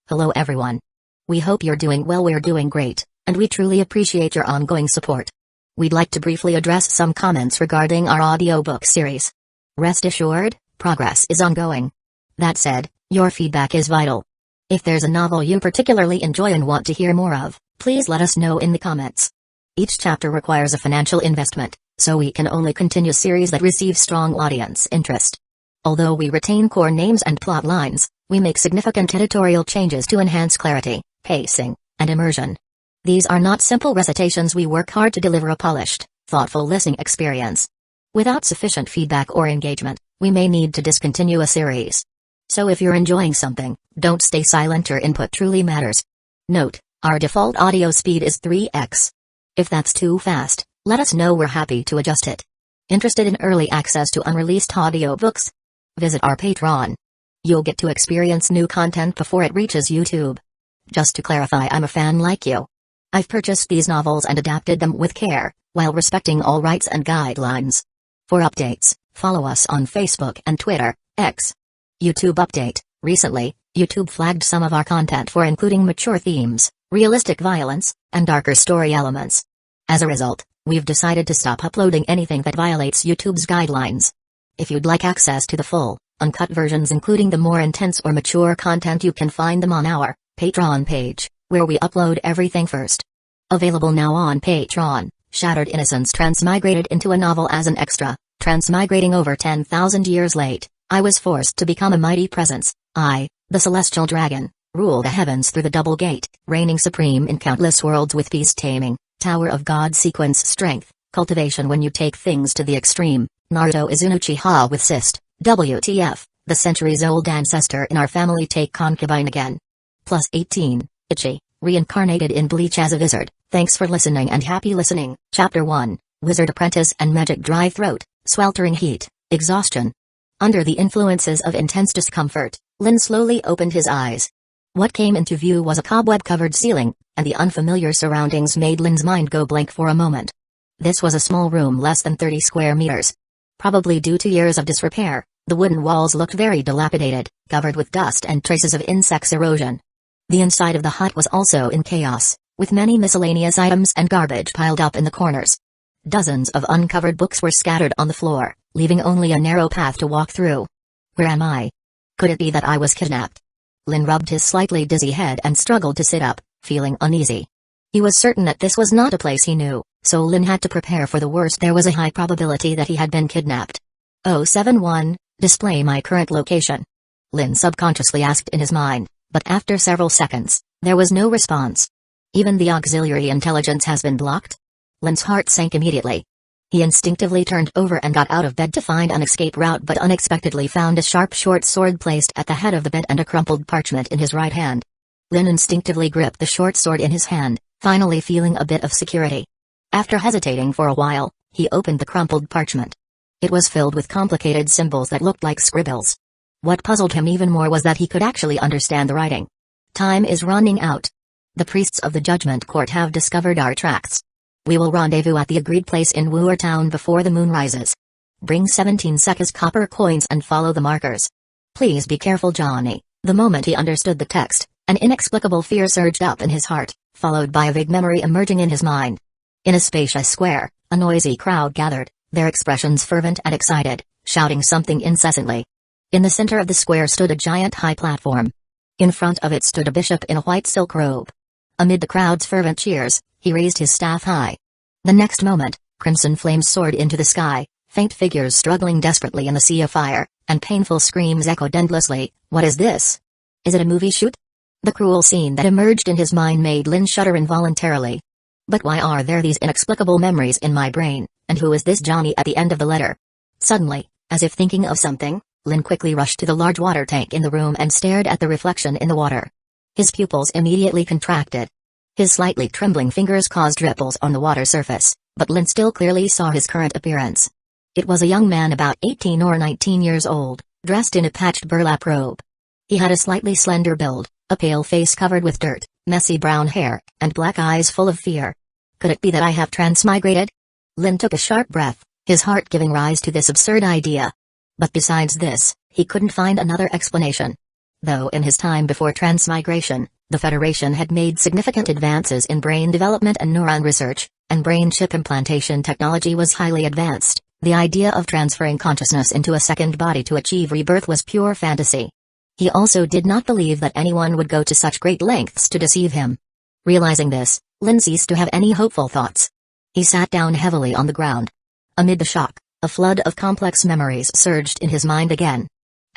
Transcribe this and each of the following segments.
Hello everyone. We hope you're doing well. We're doing great, and we truly appreciate your ongoing support. We'd like to briefly address some comments regarding our audiobook series. Rest assured, progress is ongoing. That said, your feedback is vital. If there's a novel you particularly enjoy and want to hear more of, please let us know in the comments. Each chapter requires a financial investment, so we can only continue series that receive strong audience interest. Although we retain core names and plot lines, we make significant editorial changes to enhance clarity, pacing, and immersion. These are not simple recitations. We work hard to deliver a polished, thoughtful listening experience. Without sufficient feedback or engagement, we may need to discontinue a series. So if you're enjoying something, don't stay silent. Your input truly matters. Note, our default audio speed is 3x. If that's too fast, let us know. We're happy to adjust it. Interested in early access to unreleased audiobooks? Visit our Patreon. You'll get to experience new content before it reaches YouTube. Just to clarify, I'm a fan like you. I've purchased these novels and adapted them with care, while respecting all rights and guidelines. For updates, follow us on Facebook and Twitter, X. YouTube update: recently, YouTube flagged some of our content for including mature themes, realistic violence, and darker story elements. As a result, we've decided to stop uploading anything that violates YouTube's guidelines. If you'd like access to the full, uncut versions including the more intense or mature content, you can find them on our Patreon page, where we upload everything first. Available now on Patreon: Shattered Innocence transmigrated into a novel as an extra. Transmigrating over 10,000 years late, I was forced to become a mighty presence. I, the celestial dragon, rule the heavens through the double gate, reigning supreme in countless worlds with peace taming, Tower of God sequence strength, cultivation when you take things to the extreme. Naruto is an Uchiha with cyst. WTF, the centuries-old ancestor in our family take concubine again. Plus 18, Ichi, reincarnated in Bleach as a wizard. Thanks for listening and happy listening. Chapter 1, Wizard Apprentice and Magic. Dry throat, sweltering heat, exhaustion. Under the influences of intense discomfort, Lin slowly opened his eyes. What came into view was a cobweb-covered ceiling, and the unfamiliar surroundings made Lin's mind go blank for a moment. This was a small room less than 30 square meters. Probably due to years of disrepair, the wooden walls looked very dilapidated, covered with dust and traces of insects' erosion. The inside of the hut was also in chaos, with many miscellaneous items and garbage piled up in the corners. Dozens of uncovered books were scattered on the floor, leaving only a narrow path to walk through. Where am I? Could it be that I was kidnapped? Lin rubbed his slightly dizzy head and struggled to sit up, feeling uneasy. He was certain that this was not a place he knew, so Lin had to prepare for the worst. There was a high probability that he had been kidnapped. 071, display my current location. Lin subconsciously asked in his mind, but after several seconds, there was no response. Even the auxiliary intelligence has been blocked? Lin's heart sank immediately. He instinctively turned over and got out of bed to find an escape route, but unexpectedly found a sharp short sword placed at the head of the bed and a crumpled parchment in his right hand. Lin instinctively gripped the short sword in his hand, finally feeling a bit of security. After hesitating for a while, he opened the crumpled parchment. It was filled with complicated symbols that looked like scribbles. What puzzled him even more was that he could actually understand the writing. Time is running out. The priests of the Judgment Court have discovered our tracks. We will rendezvous at the agreed place in Wuer Town before the moon rises. Bring 17 seconds copper coins and follow the markers. Please be careful, Johnny. The moment he understood the text, an inexplicable fear surged up in his heart, followed by a vague memory emerging in his mind. In a spacious square, a noisy crowd gathered, their expressions fervent and excited, shouting something incessantly. In the center of the square stood a giant high platform. In front of it stood a bishop in a white silk robe. Amid the crowd's fervent cheers, he raised his staff high. The next moment, crimson flames soared into the sky, faint figures struggling desperately in the sea of fire, and painful screams echoed endlessly. What is this? Is it a movie shoot? The cruel scene that emerged in his mind made Lin shudder involuntarily. But why are there these inexplicable memories in my brain, and who is this Johnny at the end of the letter? Suddenly, as if thinking of something, Lin quickly rushed to the large water tank in the room and stared at the reflection in the water. His pupils immediately contracted. His slightly trembling fingers caused ripples on the water surface, but Lin still clearly saw his current appearance. It was a young man about 18 or 19 years old, dressed in a patched burlap robe. He had a slightly slender build, a pale face covered with dirt, messy brown hair, and black eyes full of fear. Could it be that I have transmigrated? Lin took a sharp breath, his heart giving rise to this absurd idea. But besides this, he couldn't find another explanation. Though in his time before transmigration, the Federation had made significant advances in brain development and neuron research, and brain chip implantation technology was highly advanced, the idea of transferring consciousness into a second body to achieve rebirth was pure fantasy. He also did not believe that anyone would go to such great lengths to deceive him. Realizing this, Lin ceased to have any hopeful thoughts. He sat down heavily on the ground. Amid the shock, a flood of complex memories surged in his mind again.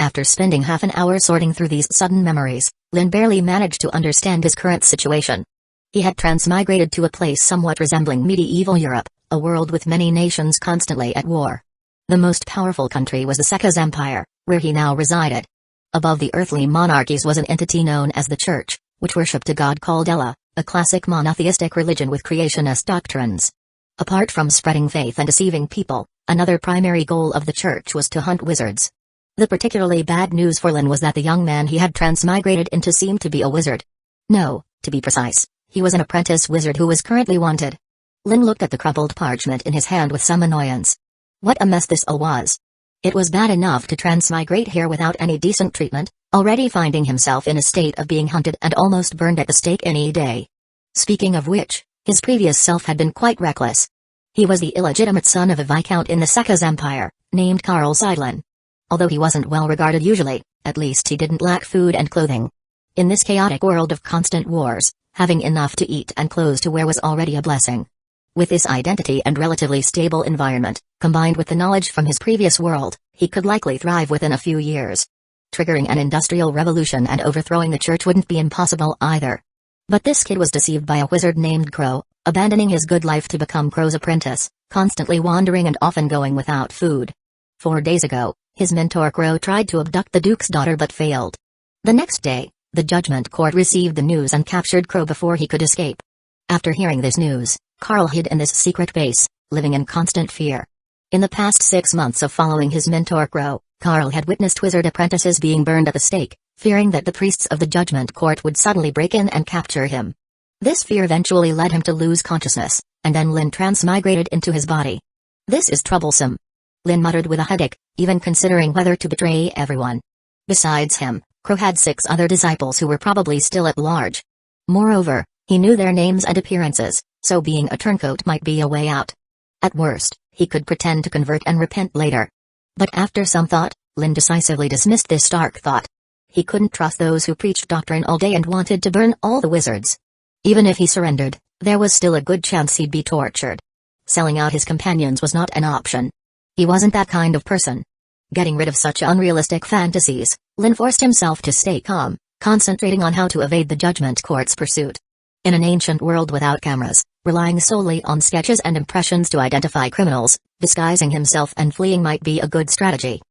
After spending half an hour sorting through these sudden memories, Lin barely managed to understand his current situation. He had transmigrated to a place somewhat resembling medieval Europe, a world with many nations constantly at war. The most powerful country was the Seka's Empire, where he now resided. Above the earthly monarchies was an entity known as the Church, which worshipped a god called Ella, a classic monotheistic religion with creationist doctrines. Apart from spreading faith and deceiving people, another primary goal of the Church was to hunt wizards. The particularly bad news for Lin was that the young man he had transmigrated into seemed to be a wizard. No, to be precise, he was an apprentice wizard who was currently wanted. Lin looked at the crumpled parchment in his hand with some annoyance. What a mess this all was. It was bad enough to transmigrate here without any decent treatment, already finding himself in a state of being hunted and almost burned at the stake any day. Speaking of which, his previous self had been quite reckless. He was the illegitimate son of a viscount in the Seka's Empire, named Karl Seidlin. Although he wasn't well regarded usually, at least he didn't lack food and clothing. In this chaotic world of constant wars, having enough to eat and clothes to wear was already a blessing. With this identity and relatively stable environment, combined with the knowledge from his previous world, he could likely thrive within a few years. Triggering an industrial revolution and overthrowing the church wouldn't be impossible either. But this kid was deceived by a wizard named Crow, abandoning his good life to become Crow's apprentice, constantly wandering and often going without food. 4 days ago, his mentor Crow tried to abduct the Duke's daughter but failed. The next day, the Judgment Court received the news and captured Crow before he could escape. After hearing this news, Karl hid in this secret base, living in constant fear. In the past 6 months of following his mentor Crow, Karl had witnessed wizard apprentices being burned at the stake, fearing that the priests of the Judgment Court would suddenly break in and capture him. This fear eventually led him to lose consciousness, and then Lin transmigrated into his body. This is troublesome. Lin muttered with a headache, even considering whether to betray everyone. Besides him, Crow had 6 other disciples who were probably still at large. Moreover, he knew their names and appearances, so being a turncoat might be a way out. At worst, he could pretend to convert and repent later. But after some thought, Lin decisively dismissed this dark thought. He couldn't trust those who preached doctrine all day and wanted to burn all the wizards. Even if he surrendered, there was still a good chance he'd be tortured. Selling out his companions was not an option. He wasn't that kind of person. Getting rid of such unrealistic fantasies, Lin forced himself to stay calm, concentrating on how to evade the Judgment Court's pursuit. In an ancient world without cameras, relying solely on sketches and impressions to identify criminals, disguising himself and fleeing might be a good strategy.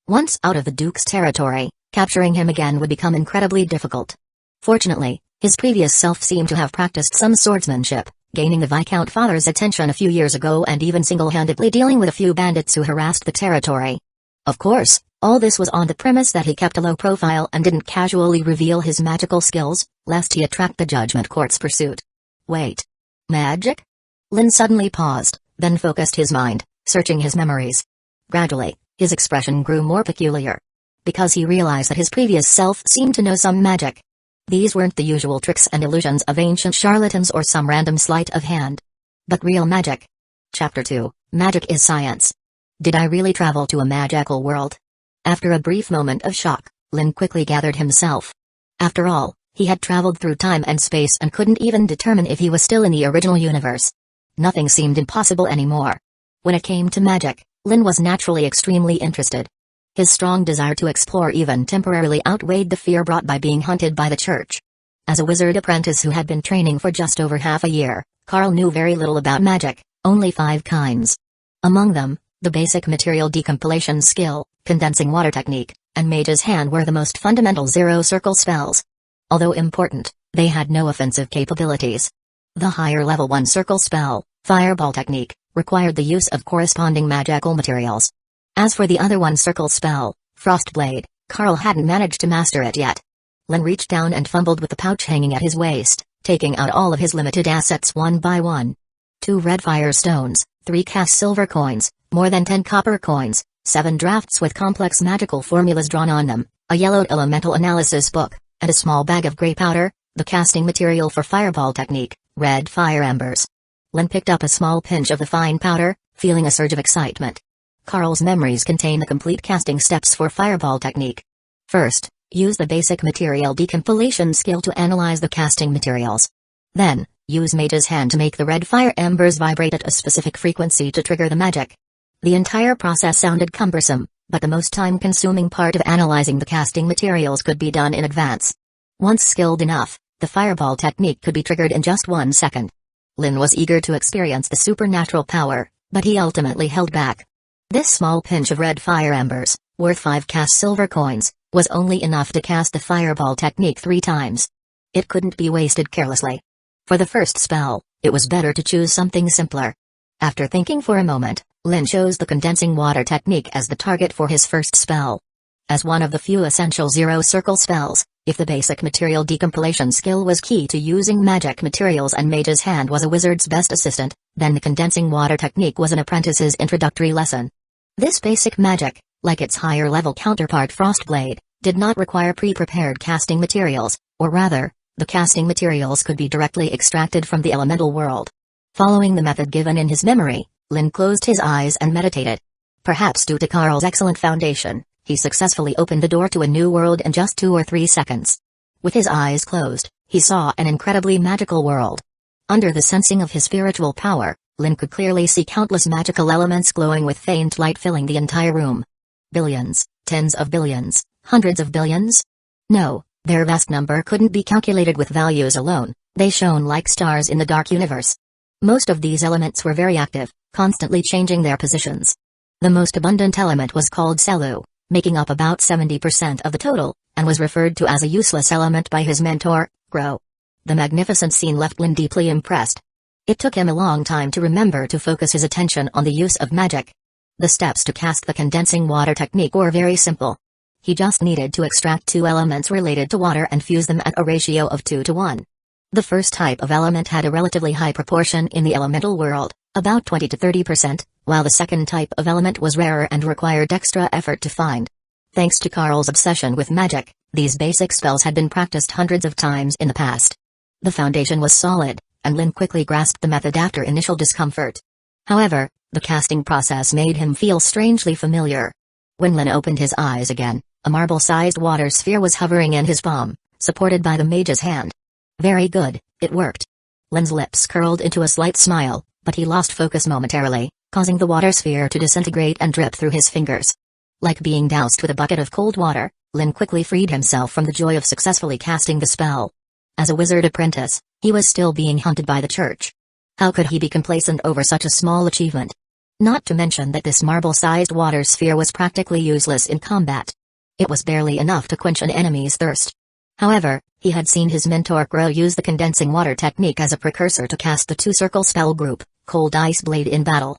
Once out of the Duke's territory, capturing him again would become incredibly difficult. Fortunately, his previous self seemed to have practiced some swordsmanship, gaining the Viscount father's attention a few years ago and even single-handedly dealing with a few bandits who harassed the territory. Of course, all this was on the premise that he kept a low profile and didn't casually reveal his magical skills, lest he attract the Judgment Court's pursuit. Wait. Magic? Lin suddenly paused, then focused his mind, searching his memories. Gradually, his expression grew more peculiar. Because he realized that his previous self seemed to know some magic. These weren't the usual tricks and illusions of ancient charlatans or some random sleight of hand. But real magic. Chapter 2, Magic is Science. Did I really travel to a magical world? After a brief moment of shock, Lin quickly gathered himself. After all, he had traveled through time and space and couldn't even determine if he was still in the original universe. Nothing seemed impossible anymore. When it came to magic, Lin was naturally extremely interested. His strong desire to explore even temporarily outweighed the fear brought by being hunted by the church. As a wizard apprentice who had been training for just over half a year, Karl knew very little about magic, only 5 kinds. Among them, the basic material decompilation skill, condensing water technique, and Mage's hand were the most fundamental zero-circle spells. Although important, they had no offensive capabilities. The higher level 1 circle spell, fireball technique, required the use of corresponding magical materials. As for the other 1 circle spell, Frostblade, Karl hadn't managed to master it yet. Lin reached down and fumbled with the pouch hanging at his waist, taking out all of his limited assets one by one. 2 red fire stones, 3 cast silver coins, more than 10 copper coins, 7 drafts with complex magical formulas drawn on them, a yellowed elemental analysis book, and a small bag of gray powder, the casting material for fireball technique, red fire embers. Lin picked up a small pinch of the fine powder, feeling a surge of excitement. Carl's memories contain the complete casting steps for fireball technique. First, use the basic material decompilation skill to analyze the casting materials. Then, use Mage's hand to make the red fire embers vibrate at a specific frequency to trigger the magic. The entire process sounded cumbersome, but the most time-consuming part of analyzing the casting materials could be done in advance. Once skilled enough, the fireball technique could be triggered in just 1 second. Lin was eager to experience the supernatural power, but he ultimately held back. This small pinch of red fire embers, worth 5 cast silver coins, was only enough to cast the fireball technique 3 times. It couldn't be wasted carelessly. For the first spell, it was better to choose something simpler. After thinking for a moment, Lin chose the condensing water technique as the target for his first spell. As one of the few essential zero-circle spells, if the basic material decompilation skill was key to using magic materials and Mage's hand was a wizard's best assistant, then the condensing water technique was an apprentice's introductory lesson. This basic magic, like its higher-level counterpart Frostblade, did not require pre-prepared casting materials, or rather, the casting materials could be directly extracted from the elemental world. Following the method given in his memory, Lin closed his eyes and meditated. Perhaps due to Carl's excellent foundation, he successfully opened the door to a new world in just 2 or 3 seconds. With his eyes closed, he saw an incredibly magical world. Under the sensing of his spiritual power, Lin could clearly see countless magical elements glowing with faint light filling the entire room. Billions, tens of billions, hundreds of billions? No, their vast number couldn't be calculated with values alone, they shone like stars in the dark universe. Most of these elements were very active, constantly changing their positions. The most abundant element was called Selu, making up about 70% of the total, and was referred to as a useless element by his mentor, Gro. The magnificent scene left Lin deeply impressed. It took him a long time to remember to focus his attention on the use of magic. The steps to cast the condensing water technique were very simple. He just needed to extract 2 elements related to water and fuse them at a ratio of 2 to 1. The first type of element had a relatively high proportion in the elemental world, about 20 to 30%, while the second type of element was rarer and required extra effort to find. Thanks to Carl's obsession with magic, these basic spells had been practiced hundreds of times in the past. The foundation was solid, and Lin quickly grasped the method after initial discomfort. However, the casting process made him feel strangely familiar. When Lin opened his eyes again, a marble-sized water sphere was hovering in his palm, supported by the mage's hand. Very good, it worked. Lin's lips curled into a slight smile, but he lost focus momentarily, causing the water sphere to disintegrate and drip through his fingers. Like being doused with a bucket of cold water, Lin quickly freed himself from the joy of successfully casting the spell. As a wizard apprentice, he was still being hunted by the church. How could he be complacent over such a small achievement? Not to mention that this marble-sized water sphere was practically useless in combat. It was barely enough to quench an enemy's thirst. However, he had seen his mentor Gro use the condensing water technique as a precursor to cast the 2-circle spell group, Cold Ice Blade, in battle.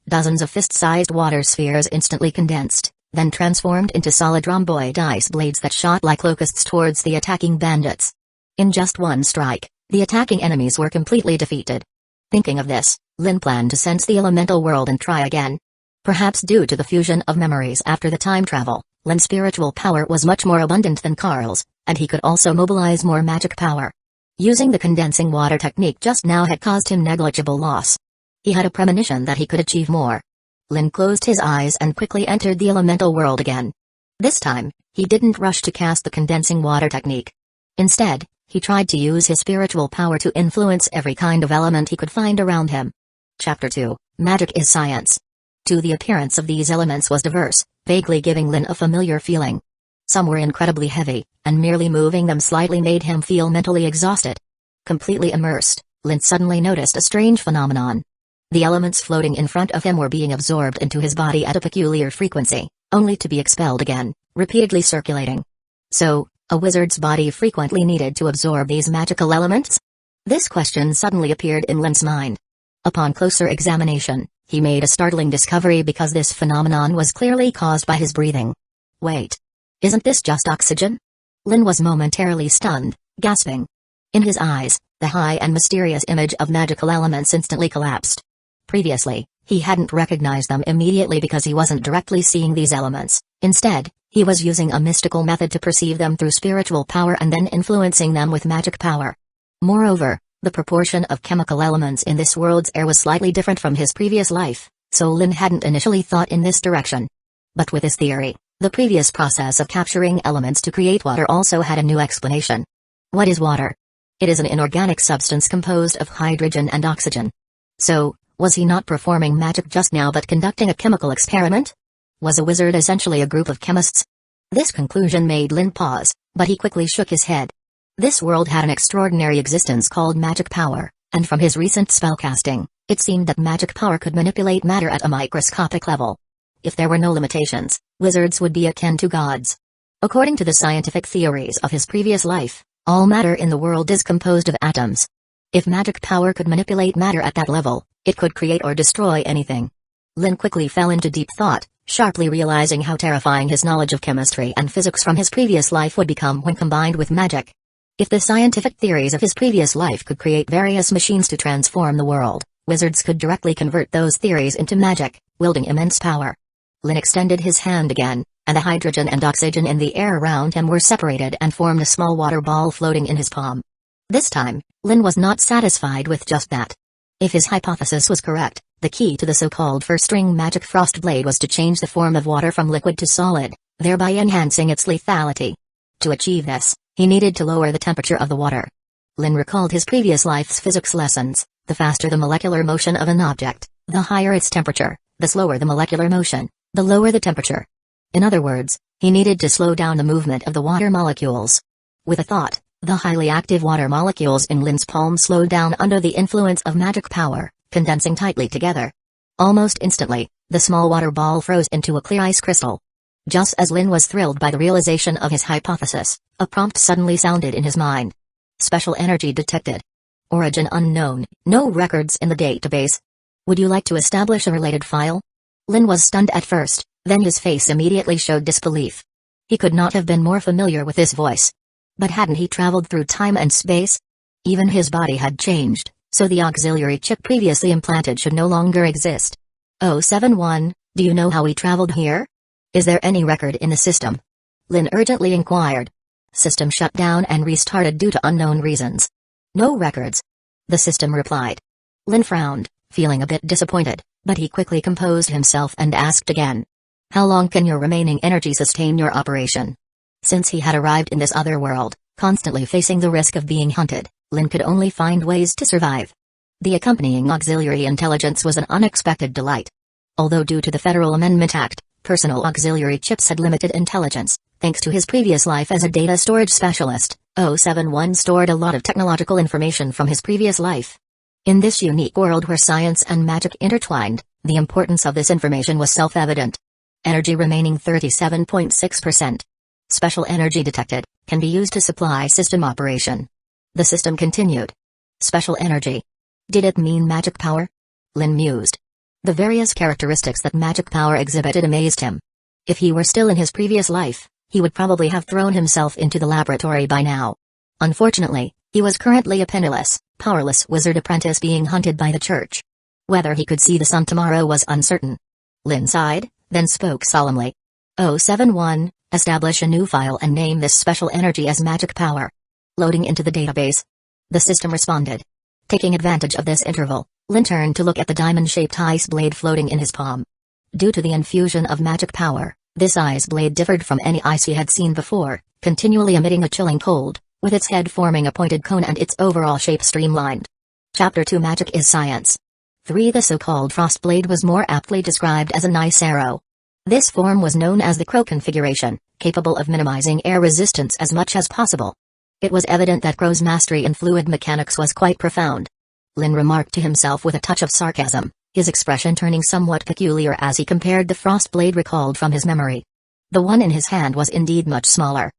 Dozens of fist-sized water spheres instantly condensed, then transformed into solid rhomboid ice blades that shot like locusts towards the attacking bandits. In just 1 strike, the attacking enemies were completely defeated. Thinking of this, Lin planned to sense the elemental world and try again. Perhaps due to the fusion of memories after the time travel, Lin's spiritual power was much more abundant than Carl's, and he could also mobilize more magic power. Using the condensing water technique just now had caused him negligible loss. He had a premonition that he could achieve more. Lin closed his eyes and quickly entered the elemental world again. This time, he didn't rush to cast the condensing water technique. Instead, he tried to use his spiritual power to influence every kind of element he could find around him. Chapter 2, Magic is Science. The appearance of these elements was diverse, vaguely giving Lin a familiar feeling. Some were incredibly heavy, and merely moving them slightly made him feel mentally exhausted. Completely immersed, Lin suddenly noticed a strange phenomenon. The elements floating in front of him were being absorbed into his body at a peculiar frequency, only to be expelled again, repeatedly circulating. So, a wizard's body frequently needed to absorb these magical elements? This question suddenly appeared in Lin's mind. Upon closer examination, he made a startling discovery because this phenomenon was clearly caused by his breathing. Wait. Isn't this just oxygen? Lin was momentarily stunned, gasping. In his eyes, the high and mysterious image of magical elements instantly collapsed. Previously, He hadn't recognized them immediately because he wasn't directly seeing these elements. Instead, he was using a mystical method to perceive them through spiritual power and then influencing them with magic power. Moreover, the proportion of chemical elements in this world's air was slightly different from his previous life, so Lin hadn't initially thought in this direction. But with his theory, the previous process of capturing elements to create water also had a new explanation. What is water? It is an inorganic substance composed of hydrogen and oxygen. So, was he not performing magic just now but conducting a chemical experiment? Was a wizard essentially a group of chemists? This conclusion made Lin pause, but he quickly shook his head. This world had an extraordinary existence called magic power, and from his recent spellcasting, it seemed that magic power could manipulate matter at a microscopic level. If there were no limitations, wizards would be akin to gods. According to the scientific theories of his previous life, all matter in the world is composed of atoms. If magic power could manipulate matter at that level, it could create or destroy anything. Lin quickly fell into deep thought, sharply realizing how terrifying his knowledge of chemistry and physics from his previous life would become when combined with magic. If the scientific theories of his previous life could create various machines to transform the world, wizards could directly convert those theories into magic, wielding immense power. Lin extended his hand again, and the hydrogen and oxygen in the air around him were separated and formed a small water ball floating in his palm. This time, Lin was not satisfied with just that. If his hypothesis was correct, the key to the so-called first-ring magic frost blade was to change the form of water from liquid to solid, thereby enhancing its lethality. To achieve this, he needed to lower the temperature of the water. Lin recalled his previous life's physics lessons: the faster the molecular motion of an object, the higher its temperature; the slower the molecular motion, the lower the temperature. In other words, he needed to slow down the movement of the water molecules. With a thought, the highly active water molecules in Lin's palm slowed down under the influence of magic power, condensing tightly together. Almost instantly, the small water ball froze into a clear ice crystal. Just as Lin was thrilled by the realization of his hypothesis, a prompt suddenly sounded in his mind. Special energy detected. Origin unknown, no records in the database. Would you like to establish a related file? Lin was stunned at first, then his face immediately showed disbelief. He could not have been more familiar with this voice. But hadn't he traveled through time and space? Even his body had changed, so the auxiliary chip previously implanted should no longer exist. 071, do you know how we traveled here? Is there any record in the system? Lin urgently inquired. System shut down and restarted due to unknown reasons. No records. The system replied. Lin frowned, feeling a bit disappointed, but he quickly composed himself and asked again. How long can your remaining energy sustain your operation? Since he had arrived in this other world, constantly facing the risk of being hunted, Lin could only find ways to survive. The accompanying auxiliary intelligence was an unexpected delight. Although due to the Federal Amendment Act, personal auxiliary chips had limited intelligence, thanks to his previous life as a data storage specialist, 071 stored a lot of technological information from his previous life. In this unique world where science and magic intertwined, the importance of this information was self-evident. Energy remaining 37.6%. Special energy detected, can be used to supply system operation. The system continued. Special energy. Did it mean magic power? Lin mused. The various characteristics that magic power exhibited amazed him. If he were still in his previous life, he would probably have thrown himself into the laboratory by now. Unfortunately, he was currently a penniless, powerless wizard apprentice being hunted by the church. Whether he could see the sun tomorrow was uncertain. Lin sighed, then spoke solemnly. 071, establish a new file and name this special energy as magic power. Loading into the database. The system responded. Taking advantage of this interval, Lin turned to look at the diamond-shaped ice blade floating in his palm. Due to the infusion of magic power, this ice blade differed from any ice he had seen before, continually emitting a chilling cold, with its head forming a pointed cone and its overall shape streamlined. Chapter 2 Magic is Science. 3 The so-called frost blade was more aptly described as a nice arrow. This form was known as the crow configuration, capable of minimizing air resistance as much as possible. It was evident that Crow's mastery in fluid mechanics was quite profound. Lin remarked to himself with a touch of sarcasm, his expression turning somewhat peculiar as he compared the frost blade recalled from his memory. The one in his hand was indeed much smaller.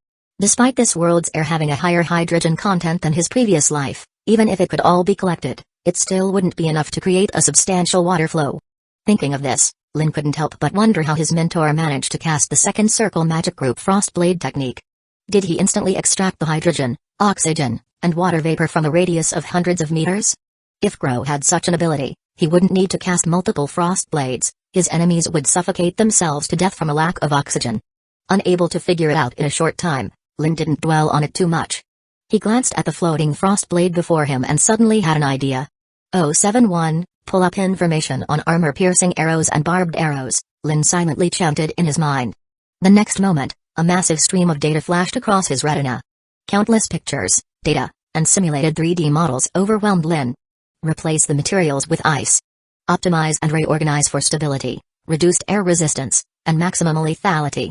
Despite this world's air having a higher hydrogen content than his previous life, even if it could all be collected, it still wouldn't be enough to create a substantial water flow. Thinking of this, Lin couldn't help but wonder how his mentor managed to cast the second circle magic group frost blade technique. Did he instantly extract the hydrogen, oxygen, and water vapor from a radius of hundreds of meters? If Gro had such an ability, he wouldn't need to cast multiple frost blades. His enemies would suffocate themselves to death from a lack of oxygen. Unable to figure it out in a short time, Lin didn't dwell on it too much. He glanced at the floating frost blade before him and suddenly had an idea. 071, pull up information on armor-piercing arrows and barbed arrows, Lin silently chanted in his mind. The next moment, a massive stream of data flashed across his retina. Countless pictures, data, and simulated 3D models overwhelmed Lin. Replace the materials with ice. Optimize and reorganize for stability, reduced air resistance, and maximum lethality.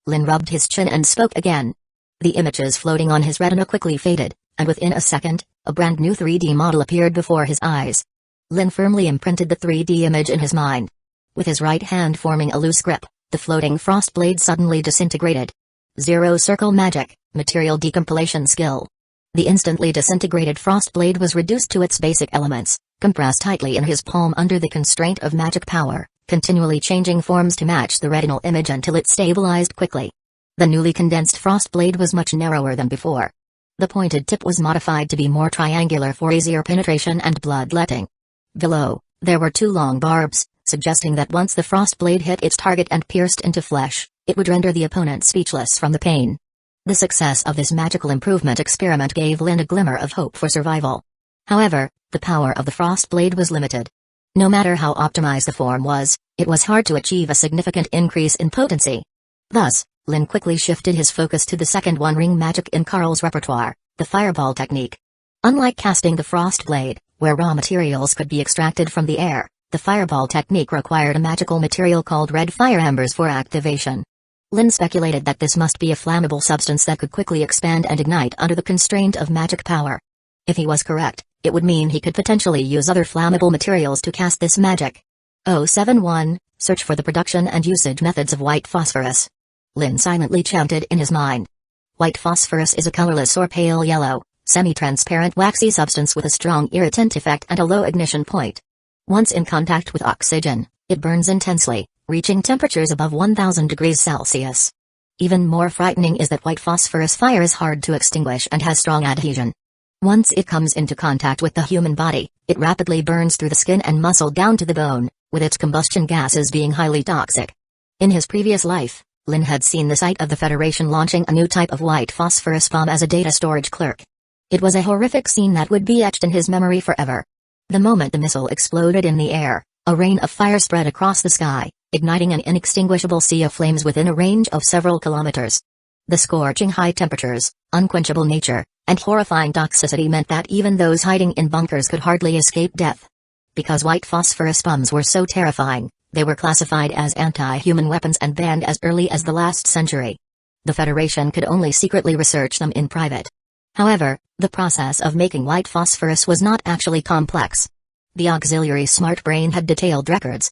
Lin rubbed his chin and spoke again. The images floating on his retina quickly faded, and within a second, a brand new 3D model appeared before his eyes. Lin firmly imprinted the 3D image in his mind. With his right hand forming a loose grip, the floating frost blade suddenly disintegrated. Zero circle magic, material decompilation skill. The instantly disintegrated frost blade was reduced to its basic elements, compressed tightly in his palm under the constraint of magic power, continually changing forms to match the retinal image until it stabilized quickly. The newly condensed frost blade was much narrower than before. The pointed tip was modified to be more triangular for easier penetration and bloodletting. Below, there were two long barbs, suggesting that once the frost blade hit its target and pierced into flesh, it would render the opponent speechless from the pain. The success of this magical improvement experiment gave Lin a glimmer of hope for survival. However, the power of the frost blade was limited. No matter how optimized the form was, it was hard to achieve a significant increase in potency. Thus, Lin quickly shifted his focus to the second one-ring magic in Carl's repertoire, the fireball technique. Unlike casting the frost blade, where raw materials could be extracted from the air, the fireball technique required a magical material called red fire embers for activation. Lin speculated that this must be a flammable substance that could quickly expand and ignite under the constraint of magic power. If he was correct, it would mean he could potentially use other flammable materials to cast this magic. 071, search for the production and usage methods of white phosphorus. Lin silently chanted in his mind. White phosphorus is a colorless or pale yellow, semi-transparent waxy substance with a strong irritant effect and a low ignition point. Once in contact with oxygen, it burns intensely, reaching temperatures above 1000 degrees Celsius. Even more frightening is that white phosphorus fire is hard to extinguish and has strong adhesion. Once it comes into contact with the human body, it rapidly burns through the skin and muscle down to the bone, with its combustion gases being highly toxic. In his previous life, Lin had seen the sight of the Federation launching a new type of white phosphorus bomb as a data storage clerk. It was a horrific scene that would be etched in his memory forever. The moment the missile exploded in the air, a rain of fire spread across the sky, igniting an inextinguishable sea of flames within a range of several kilometers. The scorching high temperatures, unquenchable nature, and horrifying toxicity meant that even those hiding in bunkers could hardly escape death. Because white phosphorus bombs were so terrifying, they were classified as anti-human weapons and banned as early as the last century. The Federation could only secretly research them in private. However, the process of making white phosphorus was not actually complex. The auxiliary smart brain had detailed records.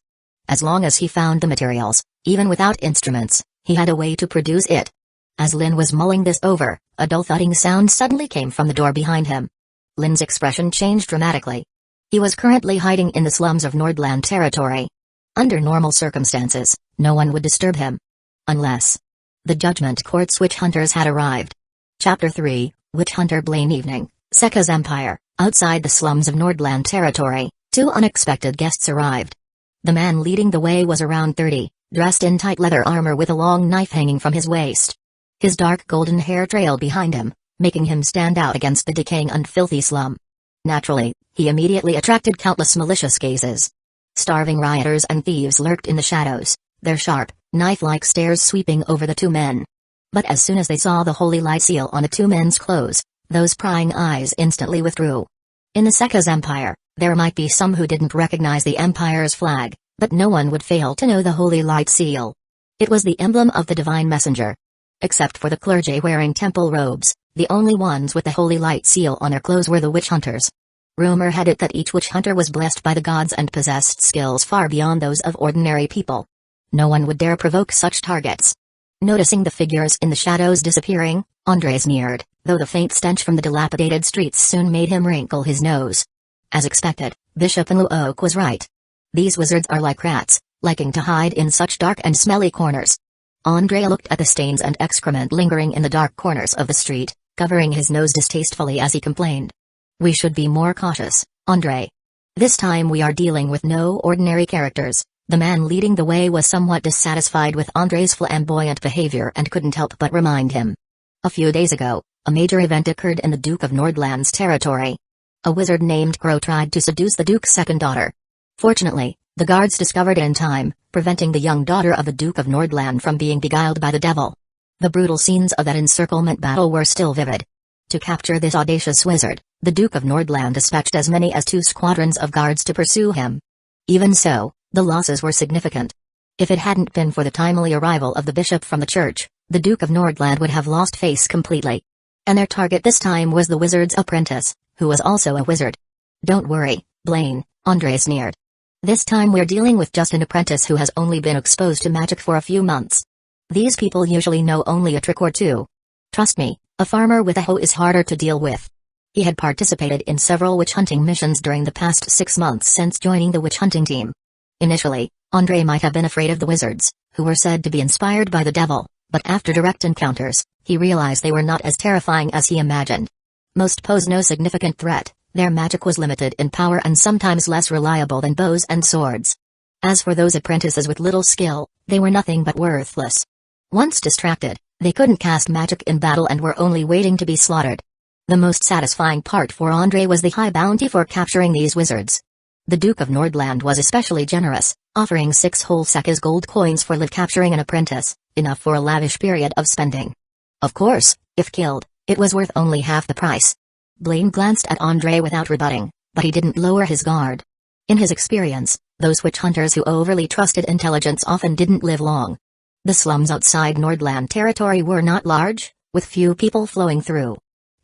As long as he found the materials, even without instruments, he had a way to produce it. As Lin was mulling this over, a dull thudding sound suddenly came from the door behind him. Lin's expression changed dramatically. He was currently hiding in the slums of Nordland territory. Under normal circumstances, no one would disturb him. Unless the Judgment Court's witch hunters had arrived. Chapter 3, Witch Hunter Blaine Evening, Seka's Empire. Outside the slums of Nordland territory, two unexpected guests arrived. The man leading the way was around 30, dressed in tight leather armor with a long knife hanging from his waist. His dark golden hair trailed behind him, making him stand out against the decaying and filthy slum. Naturally, he immediately attracted countless malicious gazes. Starving rioters and thieves lurked in the shadows, their sharp, knife-like stares sweeping over the two men. But as soon as they saw the holy light seal on the two men's clothes, those prying eyes instantly withdrew. In the Seka's empire, there might be some who didn't recognize the empire's flag, but no one would fail to know the holy light seal. It was the emblem of the divine messenger. Except for the clergy wearing temple robes, the only ones with the holy light seal on their clothes were the witch hunters. Rumor had it that each witch hunter was blessed by the gods and possessed skills far beyond those of ordinary people. No one would dare provoke such targets. Noticing the figures in the shadows disappearing, André sneered, though the faint stench from the dilapidated streets soon made him wrinkle his nose. As expected, Bishop Luoke was right. These wizards are like rats, liking to hide in such dark and smelly corners. André looked at the stains and excrement lingering in the dark corners of the street, covering his nose distastefully as he complained. We should be more cautious, André. This time we are dealing with no ordinary characters. The man leading the way was somewhat dissatisfied with Andre's flamboyant behavior and couldn't help but remind him. A few days ago, a major event occurred in the Duke of Nordland's territory. A wizard named Crow tried to seduce the Duke's second daughter. Fortunately, the guards discovered it in time, preventing the young daughter of the Duke of Nordland from being beguiled by the devil. The brutal scenes of that encirclement battle were still vivid. To capture this audacious wizard, the Duke of Nordland dispatched as many as 2 squadrons of guards to pursue him. Even so, the losses were significant. If it hadn't been for the timely arrival of the bishop from the church, the Duke of Nordland would have lost face completely. And their target this time was the wizard's apprentice, who was also a wizard. "Don't worry, Blaine," Andre sneered. "This time we're dealing with just an apprentice who has only been exposed to magic for a few months. These people usually know only a trick or two. Trust me, a farmer with a hoe is harder to deal with." He had participated in several witch hunting missions during the past 6 months since joining the witch hunting team. Initially, Andre might have been afraid of the wizards, who were said to be inspired by the devil, but after direct encounters, he realized they were not as terrifying as he imagined. Most posed no significant threat, their magic was limited in power and sometimes less reliable than bows and swords. As for those apprentices with little skill, they were nothing but worthless. Once distracted, they couldn't cast magic in battle and were only waiting to be slaughtered. The most satisfying part for Andre was the high bounty for capturing these wizards. The Duke of Nordland was especially generous, offering 6 whole Sakas gold coins for capturing an apprentice, enough for a lavish period of spending. Of course, if killed, it was worth only half the price. Blaine glanced at Andre without rebutting, but he didn't lower his guard. In his experience, those witch hunters who overly trusted intelligence often didn't live long. The slums outside Nordland territory were not large, with few people flowing through.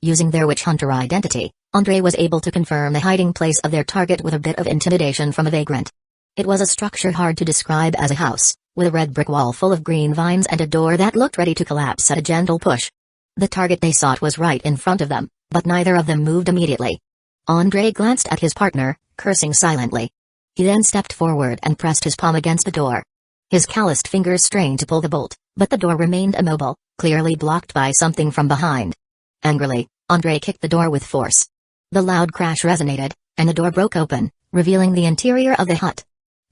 Using their witch hunter identity, Andre was able to confirm the hiding place of their target with a bit of intimidation from a vagrant. It was a structure hard to describe as a house, with a red brick wall full of green vines and a door that looked ready to collapse at a gentle push. The target they sought was right in front of them, but neither of them moved immediately. Andre glanced at his partner, cursing silently. He then stepped forward and pressed his palm against the door. His calloused fingers strained to pull the bolt, but the door remained immobile, clearly blocked by something from behind. Angrily, Andre kicked the door with force. The loud crash resonated, and the door broke open, revealing the interior of the hut.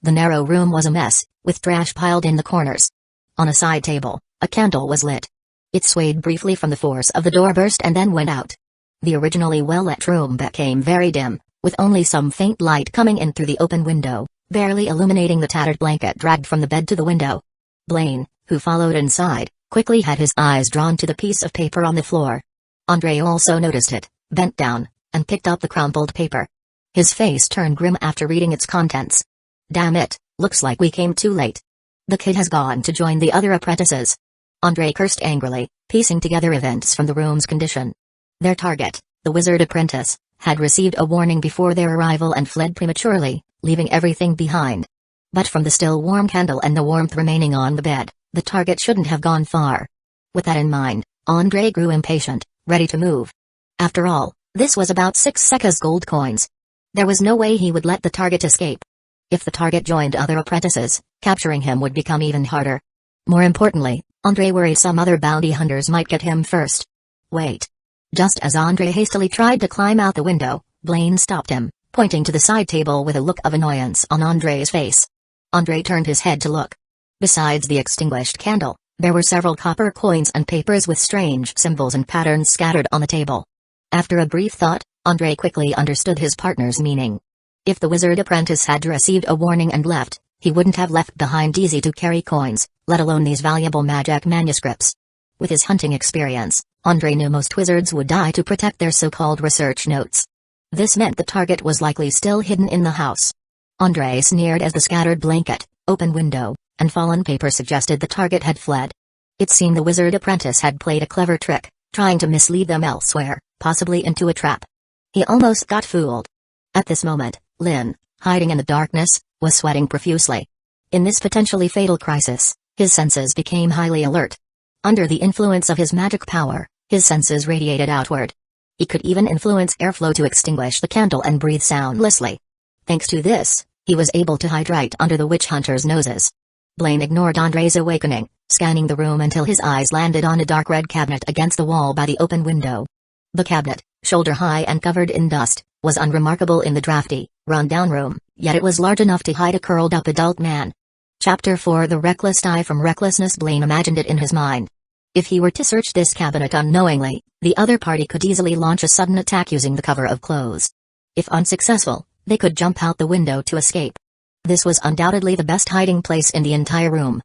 The narrow room was a mess, with trash piled in the corners. On a side table, a candle was lit. It swayed briefly from the force of the door burst and then went out. The originally well-lit room became very dim, with only some faint light coming in through the open window, barely illuminating the tattered blanket dragged from the bed to the window. Blaine, who followed inside, quickly had his eyes drawn to the piece of paper on the floor. Andre also noticed it, bent down, and picked up the crumpled paper. His face turned grim after reading its contents. "Damn it, looks like we came too late. The kid has gone to join the other apprentices." Andre cursed angrily, piecing together events from the room's condition. Their target, the wizard apprentice, had received a warning before their arrival and fled prematurely, leaving everything behind. But from the still warm candle and the warmth remaining on the bed, the target shouldn't have gone far. With that in mind, Andre grew impatient, ready to move. After all, this was about 6 Seka's gold coins. There was no way he would let the target escape. If the target joined other apprentices, capturing him would become even harder. More importantly, Andre worried some other bounty hunters might get him first. Wait. Just as Andre hastily tried to climb out the window, Blaine stopped him, pointing to the side table with a look of annoyance on Andre's face. Andre turned his head to look. Besides the extinguished candle, there were several copper coins and papers with strange symbols and patterns scattered on the table. After a brief thought, Andre quickly understood his partner's meaning. If the wizard apprentice had received a warning and left, he wouldn't have left behind easy-to-carry coins, let alone these valuable magic manuscripts. With his hunting experience, Andre knew most wizards would die to protect their so-called research notes. This meant the target was likely still hidden in the house. Andre sneered as the scattered blanket, open window, and fallen paper suggested the target had fled. It seemed the wizard apprentice had played a clever trick, trying to mislead them elsewhere, possibly into a trap. He almost got fooled. At this moment, Lin, hiding in the darkness, was sweating profusely. In this potentially fatal crisis, his senses became highly alert. Under the influence of his magic power, his senses radiated outward. He could even influence airflow to extinguish the candle and breathe soundlessly. Thanks to this, he was able to hide right under the witch hunters' noses. Blaine ignored Andre's awakening, scanning the room until his eyes landed on a dark red cabinet against the wall by the open window. The cabinet, shoulder high and covered in dust, was unremarkable in the drafty, run-down room, yet it was large enough to hide a curled-up adult man. Chapter 4 The Reckless Die From Recklessness. Blaine imagined it in his mind. If he were to search this cabinet unknowingly, the other party could easily launch a sudden attack using the cover of clothes. If unsuccessful, they could jump out the window to escape. This was undoubtedly the best hiding place in the entire room.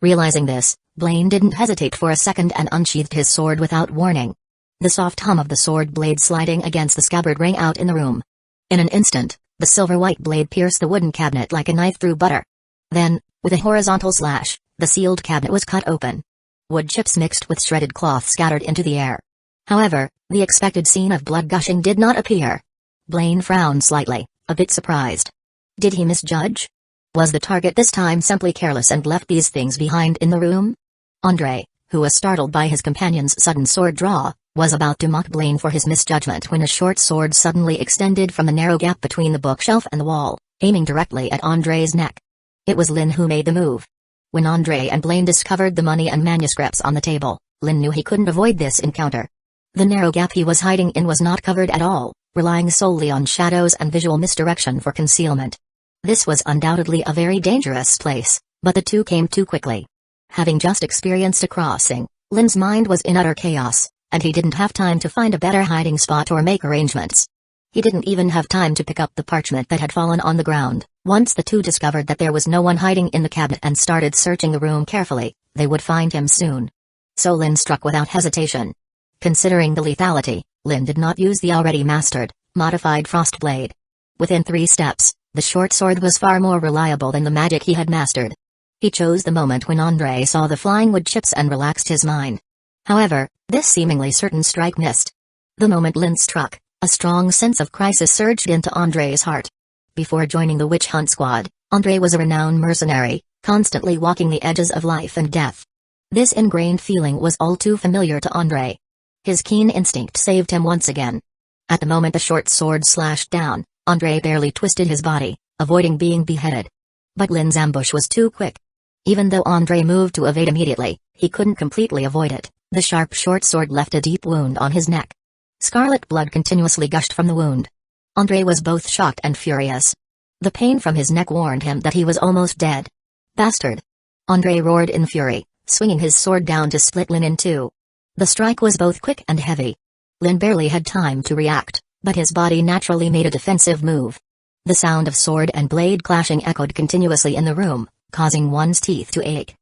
Realizing this, Blaine didn't hesitate for a second and unsheathed his sword without warning. The soft hum of the sword blade sliding against the scabbard rang out in the room. In an instant, the silver-white blade pierced the wooden cabinet like a knife through butter. Then, with a horizontal slash, the sealed cabinet was cut open. Wood chips mixed with shredded cloth scattered into the air. However, the expected scene of blood gushing did not appear. Blaine frowned slightly, a bit surprised. Did he misjudge? Was the target this time simply careless and left these things behind in the room? Andre, who was startled by his companion's sudden sword draw, was about to mock Blaine for his misjudgment when a short sword suddenly extended from the narrow gap between the bookshelf and the wall, aiming directly at Andre's neck. It was Lin who made the move. When Andre and Blaine discovered the money and manuscripts on the table, Lin knew he couldn't avoid this encounter. The narrow gap he was hiding in was not covered at all, relying solely on shadows and visual misdirection for concealment. This was undoubtedly a very dangerous place, but the two came too quickly. Having just experienced a crossing, Lin's mind was in utter chaos, and he didn't have time to find a better hiding spot or make arrangements. He didn't even have time to pick up the parchment that had fallen on the ground. Once the two discovered that there was no one hiding in the cabinet and started searching the room carefully, they would find him soon. So Lin struck without hesitation. Considering the lethality, Lin did not use the already mastered, modified frost blade. Within 3 steps, the short sword was far more reliable than the magic he had mastered. He chose the moment when Andre saw the flying wood chips and relaxed his mind. However, this seemingly certain strike missed. The moment Lin struck, a strong sense of crisis surged into Andre's heart. Before joining the witch hunt squad, Andre was a renowned mercenary, constantly walking the edges of life and death. This ingrained feeling was all too familiar to Andre. His keen instinct saved him once again. At the moment the short sword slashed down, Andre barely twisted his body, avoiding being beheaded. But Lin's ambush was too quick. Even though Andre moved to evade immediately, he couldn't completely avoid it. The sharp short sword left a deep wound on his neck. Scarlet blood continuously gushed from the wound. Andre was both shocked and furious. The pain from his neck warned him that he was almost dead. Bastard! Andre roared in fury, swinging his sword down to split Lin in two. The strike was both quick and heavy. Lin barely had time to react, but his body naturally made a defensive move. The sound of sword and blade clashing echoed continuously in the room, causing one's teeth to ache.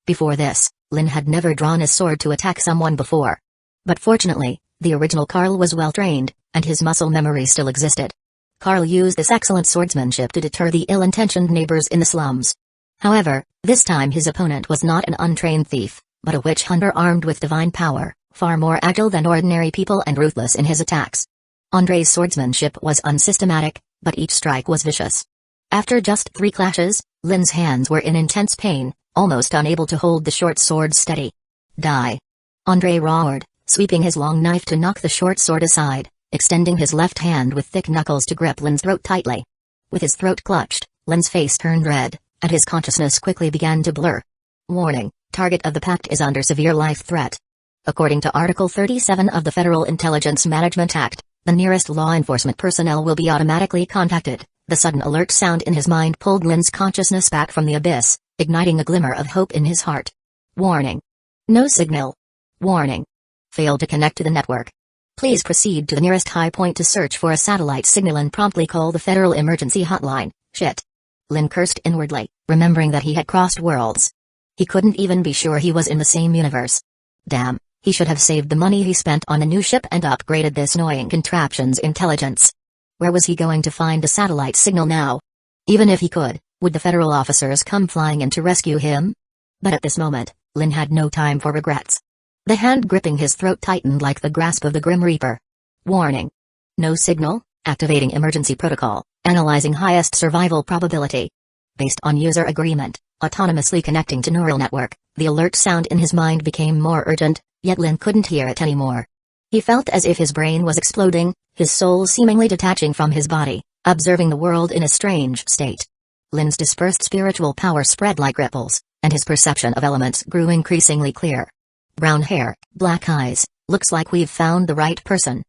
Before this, Lin had never drawn a sword to attack someone before. But fortunately, the original Carl was well trained, and his muscle memory still existed. Carl used this excellent swordsmanship to deter the ill-intentioned neighbors in the slums. However, this time his opponent was not an untrained thief, but a witch hunter armed with divine power, far more agile than ordinary people and ruthless in his attacks. Andre's swordsmanship was unsystematic, but each strike was vicious. After just 3 clashes, Lin's hands were in intense pain, almost unable to hold the short sword steady. Die! Andre roared, sweeping his long knife to knock the short sword aside, extending his left hand with thick knuckles to grip Lin's throat tightly. With his throat clutched, Lin's face turned red, and his consciousness quickly began to blur. Warning: target of the pact is under severe life threat. According to Article 37 of the Federal Intelligence Management Act, the nearest law enforcement personnel will be automatically contacted. The sudden alert sound in his mind pulled Lin's consciousness back from the abyss, igniting a glimmer of hope in his heart. Warning: no signal. Warning: failed to connect to the network. Please proceed to the nearest high point to search for a satellite signal and promptly call the Federal Emergency Hotline. Shit. Lin cursed inwardly, remembering that he had crossed worlds. He couldn't even be sure he was in the same universe. Damn, he should have saved the money he spent on a new ship and upgraded this annoying contraption's intelligence. Where was he going to find a satellite signal now? Even if he could, would the federal officers come flying in to rescue him? But at this moment, Lin had no time for regrets. The hand gripping his throat tightened like the grasp of the Grim Reaper. Warning: no signal, activating emergency protocol, analyzing highest survival probability. Based on user agreement, autonomously connecting to neural network, the alert sound in his mind became more urgent, yet Lin couldn't hear it anymore. He felt as if his brain was exploding, his soul seemingly detaching from his body, observing the world in a strange state. Lin's dispersed spiritual power spread like ripples, and his perception of elements grew increasingly clear. Brown hair, black eyes, looks like we've found the right person.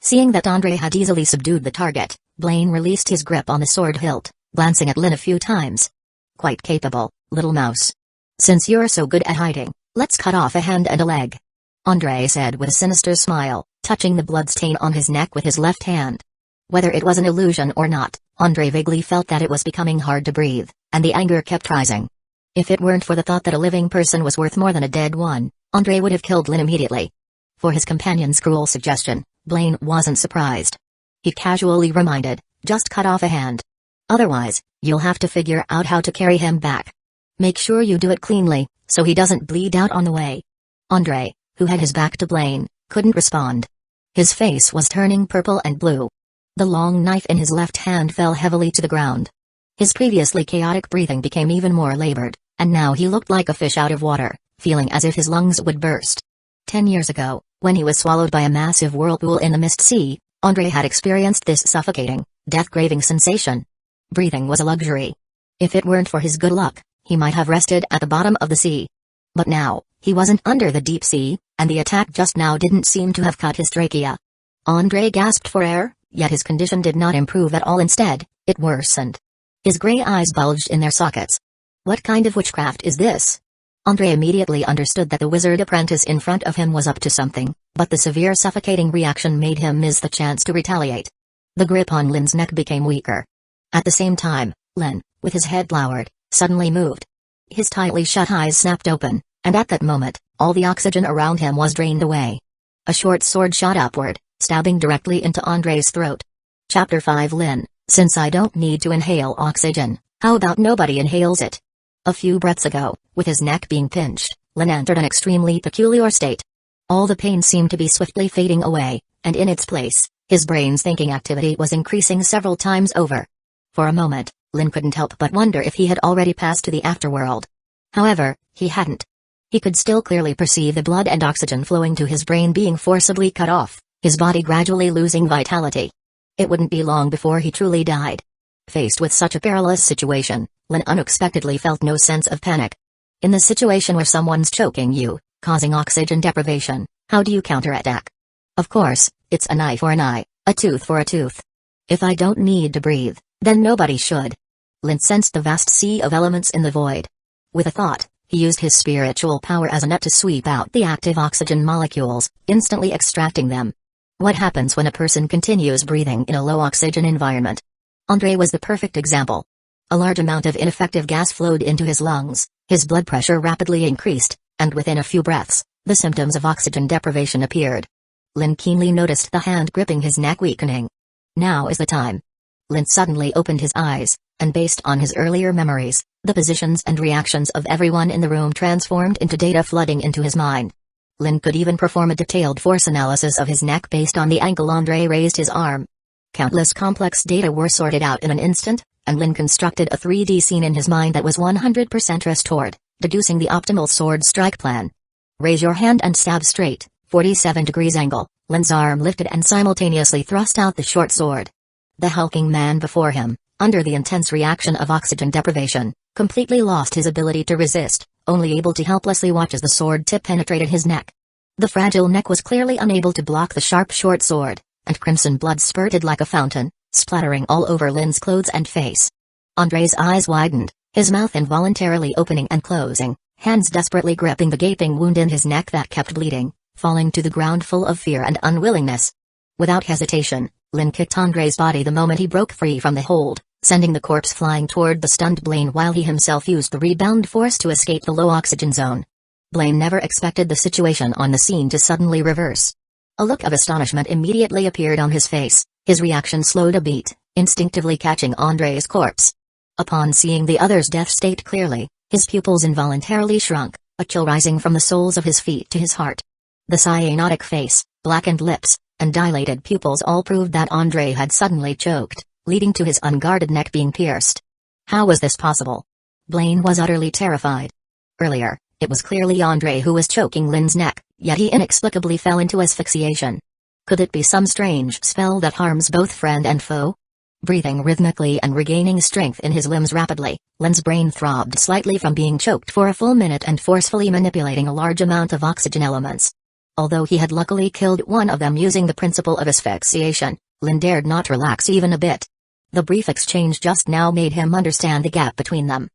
Seeing that Andre had easily subdued the target, Blaine released his grip on the sword hilt, glancing at Lin a few times. "Quite capable, little mouse. Since you're so good at hiding, let's cut off a hand and a leg," Andre said with a sinister smile, touching the bloodstain on his neck with his left hand. Whether it was an illusion or not, Andre vaguely felt that it was becoming hard to breathe, and the anger kept rising. If it weren't for the thought that a living person was worth more than a dead one, Andre would have killed Lin immediately. For his companion's cruel suggestion, Blaine wasn't surprised. He casually reminded, "Just cut off a hand. Otherwise, you'll have to figure out how to carry him back. Make sure you do it cleanly, so he doesn't bleed out on the way." Andre, who had his back to Blaine, couldn't respond. His face was turning purple and blue. The long knife in his left hand fell heavily to the ground. His previously chaotic breathing became even more labored, and now he looked like a fish out of water, feeling as if his lungs would burst. 10 years ago, when he was swallowed by a massive whirlpool in the Mist Sea, Andre had experienced this suffocating, death-craving sensation. Breathing was a luxury. If it weren't for his good luck, he might have rested at the bottom of the sea. But now, he wasn't under the deep sea, and the attack just now didn't seem to have cut his trachea. Andre gasped for air, yet his condition did not improve at all. Instead, it worsened. His gray eyes bulged in their sockets. What kind of witchcraft is this? Andre immediately understood that the wizard apprentice in front of him was up to something, but the severe suffocating reaction made him miss the chance to retaliate. The grip on Lin's neck became weaker. At the same time, Lin, with his head lowered, suddenly moved. His tightly shut eyes snapped open, and at that moment, all the oxygen around him was drained away. A short sword shot upward, stabbing directly into Andre's throat. Chapter 5 Lin, since I don't need to inhale oxygen, how about nobody inhales it? A few breaths ago, with his neck being pinched, Lin entered an extremely peculiar state. All the pain seemed to be swiftly fading away, and in its place, his brain's thinking activity was increasing several times over. For a moment, Lin couldn't help but wonder if he had already passed to the afterworld. However, he hadn't. He could still clearly perceive the blood and oxygen flowing to his brain being forcibly cut off, his body gradually losing vitality. It wouldn't be long before he truly died. Faced with such a perilous situation, Lin unexpectedly felt no sense of panic. In the situation where someone's choking you, causing oxygen deprivation, how do you counterattack? Of course, it's an eye for an eye, a tooth for a tooth. If I don't need to breathe, then nobody should. Lin sensed the vast sea of elements in the void. With a thought, he used his spiritual power as a net to sweep out the active oxygen molecules, instantly extracting them. What happens when a person continues breathing in a low oxygen environment? Andre was the perfect example. A large amount of ineffective gas flowed into his lungs, his blood pressure rapidly increased, and within a few breaths, the symptoms of oxygen deprivation appeared. Lin keenly noticed the hand gripping his neck weakening. Now is the time. Lin suddenly opened his eyes, and based on his earlier memories, the positions and reactions of everyone in the room transformed into data flooding into his mind. Lin could even perform a detailed force analysis of his neck based on the angle Andre raised his arm. Countless complex data were sorted out in an instant, and Lin constructed a 3D scene in his mind that was 100% restored, deducing the optimal sword strike plan. Raise your hand and stab straight, 47 degrees angle. Lin's arm lifted and simultaneously thrust out the short sword. The hulking man before him, under the intense reaction of oxygen deprivation, completely lost his ability to resist, only able to helplessly watch as the sword tip penetrated his neck. The fragile neck was clearly unable to block the sharp short sword, and crimson blood spurted like a fountain, splattering all over Lin's clothes and face. Andre's eyes widened, his mouth involuntarily opening and closing, hands desperately gripping the gaping wound in his neck that kept bleeding, falling to the ground full of fear and unwillingness. Without hesitation, Lin kicked Andre's body the moment he broke free from the hold, sending the corpse flying toward the stunned Blaine while he himself used the rebound force to escape the low oxygen zone. Blaine never expected the situation on the scene to suddenly reverse. A look of astonishment immediately appeared on his face, his reaction slowed a beat, instinctively catching Andre's corpse. Upon seeing the other's death state clearly, his pupils involuntarily shrunk, a chill rising from the soles of his feet to his heart. The cyanotic face, blackened lips, and dilated pupils all proved that Andre had suddenly choked, leading to his unguarded neck being pierced. How was this possible? Blaine was utterly terrified. Earlier, it was clearly Andre who was choking Lin's neck, yet he inexplicably fell into asphyxiation. Could it be some strange spell that harms both friend and foe? Breathing rhythmically and regaining strength in his limbs rapidly, Lin's brain throbbed slightly from being choked for a full minute and forcefully manipulating a large amount of oxygen elements. Although he had luckily killed one of them using the principle of asphyxiation, Lin dared not relax even a bit. The brief exchange just now made him understand the gap between them.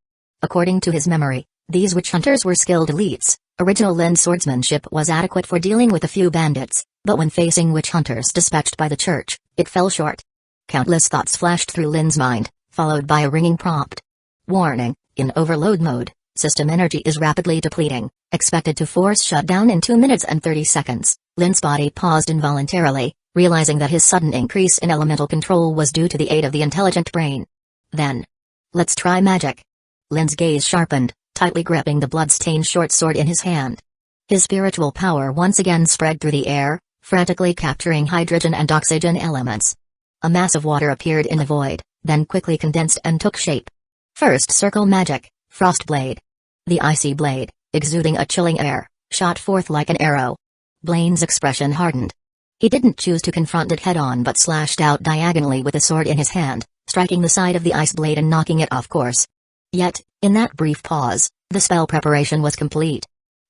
According to his memory, these witch hunters were skilled elites. Original Lin's swordsmanship was adequate for dealing with a few bandits, but when facing witch hunters dispatched by the church, it fell short. Countless thoughts flashed through Lin's mind, followed by a ringing prompt. Warning, in overload mode, system energy is rapidly depleting, expected to force shutdown in 2 minutes and 30 seconds. Lin's body paused involuntarily, realizing that his sudden increase in elemental control was due to the aid of the intelligent brain. Then, let's try magic. Lin's gaze sharpened, tightly gripping the blood-stained short sword in his hand. His spiritual power once again spread through the air, frantically capturing hydrogen and oxygen elements. A mass of water appeared in the void, then quickly condensed and took shape. First circle magic, Frost Blade. The icy blade, exuding a chilling air, shot forth like an arrow. Blaine's expression hardened. He didn't choose to confront it head-on but slashed out diagonally with the sword in his hand, striking the side of the ice blade and knocking it off course. Yet, in that brief pause, the spell preparation was complete.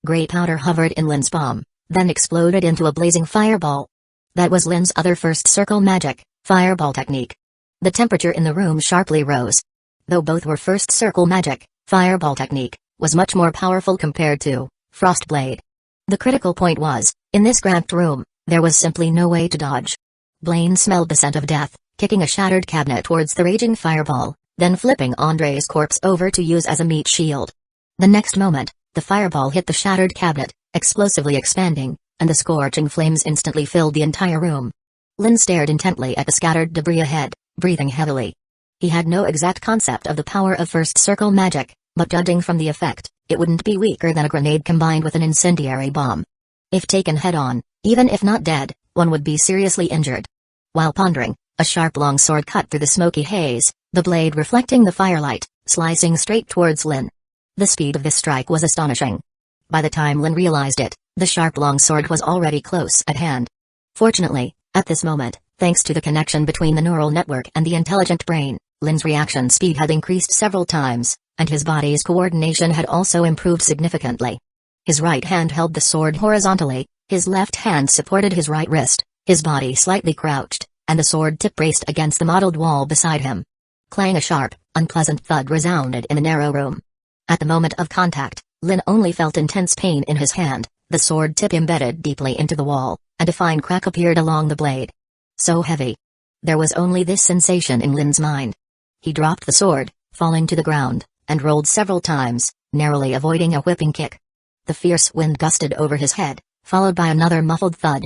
Grey powder hovered in Lin's palm, then exploded into a blazing fireball. That was Lin's other first circle magic, fireball technique. The temperature in the room sharply rose. Though both were first circle magic, fireball technique was much more powerful compared to Frost Blade. The critical point was, in this cramped room, there was simply no way to dodge. Blaine smelled the scent of death, kicking a shattered cabinet towards the raging fireball, then flipping Andre's corpse over to use as a meat shield. The next moment, the fireball hit the shattered cabinet, explosively expanding, and the scorching flames instantly filled the entire room. Lin stared intently at the scattered debris ahead, breathing heavily. He had no exact concept of the power of first circle magic, but judging from the effect, it wouldn't be weaker than a grenade combined with an incendiary bomb. If taken head-on, even if not dead, one would be seriously injured. While pondering, a sharp long sword cut through the smoky haze, the blade reflecting the firelight, slicing straight towards Lin. The speed of this strike was astonishing. By the time Lin realized it, the sharp long sword was already close at hand. Fortunately, at this moment, thanks to the connection between the neural network and the intelligent brain, Lin's reaction speed had increased several times, and his body's coordination had also improved significantly. His right hand held the sword horizontally, his left hand supported his right wrist, his body slightly crouched, and the sword tip braced against the mottled wall beside him. Clang, a sharp, unpleasant thud resounded in the narrow room. At the moment of contact, Lin only felt intense pain in his hand, the sword tip embedded deeply into the wall, and a fine crack appeared along the blade. So heavy. There was only this sensation in Lin's mind. He dropped the sword, falling to the ground, and rolled several times, narrowly avoiding a whipping kick. The fierce wind gusted over his head, followed by another muffled thud.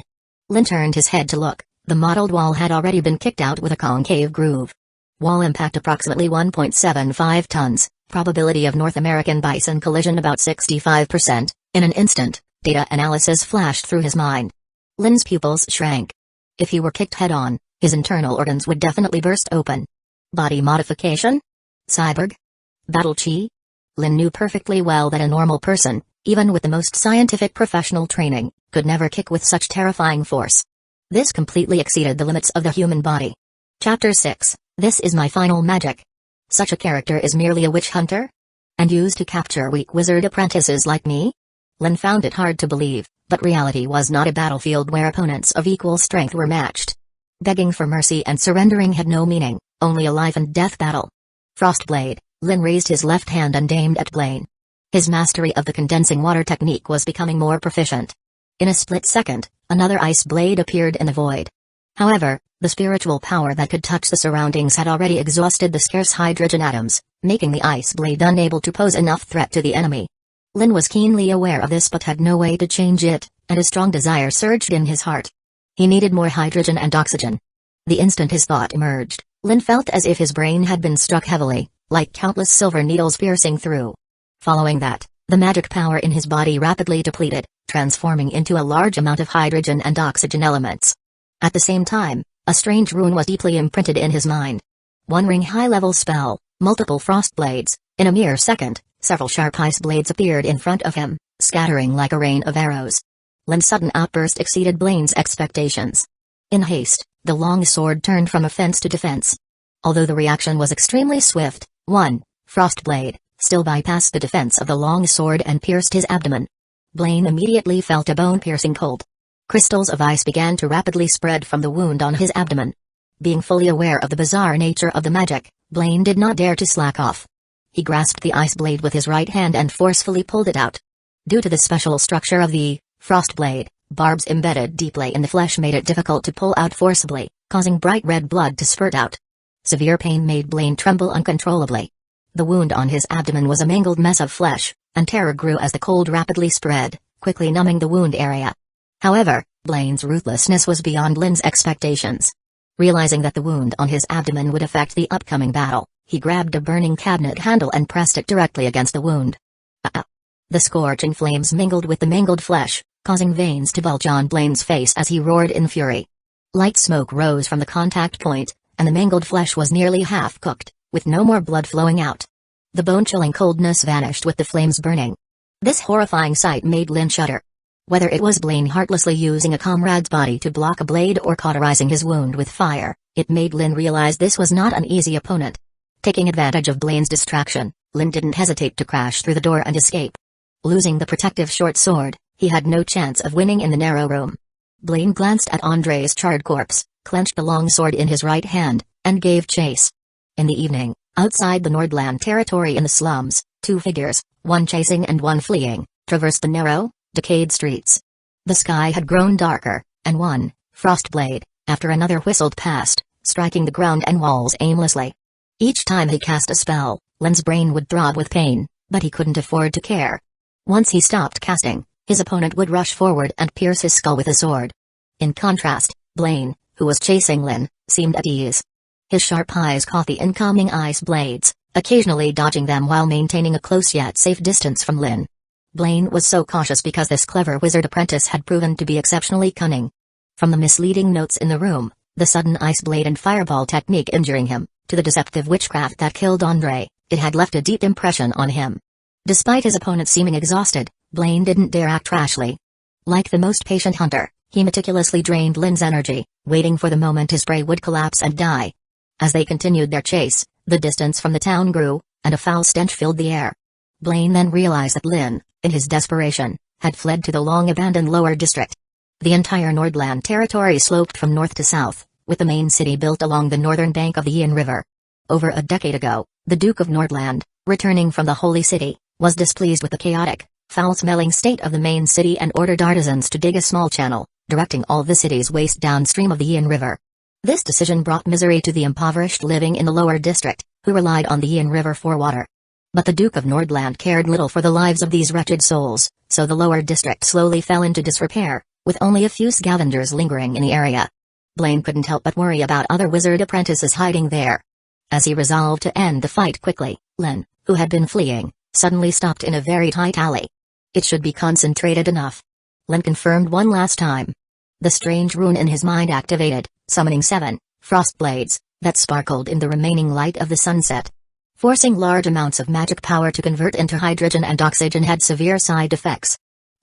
Lin turned his head to look. The mottled wall had already been kicked out with a concave groove. Wall impact approximately 1.75 tons, probability of North American bison collision about 65%. In an instant, data analysis flashed through his mind. Lin's pupils shrank. If he were kicked head-on, his internal organs would definitely burst open. Body modification? Cyborg? Battle chi? Lin knew perfectly well that a normal person, even with the most scientific professional training, could never kick with such terrifying force. This completely exceeded the limits of the human body. Chapter 6, This is my final magic. Such a character is merely a witch hunter? And used to capture weak wizard apprentices like me? Lin found it hard to believe, but reality was not a battlefield where opponents of equal strength were matched. Begging for mercy and surrendering had no meaning, only a life and death battle. Frostblade, Lin raised his left hand and aimed at Blaine. His mastery of the condensing water technique was becoming more proficient. In a split second, another ice blade appeared in the void. However, the spiritual power that could touch the surroundings had already exhausted the scarce hydrogen atoms, making the ice blade unable to pose enough threat to the enemy. Lin was keenly aware of this but had no way to change it, and a strong desire surged in his heart. He needed more hydrogen and oxygen. The instant his thought emerged, Lin felt as if his brain had been struck heavily, like countless silver needles piercing through. Following that, the magic power in his body rapidly depleted, transforming into a large amount of hydrogen and oxygen elements. At the same time, a strange rune was deeply imprinted in his mind. One ring high-level spell, multiple frost blades. In a mere second, several sharp ice blades appeared in front of him, scattering like a rain of arrows. Lin's sudden outburst exceeded Blaine's expectations. In haste, the long sword turned from offense to defense. Although the reaction was extremely swift, one frost blade still bypassed the defense of the long sword and pierced his abdomen. Blaine immediately felt a bone-piercing cold. Crystals of ice began to rapidly spread from the wound on his abdomen. Being fully aware of the bizarre nature of the magic, Blaine did not dare to slack off. He grasped the ice blade with his right hand and forcefully pulled it out. Due to the special structure of the frost blade, barbs embedded deeply in the flesh made it difficult to pull out forcibly, causing bright red blood to spurt out. Severe pain made Blaine tremble uncontrollably. The wound on his abdomen was a mangled mess of flesh, and terror grew as the cold rapidly spread, quickly numbing the wound area. However, Blaine's ruthlessness was beyond Lin's expectations. Realizing that the wound on his abdomen would affect the upcoming battle, he grabbed a burning cabinet handle and pressed it directly against the wound. The scorching flames mingled with the mangled flesh, causing veins to bulge on Blaine's face as he roared in fury. Light smoke rose from the contact point, and the mangled flesh was nearly half-cooked, with no more blood flowing out. The bone-chilling coldness vanished with the flames burning. This horrifying sight made Lin shudder. Whether it was Blaine heartlessly using a comrade's body to block a blade or cauterizing his wound with fire, it made Lin realize this was not an easy opponent. Taking advantage of Blaine's distraction, Lin didn't hesitate to crash through the door and escape. Losing the protective short sword, he had no chance of winning in the narrow room. Blaine glanced at Andre's charred corpse, clenched the long sword in his right hand, and gave chase. In the evening, outside the Nordland territory in the slums, two figures, one chasing and one fleeing, traversed the narrow, decayed streets. The sky had grown darker, and one, Frostblade, after another whistled past, striking the ground and walls aimlessly. Each time he cast a spell, Lin's brain would throb with pain, but he couldn't afford to care. Once he stopped casting, his opponent would rush forward and pierce his skull with a sword. In contrast, Blaine, who was chasing Lin, seemed at ease. His sharp eyes caught the incoming ice blades, occasionally dodging them while maintaining a close yet safe distance from Lin. Blaine was so cautious because this clever wizard apprentice had proven to be exceptionally cunning. From the misleading notes in the room, the sudden ice blade and fireball technique injuring him, to the deceptive witchcraft that killed Andre, it had left a deep impression on him. Despite his opponent seeming exhausted, Blaine didn't dare act rashly. Like the most patient hunter, he meticulously drained Lin's energy, waiting for the moment his prey would collapse and die. As they continued their chase, the distance from the town grew, and a foul stench filled the air. Blaine then realized that Lin, in his desperation, had fled to the long-abandoned lower district. The entire Nordland territory sloped from north to south, with the main city built along the northern bank of the Yin River. Over a decade ago, the Duke of Nordland, returning from the Holy City, was displeased with the chaotic, foul-smelling state of the main city and ordered artisans to dig a small channel, directing all the city's waste downstream of the Yin River. This decision brought misery to the impoverished living in the lower district, who relied on the Yin River for water. But the Duke of Nordland cared little for the lives of these wretched souls, so the lower district slowly fell into disrepair, with only a few scavengers lingering in the area. Blaine couldn't help but worry about other wizard apprentices hiding there. As he resolved to end the fight quickly, Lin, who had been fleeing, suddenly stopped in a very tight alley. It should be concentrated enough. Lin confirmed one last time. The strange rune in his mind activated, summoning 7 frost blades that sparkled in the remaining light of the sunset. Forcing large amounts of magic power to convert into hydrogen and oxygen had severe side effects.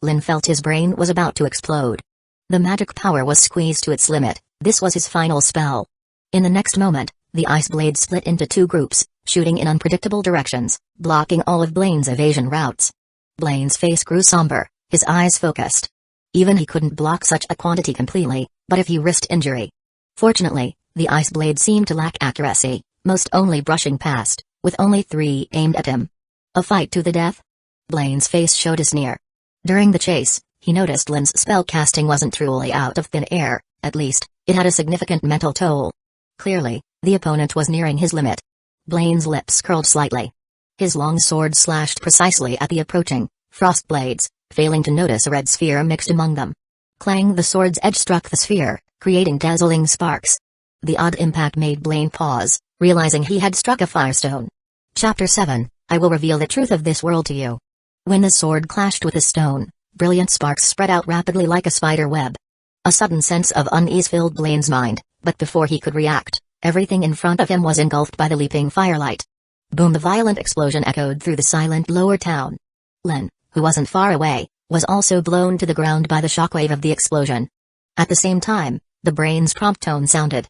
Lin felt his brain was about to explode. The magic power was squeezed to its limit. This was his final spell. In the next moment, the ice blade split into 2 groups, shooting in unpredictable directions, blocking all of Blaine's evasion routes. Blaine's face grew somber, his eyes focused. Even he couldn't block such a quantity completely, but if he risked injury. Fortunately, the ice blade seemed to lack accuracy, most only brushing past, with only 3 aimed at him. A fight to the death? Blaine's face showed a sneer. During the chase, he noticed Lin's spell casting wasn't truly out of thin air, at least, it had a significant mental toll. Clearly, the opponent was nearing his limit. Blaine's lips curled slightly. His long sword slashed precisely at the approaching frost blades, failing to notice a red sphere mixed among them. Clang, the sword's edge struck the sphere, creating dazzling sparks. The odd impact made Blaine pause, realizing he had struck a firestone. Chapter 7, I will reveal the truth of this world to you. When the sword clashed with the stone, brilliant sparks spread out rapidly like a spider web. A sudden sense of unease filled Blaine's mind, but before he could react, everything in front of him was engulfed by the leaping firelight. Boom! The violent explosion echoed through the silent lower town. Lin, who wasn't far away, was also blown to the ground by the shockwave of the explosion. At the same time, the brain's prompt tone sounded.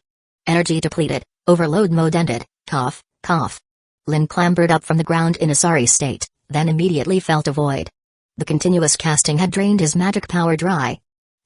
Energy depleted, overload mode ended, cough, cough. Lin clambered up from the ground in a sorry state, then immediately felt a void. The continuous casting had drained his magic power dry.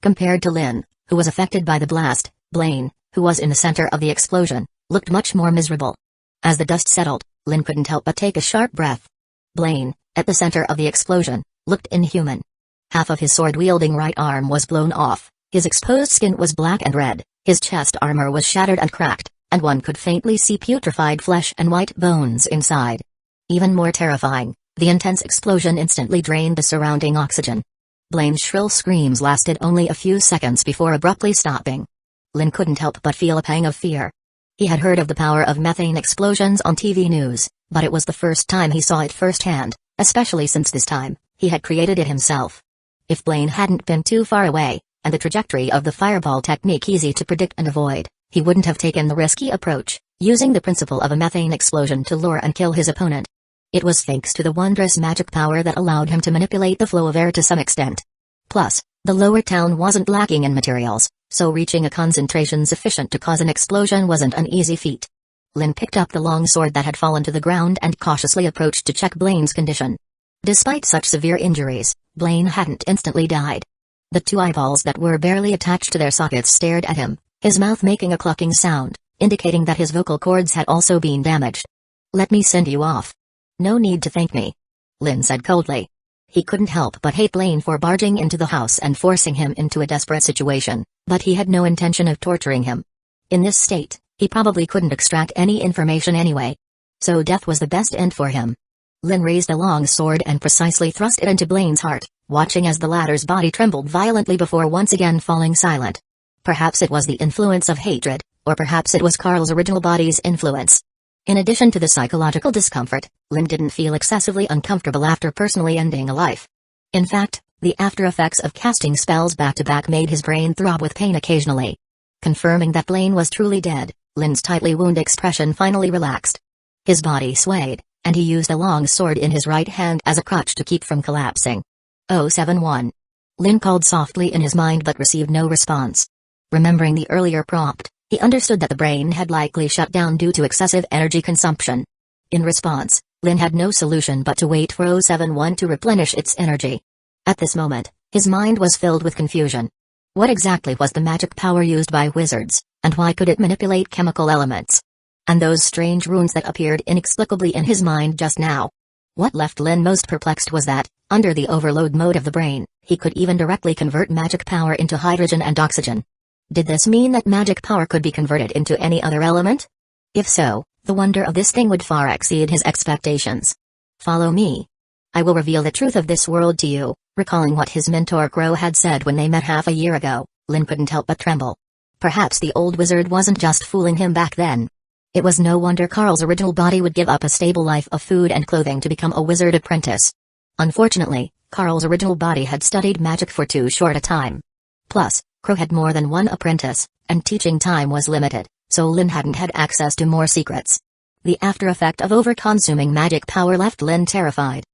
Compared to Lin, who was affected by the blast, Blaine, who was in the center of the explosion, looked much more miserable. As the dust settled, Lin couldn't help but take a sharp breath. Blaine, at the center of the explosion, looked inhuman. Half of his sword-wielding right arm was blown off, his exposed skin was black and red, his chest armor was shattered and cracked, and one could faintly see putrefied flesh and white bones inside. Even more terrifying, the intense explosion instantly drained the surrounding oxygen. Blaine's shrill screams lasted only a few seconds before abruptly stopping. Lin couldn't help but feel a pang of fear. He had heard of the power of methane explosions on TV news, but it was the first time he saw it firsthand, especially since this time, he had created it himself. If Blaine hadn't been too far away, and the trajectory of the fireball technique easy to predict and avoid, he wouldn't have taken the risky approach, using the principle of a methane explosion to lure and kill his opponent. It was thanks to the wondrous magic power that allowed him to manipulate the flow of air to some extent. Plus, the lower town wasn't lacking in materials, so reaching a concentration sufficient to cause an explosion wasn't an easy feat. Lin picked up the long sword that had fallen to the ground and cautiously approached to check Blaine's condition. Despite such severe injuries, Blaine hadn't instantly died. The two eyeballs that were barely attached to their sockets stared at him, his mouth making a clucking sound, indicating that his vocal cords had also been damaged. "Let me send you off." "No need to thank me," Lin said coldly. He couldn't help but hate Blaine for barging into the house and forcing him into a desperate situation, but he had no intention of torturing him. In this state, he probably couldn't extract any information anyway. So death was the best end for him. Lin raised a long sword and precisely thrust it into Blaine's heart, watching as the latter's body trembled violently before once again falling silent. Perhaps it was the influence of hatred, or perhaps it was Carl's original body's influence. In addition to the psychological discomfort, Lin didn't feel excessively uncomfortable after personally ending a life. In fact, the after-effects of casting spells back-to-back made his brain throb with pain occasionally. Confirming that Blaine was truly dead, Lin's tightly wounded expression finally relaxed. His body swayed, and he used a long sword in his right hand as a crutch to keep from collapsing. 071. Lin called softly in his mind but received no response. Remembering the earlier prompt, he understood that the brain had likely shut down due to excessive energy consumption. In response, Lin had no solution but to wait for 071 to replenish its energy. At this moment, his mind was filled with confusion. What exactly was the magic power used by wizards, and why could it manipulate chemical elements? And those strange runes that appeared inexplicably in his mind just now. What left Lin most perplexed was that, under the overload mode of the brain, he could even directly convert magic power into hydrogen and oxygen. Did this mean that magic power could be converted into any other element? If so, the wonder of this thing would far exceed his expectations. "Follow me. I will reveal the truth of this world to you." Recalling what his mentor Crow had said when they met half a year ago, Lin couldn't help but tremble. Perhaps the old wizard wasn't just fooling him back then. It was no wonder Carl's original body would give up a stable life of food and clothing to become a wizard apprentice. Unfortunately, Carl's original body had studied magic for too short a time. Plus, Crow had more than one apprentice, and teaching time was limited, so Lin hadn't had access to more secrets. The after effect of over-consuming magic power left Lin terrified.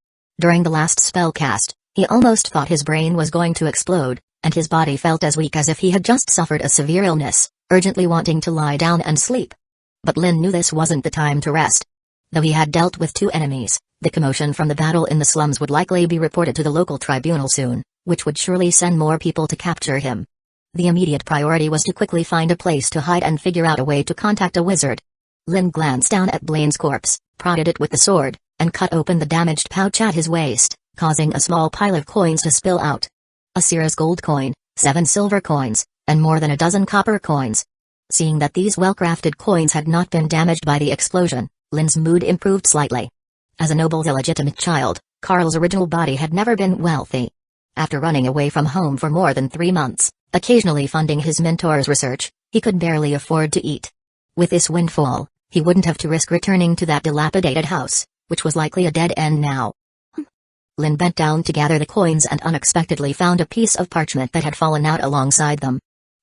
During the last spell cast, he almost thought his brain was going to explode, and his body felt as weak as if he had just suffered a severe illness, urgently wanting to lie down and sleep. But Lin knew this wasn't the time to rest. Though he had dealt with two enemies, the commotion from the battle in the slums would likely be reported to the local tribunal soon, which would surely send more people to capture him. The immediate priority was to quickly find a place to hide and figure out a way to contact a wizard. Lin glanced down at Blaine's corpse, prodded it with the sword, and cut open the damaged pouch at his waist, causing a small pile of coins to spill out. A Seer's gold coin, 7 silver coins, and more than a dozen copper coins. Seeing that these well-crafted coins had not been damaged by the explosion, Lin's mood improved slightly. As a noble's illegitimate child, Carl's original body had never been wealthy. After running away from home for more than 3 months, occasionally funding his mentor's research, he could barely afford to eat. With this windfall, he wouldn't have to risk returning to that dilapidated house, which was likely a dead end now. Lin bent down to gather the coins and unexpectedly found a piece of parchment that had fallen out alongside them.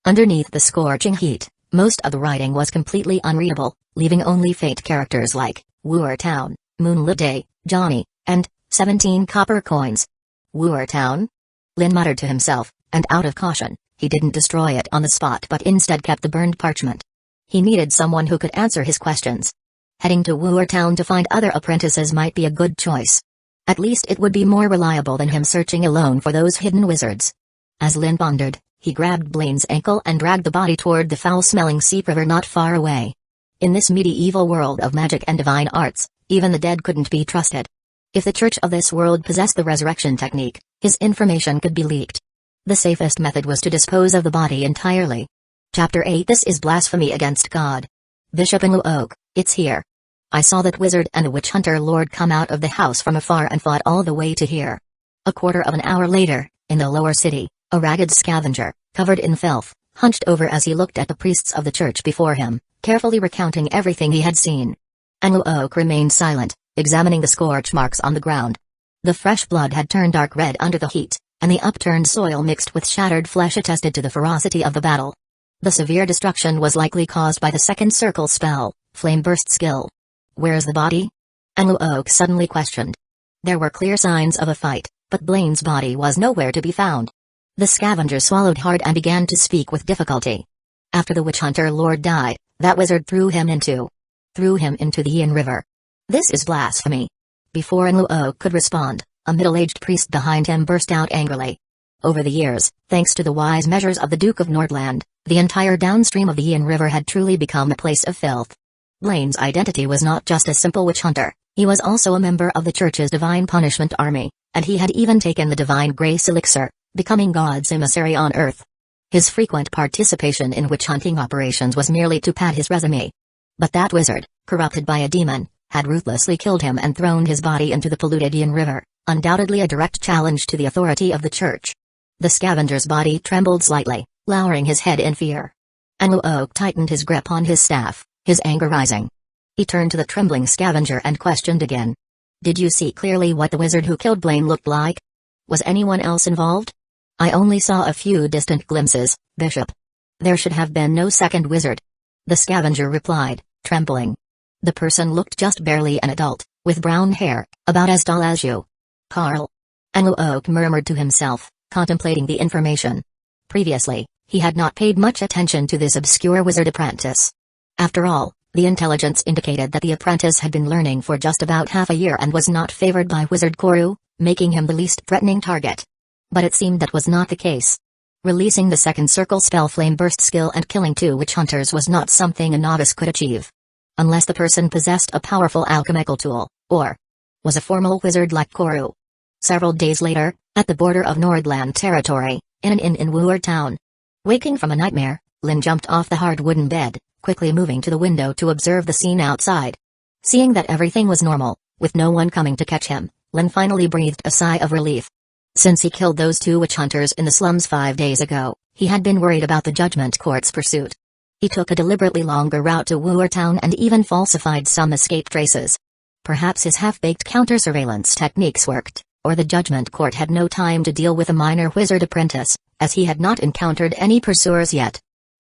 Underneath the scorching heat, most of the writing was completely unreadable, leaving only faint characters like, Wooer Town, Moonlit Day, Johnny, and 17 copper coins. Wooer Town? Lin muttered to himself, and out of caution, he didn't destroy it on the spot but instead kept the burned parchment. He needed someone who could answer his questions. Heading to Wooer Town to find other apprentices might be a good choice. At least it would be more reliable than him searching alone for those hidden wizards. As Lin pondered, He grabbed Blaine's ankle and dragged the body toward the foul-smelling Seep River not far away. In this medieval world of magic and divine arts, even the dead couldn't be trusted. If the church of this world possessed the resurrection technique, his information could be leaked. The safest method was to dispose of the body entirely. Chapter 8 This is blasphemy against God. Bishop Hueco, it's here. I saw that wizard and the witch hunter lord come out of the house from afar and fought all the way to here. A quarter of an hour later, in the lower city, a ragged scavenger, covered in filth, hunched over as he looked at the priests of the church before him, carefully recounting everything he had seen. Hueco remained silent, examining the scorch marks on the ground. The fresh blood had turned dark red under the heat, and the upturned soil mixed with shattered flesh attested to the ferocity of the battle. The severe destruction was likely caused by the second circle spell, Flame Burst skill. Where's the body? Hueco suddenly questioned. There were clear signs of a fight, but Blaine's body was nowhere to be found. The scavenger swallowed hard and began to speak with difficulty. After the witch hunter lord died, that wizard threw him into the Yin River. This is blasphemy. Before Hueco could respond, a middle-aged priest behind him burst out angrily. Over the years, thanks to the wise measures of the Duke of Nordland, the entire downstream of the Yin River had truly become a place of filth. Blaine's identity was not just a simple witch hunter, he was also a member of the church's Divine Punishment Army, and he had even taken the Divine Grace Elixir, becoming God's emissary on Earth. His frequent participation in witch-hunting operations was merely to pad his resume. But that wizard, corrupted by a demon, had ruthlessly killed him and thrown his body into the polluted Yin River, undoubtedly a direct challenge to the authority of the church. The scavenger's body trembled slightly, lowering his head in fear. Hueco tightened his grip on his staff, his anger rising. He turned to the trembling scavenger and questioned again. Did you see clearly what the wizard who killed Blaine looked like? Was anyone else involved? I only saw a few distant glimpses, Bishop. There should have been no second wizard. The scavenger replied, trembling. The person looked just barely an adult, with brown hair, about as tall as you. Carl. Hueco murmured to himself, contemplating the information. Previously, he had not paid much attention to this obscure wizard apprentice. After all, the intelligence indicated that the apprentice had been learning for just about half a year and was not favored by Wizard Koru, making him the least threatening target. But it seemed that was not the case. Releasing the second circle spell Flame Burst skill and killing 2 witch hunters was not something a novice could achieve. Unless the person possessed a powerful alchemical tool, or was a formal wizard like Koru. Several days later, at the border of Nordland territory, in an inn in Wuer town. Waking from a nightmare, Lin jumped off the hard wooden bed, quickly moving to the window to observe the scene outside. Seeing that everything was normal, with no one coming to catch him, Lin finally breathed a sigh of relief. Since he killed those 2 witch hunters in the slums 5 days ago, he had been worried about the Judgment Court's pursuit. He took a deliberately longer route to Wuer town and even falsified some escape traces. Perhaps his half-baked counter-surveillance techniques worked, or the Judgment Court had no time to deal with a minor wizard apprentice, as he had not encountered any pursuers yet.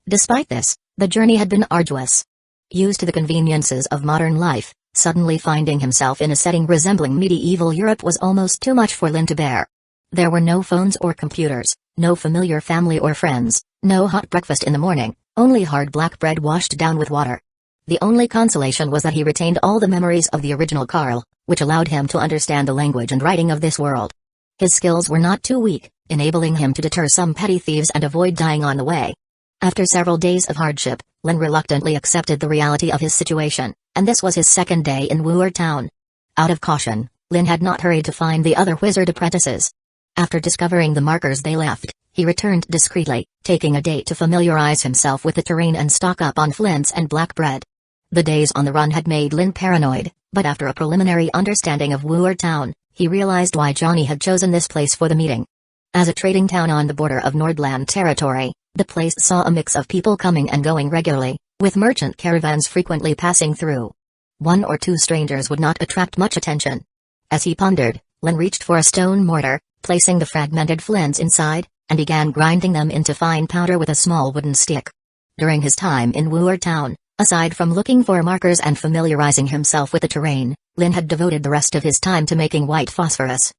Despite this, the journey had been arduous. Used to the conveniences of modern life, suddenly finding himself in a setting resembling medieval Europe was almost too much for Lin to bear. There were no phones or computers, no familiar family or friends, no hot breakfast in the morning, only hard black bread washed down with water. The only consolation was that he retained all the memories of the original Carl, which allowed him to understand the language and writing of this world. His skills were not too weak, enabling him to deter some petty thieves and avoid dying on the way. After several days of hardship, Lin reluctantly accepted the reality of his situation, and this was his second day in Wuer town. Out of caution, Lin had not hurried to find the other wizard apprentices. After discovering the markers they left, he returned discreetly, taking a day to familiarize himself with the terrain and stock up on flints and black bread. The days on the run had made Lin paranoid, but after a preliminary understanding of Wuer town, he realized why Johnny had chosen this place for the meeting. As a trading town on the border of Nordland territory, the place saw a mix of people coming and going regularly, with merchant caravans frequently passing through. 1 or 2 strangers would not attract much attention. As he pondered, Lin reached for a stone mortar, placing the fragmented flints inside, and began grinding them into fine powder with a small wooden stick. During his time in Wuer town, aside from looking for markers and familiarizing himself with the terrain, Lin had devoted the rest of his time to making white phosphorus.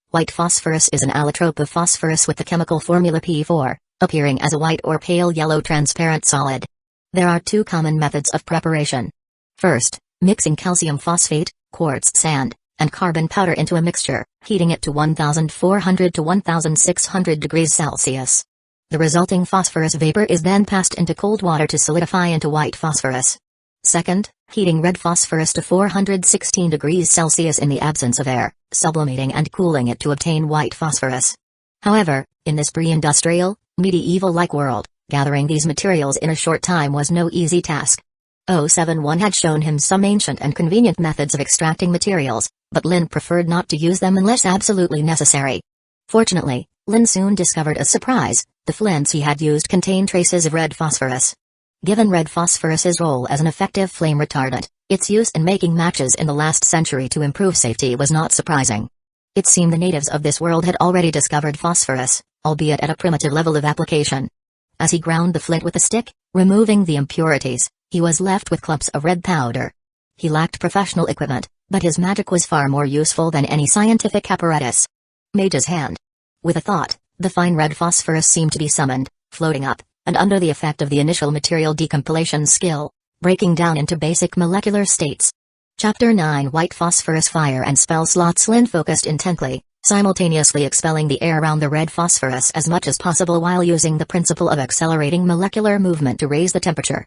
White phosphorus is an allotrope of phosphorus with the chemical formula P4, appearing as a white or pale yellow transparent solid. There are 2 common methods of preparation. First, mixing calcium phosphate, quartz sand, and carbon powder into a mixture, heating it to 1400 to 1600 degrees Celsius. The resulting phosphorus vapor is then passed into cold water to solidify into white phosphorus. Second, heating red phosphorus to 416 degrees Celsius in the absence of air, sublimating and cooling it to obtain white phosphorus. However, in this pre-industrial, medieval-like world, gathering these materials in a short time was no easy task. 071 had shown him some ancient and convenient methods of extracting materials, but Lin preferred not to use them unless absolutely necessary. Fortunately, Lin soon discovered a surprise: the flints he had used contained traces of red phosphorus. Given red phosphorus's role as an effective flame retardant, its use in making matches in the last century to improve safety was not surprising. It seemed the natives of this world had already discovered phosphorus, albeit at a primitive level of application. As he ground the flint with a stick, removing the impurities, he was left with clumps of red powder. He lacked professional equipment, but his magic was far more useful than any scientific apparatus. Mage's hand. With a thought, the fine red phosphorus seemed to be summoned, floating up, and under the effect of the initial material decompilation skill, breaking down into basic molecular states. Chapter 9 White Phosphorus Fire and Spell Slots. Lin focused intently, simultaneously expelling the air around the red phosphorus as much as possible while using the principle of accelerating molecular movement to raise the temperature.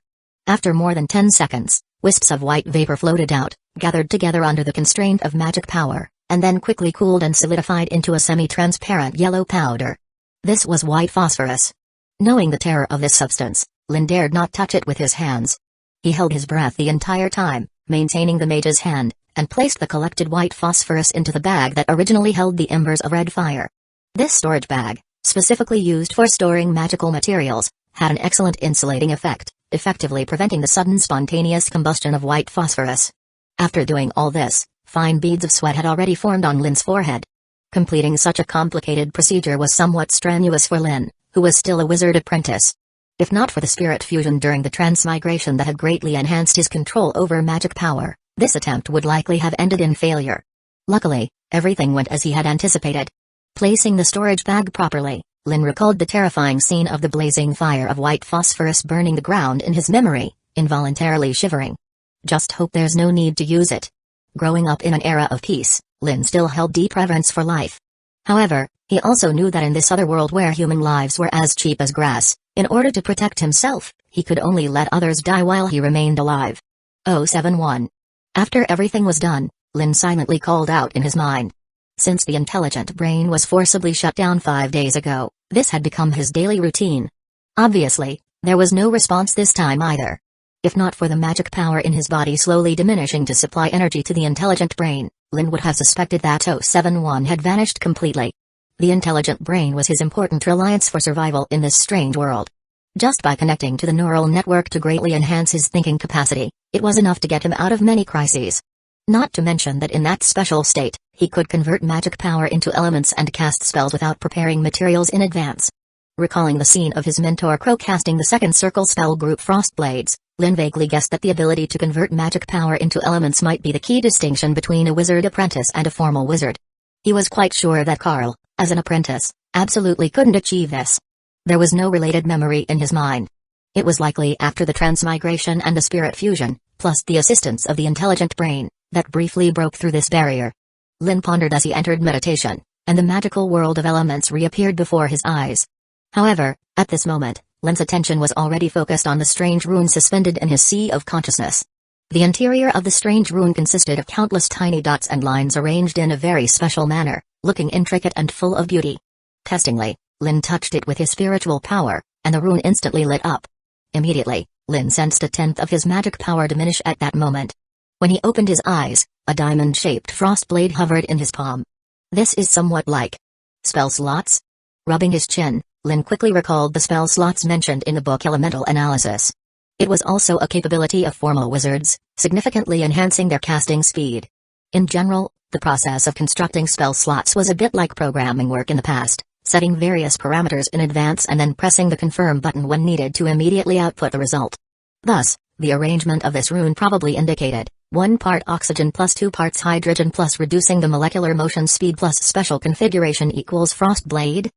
After more than 10 seconds, wisps of white vapor floated out, gathered together under the constraint of magic power, and then quickly cooled and solidified into a semi-transparent yellow powder. This was white phosphorus. Knowing the terror of this substance, Lin dared not touch it with his hands. He held his breath the entire time, maintaining the mage's hand, and placed the collected white phosphorus into the bag that originally held the embers of red fire. This storage bag, specifically used for storing magical materials, had an excellent insulating effect, effectively preventing the sudden spontaneous combustion of white phosphorus. After doing all this, fine beads of sweat had already formed on Lin's forehead. Completing such a complicated procedure was somewhat strenuous for Lin, who was still a wizard apprentice. If not for the spirit fusion during the transmigration that had greatly enhanced his control over magic power, this attempt would likely have ended in failure. Luckily, everything went as he had anticipated. Placing the storage bag properly, Lin recalled the terrifying scene of the blazing fire of white phosphorus burning the ground in his memory, involuntarily shivering. Just hope there's no need to use it. Growing up in an era of peace, Lin still held deep reverence for life. However, he also knew that in this other world where human lives were as cheap as grass, in order to protect himself, he could only let others die while he remained alive. 071. After everything was done, Lin silently called out in his mind. Since the intelligent brain was forcibly shut down 5 days ago, this had become his daily routine. Obviously, there was no response this time either. If not for the magic power in his body slowly diminishing to supply energy to the intelligent brain, Lin would have suspected that 071 had vanished completely. The intelligent brain was his important reliance for survival in this strange world. Just by connecting to the neural network to greatly enhance his thinking capacity, it was enough to get him out of many crises. Not to mention that in that special state, he could convert magic power into elements and cast spells without preparing materials in advance. Recalling the scene of his mentor Crow casting the second circle spell group Frostblades, Lin vaguely guessed that the ability to convert magic power into elements might be the key distinction between a wizard apprentice and a formal wizard. He was quite sure that Carl, as an apprentice, absolutely couldn't achieve this. There was no related memory in his mind. It was likely after the transmigration and the spirit fusion, plus the assistance of the intelligent brain, that briefly broke through this barrier. Lin pondered as he entered meditation, and the magical world of elements reappeared before his eyes. However, at this moment, Lin's attention was already focused on the strange rune suspended in his sea of consciousness. The interior of the strange rune consisted of countless tiny dots and lines arranged in a very special manner, looking intricate and full of beauty. Testingly, Lin touched it with his spiritual power, and the rune instantly lit up. Immediately, Lin sensed a tenth of his magic power diminish at that moment. When he opened his eyes, a diamond-shaped frost blade hovered in his palm. This is somewhat like spell slots? Rubbing his chin, Lin quickly recalled the spell slots mentioned in the book Elemental Analysis. It was also a capability of formal wizards, significantly enhancing their casting speed. In general, the process of constructing spell slots was a bit like programming work in the past, setting various parameters in advance and then pressing the confirm button when needed to immediately output the result. Thus, the arrangement of this rune probably indicated 1 part oxygen plus 2 parts hydrogen plus reducing the molecular motion speed plus special configuration equals frost blade.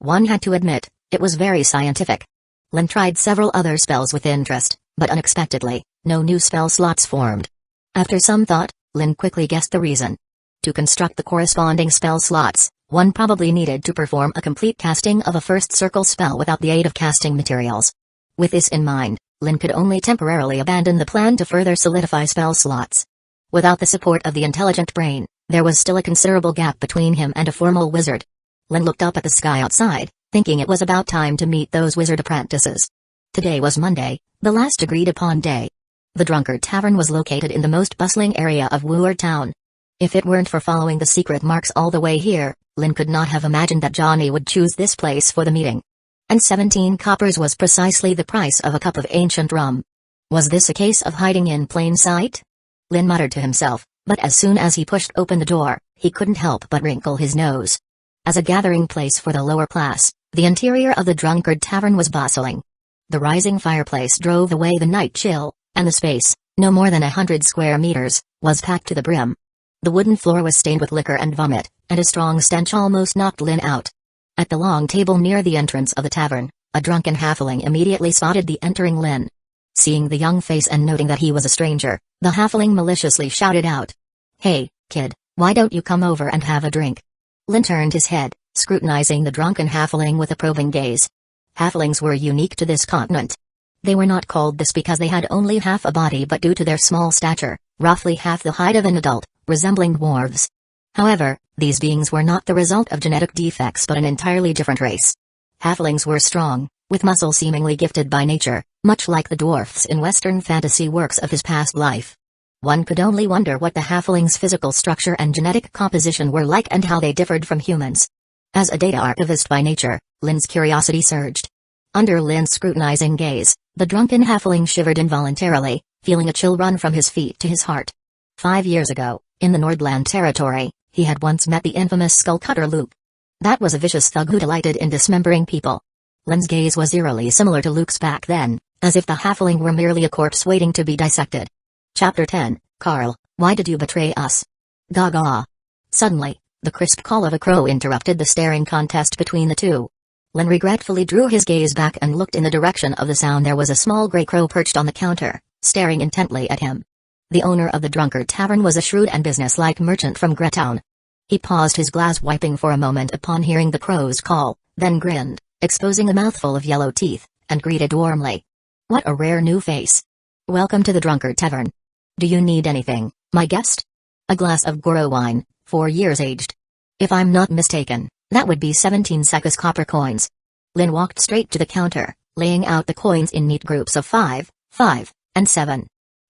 One had to admit, it was very scientific. Lin tried several other spells with interest, but unexpectedly, no new spell slots formed. After some thought, Lin quickly guessed the reason. To construct the corresponding spell slots, One probably needed to perform a complete casting of a first circle spell without the aid of casting materials. With this in mind, Lin could only temporarily abandon the plan to further solidify spell slots. Without the support of the intelligent brain, there was still a considerable gap between him and a formal wizard. Lin looked up at the sky outside, thinking it was about time to meet those wizard apprentices. Today was Monday, the last agreed-upon day. The Drunkard Tavern was located in the most bustling area of Wu'er Town. If it weren't for following the secret marks all the way here, Lin could not have imagined that Johnny would choose this place for the meeting. And 17 coppers was precisely the price of a cup of ancient rum. Was this a case of hiding in plain sight? Lin muttered to himself, but as soon as he pushed open the door, he couldn't help but wrinkle his nose. As a gathering place for the lower class, the interior of the Drunkard Tavern was bustling. The rising fireplace drove away the night chill, and the space, no more than 100 square meters, was packed to the brim. The wooden floor was stained with liquor and vomit, and a strong stench almost knocked Lin out. At the long table near the entrance of the tavern, a drunken halfling immediately spotted the entering Lin. Seeing the young face and noting that he was a stranger, the halfling maliciously shouted out, "Hey, kid, why don't you come over and have a drink?" Lin turned his head, scrutinizing the drunken halfling with a probing gaze. Halflings were unique to this continent. They were not called this because they had only half a body but due to their small stature, roughly half the height of an adult, resembling dwarves. However, these beings were not the result of genetic defects but an entirely different race. Halflings were strong, with muscle seemingly gifted by nature, much like the dwarfs in Western fantasy works of his past life. One could only wonder what the halflings' physical structure and genetic composition were like and how they differed from humans. As a data archivist by nature, Lin's curiosity surged. Under Lin's scrutinizing gaze, the drunken halfling shivered involuntarily, feeling a chill run from his feet to his heart. 5 years ago, in the Nordland territory, he had once met the infamous skull-cutter Luke. That was a vicious thug who delighted in dismembering people. Lin's gaze was eerily similar to Luke's back then, as if the halfling were merely a corpse waiting to be dissected. Chapter 10, Carl, why did you betray us? Gaga. Suddenly, the crisp call of a crow interrupted the staring contest between the two. Lin regretfully drew his gaze back and looked in the direction of the sound. There was a small gray crow perched on the counter, staring intently at him. The owner of the Drunkard Tavern was a shrewd and businesslike merchant from Gretown. He paused his glass wiping for a moment upon hearing the crow's call, then grinned, exposing a mouthful of yellow teeth, and greeted warmly. What a rare new face. Welcome to the Drunkard Tavern. Do you need anything, my guest? A glass of Goro wine, 4 years aged. If I'm not mistaken, that would be 17 Sekas copper coins. Lin walked straight to the counter, laying out the coins in neat groups of 5, 5, and 7.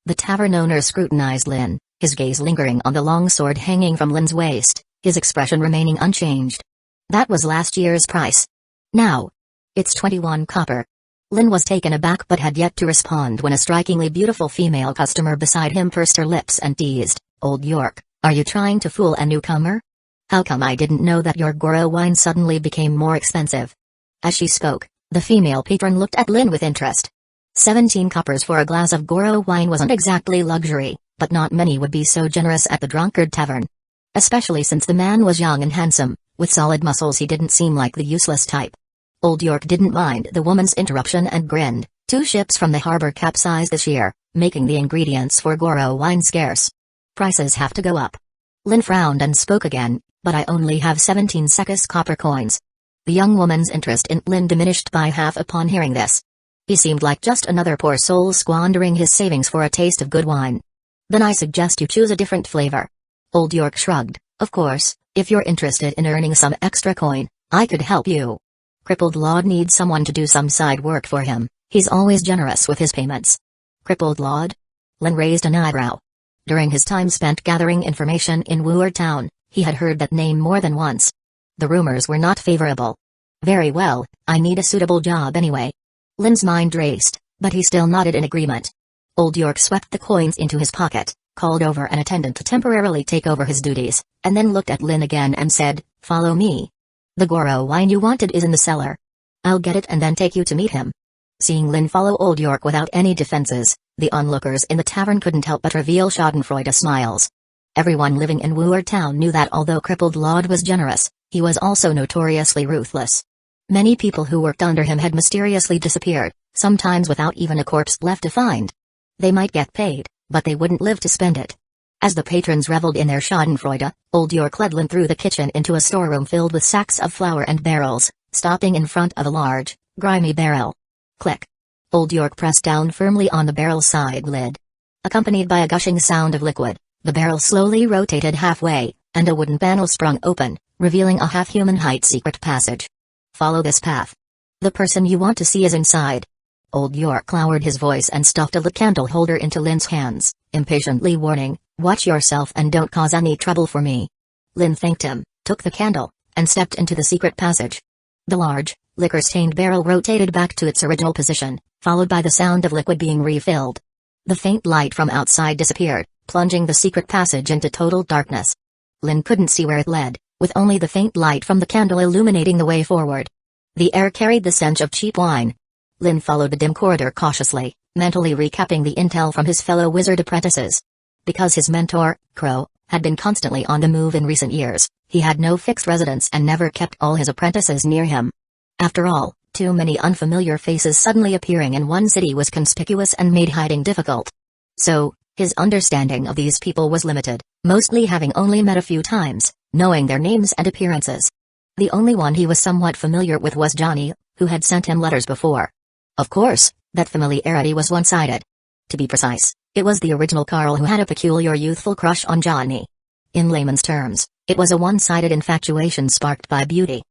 The tavern owner scrutinized Lin, his gaze lingering on the long sword hanging from Lin's waist, his expression remaining unchanged. That was last year's price. Now, it's 21 copper. Lin was taken aback but had yet to respond when a strikingly beautiful female customer beside him pursed her lips and teased, "Old York, are you trying to fool a newcomer? How come I didn't know that your Goro wine suddenly became more expensive?" As she spoke, the female patron looked at Lin with interest. 17 coppers for a glass of Goro wine wasn't exactly luxury, but not many would be so generous at the Drunkard Tavern. Especially since the man was young and handsome, with solid muscles. He didn't seem like the useless type. Old York didn't mind the woman's interruption and grinned. 2 ships from the harbor capsized this year, making the ingredients for Goro wine scarce. Prices have to go up. Lin frowned and spoke again, but I only have 17 Sekas copper coins. The young woman's interest in Lin diminished by half upon hearing this. He seemed like just another poor soul squandering his savings for a taste of good wine. Then I suggest you choose a different flavor. Old York shrugged. Of course, if you're interested in earning some extra coin, I could help you. Crippled Lord needs someone to do some side work for him. He's always generous with his payments. Crippled Lord? Lin raised an eyebrow. During his time spent gathering information in Wu'er Town, he had heard that name more than once. The rumors were not favorable. Very well, I need a suitable job anyway. Lin's mind raced, but he still nodded in agreement. Old York swept the coins into his pocket, called over an attendant to temporarily take over his duties, and then looked at Lin again and said, "Follow me. The Goro wine you wanted is in the cellar. I'll get it and then take you to meet him." Seeing Lin follow Old York without any defenses, the onlookers in the tavern couldn't help but reveal schadenfreude smiles. Everyone living in Wu'er Town knew that although Crippled Lord was generous, he was also notoriously ruthless. Many people who worked under him had mysteriously disappeared, sometimes without even a corpse left to find. They might get paid, but they wouldn't live to spend it. As the patrons reveled in their schadenfreude, Old York led Lin through the kitchen into a storeroom filled with sacks of flour and barrels, stopping in front of a large, grimy barrel. Click. Old York pressed down firmly on the barrel's side lid. Accompanied by a gushing sound of liquid, the barrel slowly rotated halfway, and a wooden panel sprung open, revealing a half-human height secret passage. Follow this path. The person you want to see is inside. Old York lowered his voice and stuffed a lit candle holder into Lin's hands, impatiently warning, "Watch yourself and don't cause any trouble for me." Lin thanked him, took the candle, and stepped into the secret passage. The large, liquor-stained barrel rotated back to its original position, followed by the sound of liquid being refilled. The faint light from outside disappeared, plunging the secret passage into total darkness. Lin couldn't see where it led, with only the faint light from the candle illuminating the way forward. The air carried the stench of cheap wine. Lin followed the dim corridor cautiously, mentally recapping the intel from his fellow wizard apprentices. Because his mentor, Crow, had been constantly on the move in recent years, he had no fixed residence and never kept all his apprentices near him. After all, too many unfamiliar faces suddenly appearing in one city was conspicuous and made hiding difficult. So, his understanding of these people was limited, mostly having only met a few times, knowing their names and appearances. The only one he was somewhat familiar with was Johnny, who had sent him letters before. Of course, that familiarity was one-sided. To be precise, it was the original Carl who had a peculiar youthful crush on Johnny. In layman's terms, it was a one-sided infatuation sparked by beauty.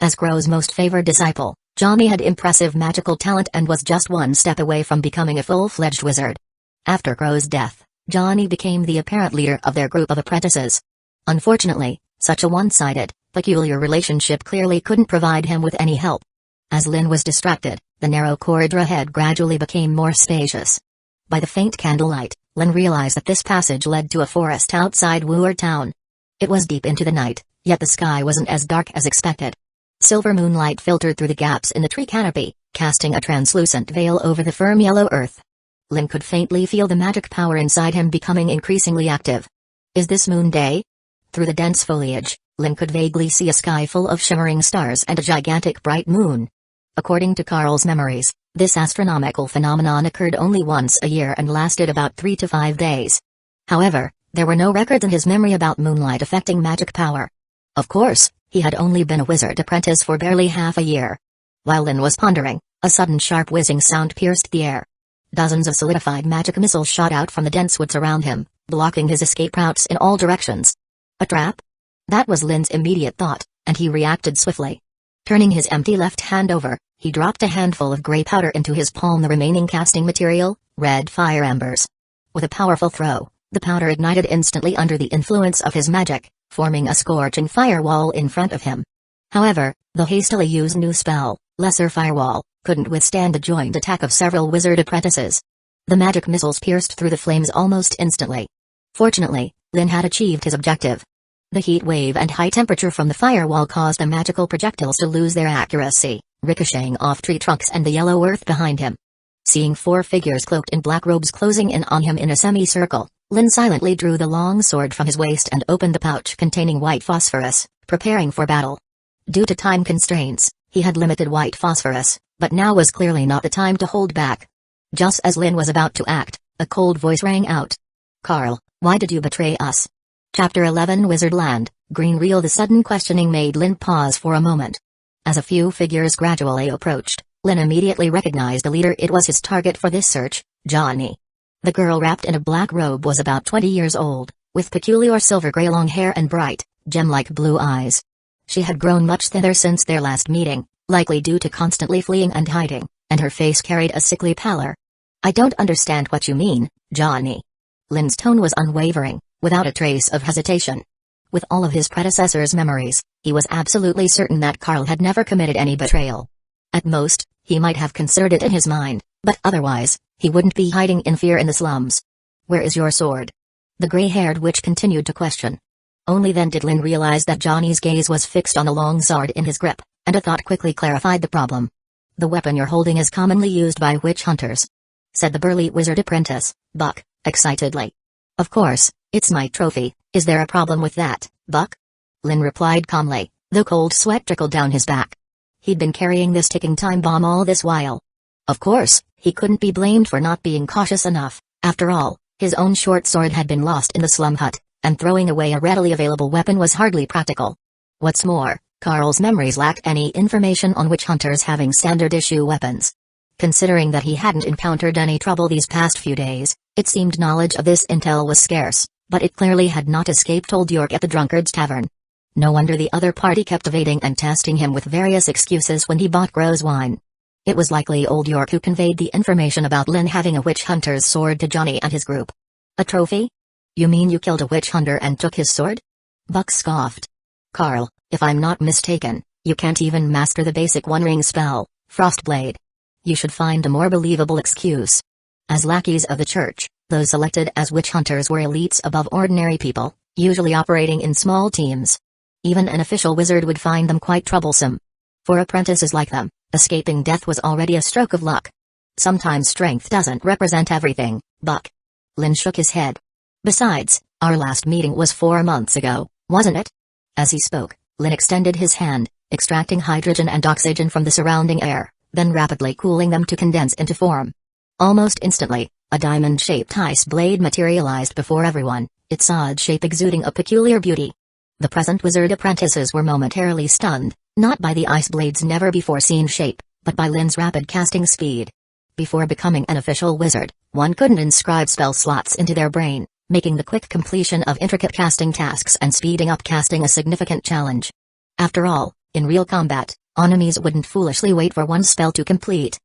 As Crow's most favored disciple, Johnny had impressive magical talent and was just one step away from becoming a full-fledged wizard. After Crow's death, Johnny became the apparent leader of their group of apprentices. Unfortunately, such a one-sided, peculiar relationship clearly couldn't provide him with any help. As Lin was distracted, the narrow corridor ahead gradually became more spacious. By the faint candlelight, Lin realized that this passage led to a forest outside Wu'er town. It was deep into the night, yet the sky wasn't as dark as expected. Silver moonlight filtered through the gaps in the tree canopy, casting a translucent veil over the firm yellow earth. Lin could faintly feel the magic power inside him becoming increasingly active. Is this moon day? Through the dense foliage, Lin could vaguely see a sky full of shimmering stars and a gigantic bright moon. According to Carl's memories, this astronomical phenomenon occurred only once a year and lasted about 3 to 5 days. However, there were no records in his memory about moonlight affecting magic power. Of course, he had only been a wizard apprentice for barely half a year. While Lin was pondering, a sudden sharp whizzing sound pierced the air. Dozens of solidified magic missiles shot out from the dense woods around him, blocking his escape routes in all directions. A trap? That was Lin's immediate thought, and he reacted swiftly. Turning his empty left hand over, he dropped a handful of gray powder into his palm, the remaining casting material, red fire embers. With a powerful throw, the powder ignited instantly under the influence of his magic, forming a scorching firewall in front of him. However, the hastily used new spell, Lesser Firewall, couldn't withstand the joint attack of several wizard apprentices. The magic missiles pierced through the flames almost instantly. Fortunately, Lin had achieved his objective. The heat wave and high temperature from the firewall caused the magical projectiles to lose their accuracy, ricocheting off tree trunks and the yellow earth behind him. Seeing 4 figures cloaked in black robes closing in on him in a semicircle, Lin silently drew the long sword from his waist and opened the pouch containing white phosphorus, preparing for battle. Due to time constraints, he had limited white phosphorus, but now was clearly not the time to hold back. Just as Lin was about to act, a cold voice rang out. "Carl, why did you betray us?" Chapter 11 Wizardland, Green Reel. The sudden questioning made Lin pause for a moment. As a few figures gradually approached, Lin immediately recognized the leader. It was his target for this search, Johnny. The girl wrapped in a black robe was about 20 years old, with peculiar silver-gray long hair and bright, gem-like blue eyes. She had grown much thinner since their last meeting, likely due to constantly fleeing and hiding, and her face carried a sickly pallor. "I don't understand what you mean, Johnny." Lin's tone was unwavering, without a trace of hesitation. With all of his predecessor's memories, he was absolutely certain that Carl had never committed any betrayal. At most, he might have considered it in his mind, but otherwise, he wouldn't be hiding in fear in the slums. "Where is your sword?" The gray-haired witch continued to question. Only then did Lin realize that Johnny's gaze was fixed on the long sword in his grip, and a thought quickly clarified the problem. "The weapon you're holding is commonly used by witch hunters," said the burly wizard apprentice, Buck, excitedly. "Of course, it's my trophy. Is there a problem with that, Buck?" Lin replied calmly, though cold sweat trickled down his back. He'd been carrying this ticking time bomb all this while. Of course, he couldn't be blamed for not being cautious enough. After all, His own short sword had been lost in the slum hut, and throwing away a readily available weapon was hardly practical. What's more, Carl's memories lacked any information on witch hunters having standard-issue weapons. Considering that he hadn't encountered any trouble these past few days, it seemed knowledge of this intel was scarce, but it clearly had not escaped old York at the Drunkard's Tavern. No wonder the other party kept evading and testing him with various excuses when he bought Gro's wine. It was likely old York who conveyed the information about Lin having a witch hunter's sword to Johnny and his group. A trophy? You mean you killed a witch hunter and took his sword? Buck scoffed. Carl, if I'm not mistaken, you can't even master the basic one-ring spell, Frostblade. You should find a more believable excuse. As lackeys of the church, those selected as witch hunters were elites above ordinary people, usually operating in small teams. Even an official wizard would find them quite troublesome. For apprentices like them, escaping death was already a stroke of luck. Sometimes strength doesn't represent everything, Buck. Lin shook his head. Besides, our last meeting was 4 months ago, wasn't it? As he spoke, Lin extended his hand, extracting hydrogen and oxygen from the surrounding air, then rapidly cooling them to condense into form. Almost instantly, a diamond-shaped ice blade materialized before everyone, its odd shape exuding a peculiar beauty. The present wizard apprentices were momentarily stunned, not by the ice blade's never-before-seen shape, but by Lin's rapid casting speed. Before becoming an official wizard, one couldn't inscribe spell slots into their brain, making the quick completion of intricate casting tasks and speeding up casting a significant challenge. After all, in real combat, enemies wouldn't foolishly wait for one spell to complete.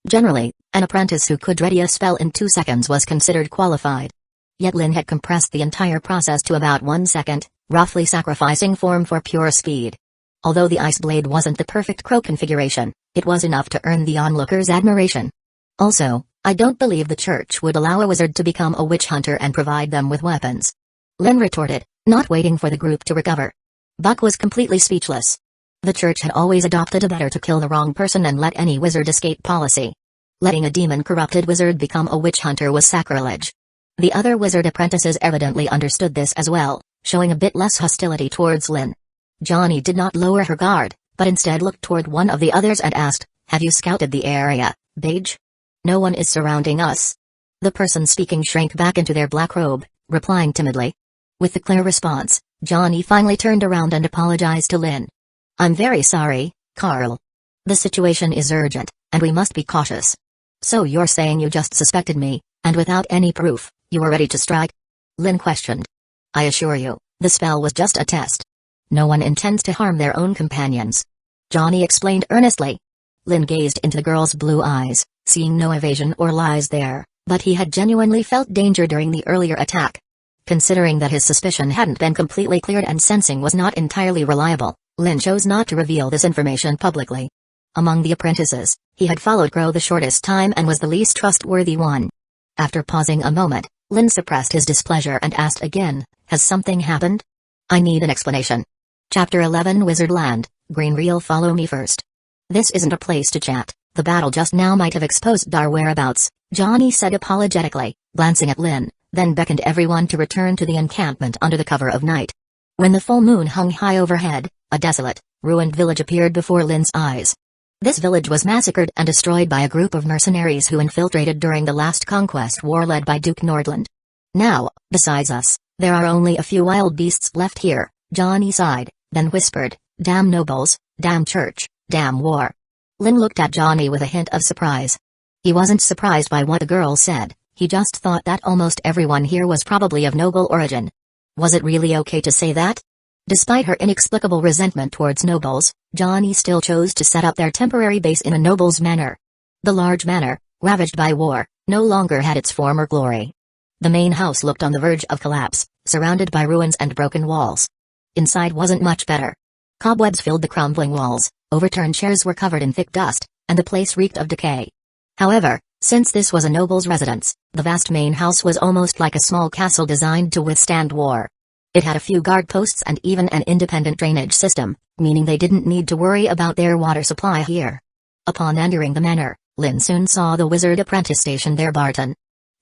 Generally, an apprentice who could ready a spell in 2 seconds was considered qualified. Yet Lin had compressed the entire process to about 1 second, roughly sacrificing form for pure speed. Although the ice blade wasn't the perfect crow configuration, it was enough to earn the onlookers' admiration. Also, I don't believe the church would allow a wizard to become a witch hunter and provide them with weapons. Lin retorted, not waiting for the group to recover. Buck was completely speechless. The church had always adopted a better to kill the wrong person and let any wizard escape policy. Letting a demon-corrupted wizard become a witch hunter was sacrilege. The other wizard apprentices evidently understood this as well, showing a bit less hostility towards Lin. Johnny did not lower her guard, but instead looked toward one of the others and asked, "Have you scouted the area, Mage? No one is surrounding us." The person speaking shrank back into their black robe, replying timidly. With the clear response, Johnny finally turned around and apologized to Lin. "I'm very sorry, Carl. The situation is urgent, and we must be cautious." "So you're saying you just suspected me, and without any proof, you were ready to strike?" Lin questioned. "I assure you, the spell was just a test. No one intends to harm their own companions," Johnny explained earnestly. Lin gazed into the girl's blue eyes, seeing no evasion or lies there, but he had genuinely felt danger during the earlier attack. Considering that his suspicion hadn't been completely cleared and sensing was not entirely reliable, Lin chose not to reveal this information publicly. Among the apprentices, he had followed Gro the shortest time and was the least trustworthy one. After pausing a moment, Lin suppressed his displeasure and asked again, "Has something happened? I need an explanation." Chapter 11 Wizardland, Green Reel. Follow me first. "This isn't a place to chat, the battle just now might have exposed our whereabouts," Johnny said apologetically, glancing at Lin, then beckoned everyone to return to the encampment under the cover of night. When the full moon hung high overhead, a desolate, ruined village appeared before Lin's eyes. This village was massacred and destroyed by a group of mercenaries who infiltrated during the last Conquest war led by Duke Nordland. "Now, besides us, there are only a few wild beasts left here," Johnny sighed, then whispered, "Damn nobles, damn church, damn war." Lin looked at Johnny with a hint of surprise. He wasn't surprised by what the girl said, he just thought that almost everyone here was probably of noble origin. Was it really okay to say that? Despite her inexplicable resentment towards nobles, Johnny still chose to set up their temporary base in a noble's manor. The large manor, ravaged by war, no longer had its former glory. The main house looked on the verge of collapse, surrounded by ruins and broken walls. Inside wasn't much better. Cobwebs filled the crumbling walls, overturned chairs were covered in thick dust, and the place reeked of decay. However, since this was a noble's residence, the vast main house was almost like a small castle designed to withstand war. It had a few guard posts and even an independent drainage system, meaning they didn't need to worry about their water supply here. Upon entering the manor, Lin soon saw the wizard apprentice stationed there. Barton.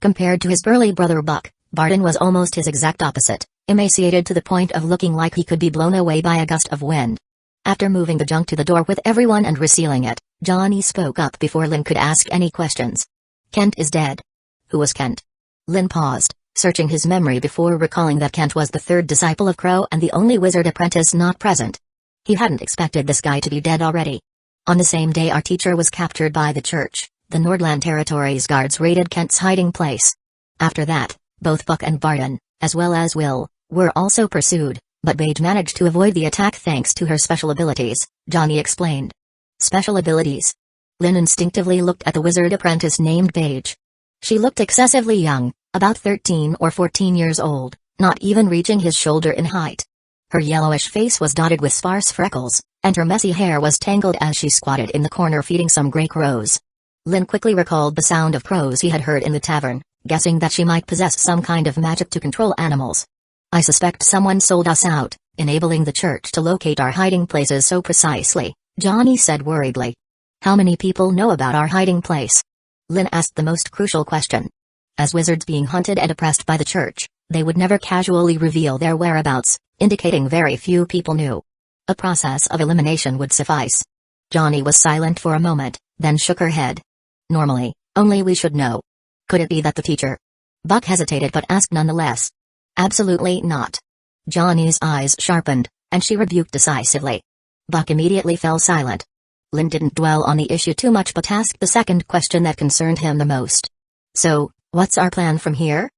Compared to his burly brother Buck, Barton was almost his exact opposite, emaciated to the point of looking like he could be blown away by a gust of wind. After moving the junk to the door with everyone and resealing it, Johnny spoke up before Lin could ask any questions. "Kent is dead." "Who was Kent?" Lin paused, searching his memory before recalling that Kent was the third disciple of Crow and the only wizard apprentice not present. He hadn't expected this guy to be dead already. On the same day our teacher was captured by the church, the Nordland Territories guards raided Kent's hiding place. After that, both Buck and Barton, as well as Will, were also pursued, but Mage managed to avoid the attack thanks to her special abilities, Johnny explained. Special abilities? Lynn instinctively looked at the wizard apprentice named Mage. She looked excessively young, about 13 or 14 years old, not even reaching his shoulder in height. Her yellowish face was dotted with sparse freckles, and her messy hair was tangled as she squatted in the corner feeding some gray crows. Lynn quickly recalled the sound of crows he had heard in the tavern, guessing that she might possess some kind of magic to control animals. I suspect someone sold us out, enabling the church to locate our hiding places so precisely, Johnny said worriedly. How many people know about our hiding place? Lynn asked the most crucial question. As wizards being hunted and oppressed by the church, they would never casually reveal their whereabouts, indicating very few people knew. A process of elimination would suffice. Johnny was silent for a moment, then shook her head. Normally, only we should know. Could it be that the teacher? Buck hesitated but asked nonetheless. Absolutely not. Johnny's eyes sharpened, and she rebuked decisively. Buck immediately fell silent. Lynn didn't dwell on the issue too much but asked the second question that concerned him the most. So, what's our plan from here?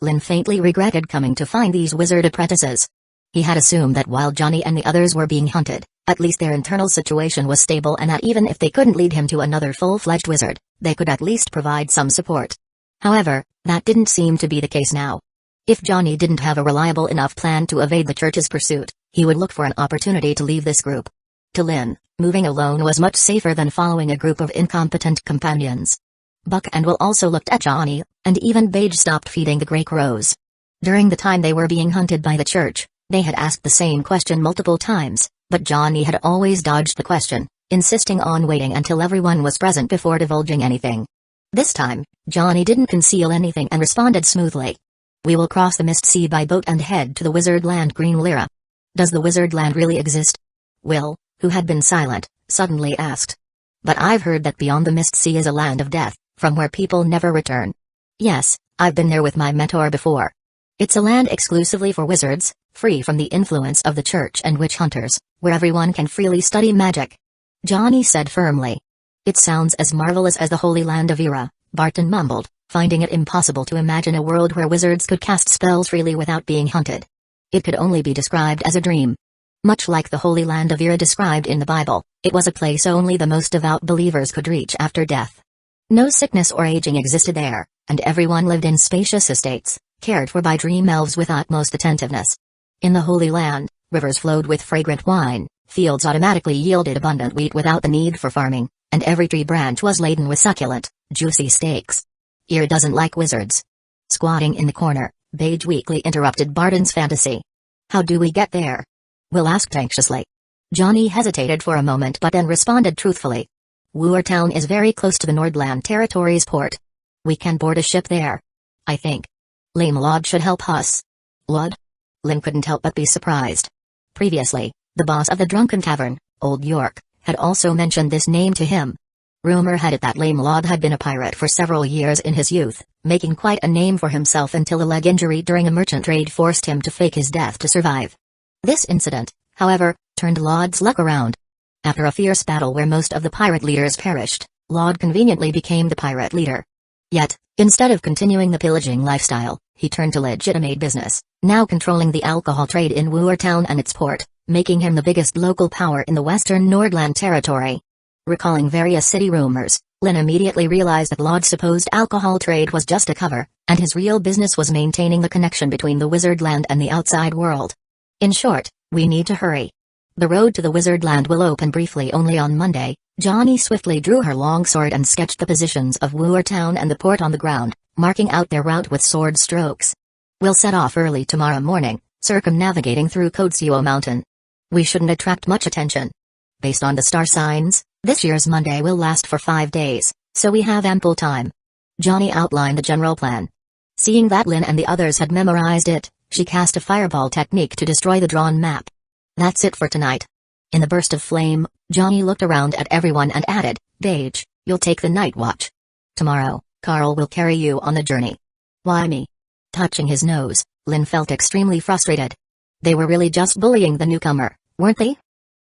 Lynn faintly regretted coming to find these wizard apprentices. He had assumed that while Johnny and the others were being hunted, at least their internal situation was stable and that even if they couldn't lead him to another full-fledged wizard, they could at least provide some support. However, that didn't seem to be the case now. If Johnny didn't have a reliable enough plan to evade the church's pursuit, he would look for an opportunity to leave this group. To Lynn, moving alone was much safer than following a group of incompetent companions. Buck and Will also looked at Johnny, and even Mage stopped feeding the gray crows. During the time they were being hunted by the church, they had asked the same question multiple times, but Johnny had always dodged the question, insisting on waiting until everyone was present before divulging anything. This time, Johnny didn't conceal anything and responded smoothly. We will cross the Mist Sea by boat and head to the Wizard Land Green Lyra. Does the Wizard Land really exist? Will, who had been silent, suddenly asked. But I've heard that beyond the Mist Sea is a land of death, from where people never return. Yes, I've been there with my mentor before. It's a land exclusively for wizards, free from the influence of the church and witch hunters, where everyone can freely study magic. Johnny said firmly. It sounds as marvelous as the Holy Land of Ira, Barton mumbled, finding it impossible to imagine a world where wizards could cast spells freely without being hunted. It could only be described as a dream. Much like the Holy Land of Ira described in the Bible, it was a place only the most devout believers could reach after death. No sickness or aging existed there, and everyone lived in spacious estates, cared for by dream elves with utmost attentiveness. In the Holy Land, rivers flowed with fragrant wine, fields automatically yielded abundant wheat without the need for farming, and every tree branch was laden with succulent, juicy steaks. Ira doesn't like wizards. Squatting in the corner, Mage weakly interrupted Barton's fantasy. How do we get there? Will asked anxiously. Johnny hesitated for a moment but then responded truthfully. Wuer Town is very close to the Nordland Territories port. We can board a ship there. I think. Lame Lod should help us. Lod? Lynn couldn't help but be surprised. Previously, the boss of the Drunken Tavern, Old York, had also mentioned this name to him. Rumor had it that Lame Lod had been a pirate for several years in his youth, making quite a name for himself until a leg injury during a merchant raid forced him to fake his death to survive. This incident, however, turned Lod's luck around. After a fierce battle where most of the pirate leaders perished, Lod conveniently became the pirate leader. Yet, instead of continuing the pillaging lifestyle, he turned to legitimate business, now controlling the alcohol trade in Wuer Town and its port, making him the biggest local power in the western Nordland territory. Recalling various city rumors, Lynn immediately realized that Lod's supposed alcohol trade was just a cover, and his real business was maintaining the connection between the Wizard Land and the outside world. In short, we need to hurry. The road to the Wizard Land will open briefly only on Monday. Johnny swiftly drew her longsword and sketched the positions of Wuer Town and the port on the ground, marking out their route with sword strokes. We'll set off early tomorrow morning, circumnavigating through Koutsuo Mountain. We shouldn't attract much attention. Based on the star signs, this year's Monday will last for 5 days, so we have ample time. Johnny outlined the general plan. Seeing that Lynn and the others had memorized it, she cast a fireball technique to destroy the drawn map. That's it for tonight. In the burst of flame, Johnny looked around at everyone and added, Mage, you'll take the night watch. Tomorrow, Carl will carry you on the journey. Why me? Touching his nose, Lin felt extremely frustrated. They were really just bullying the newcomer, weren't they?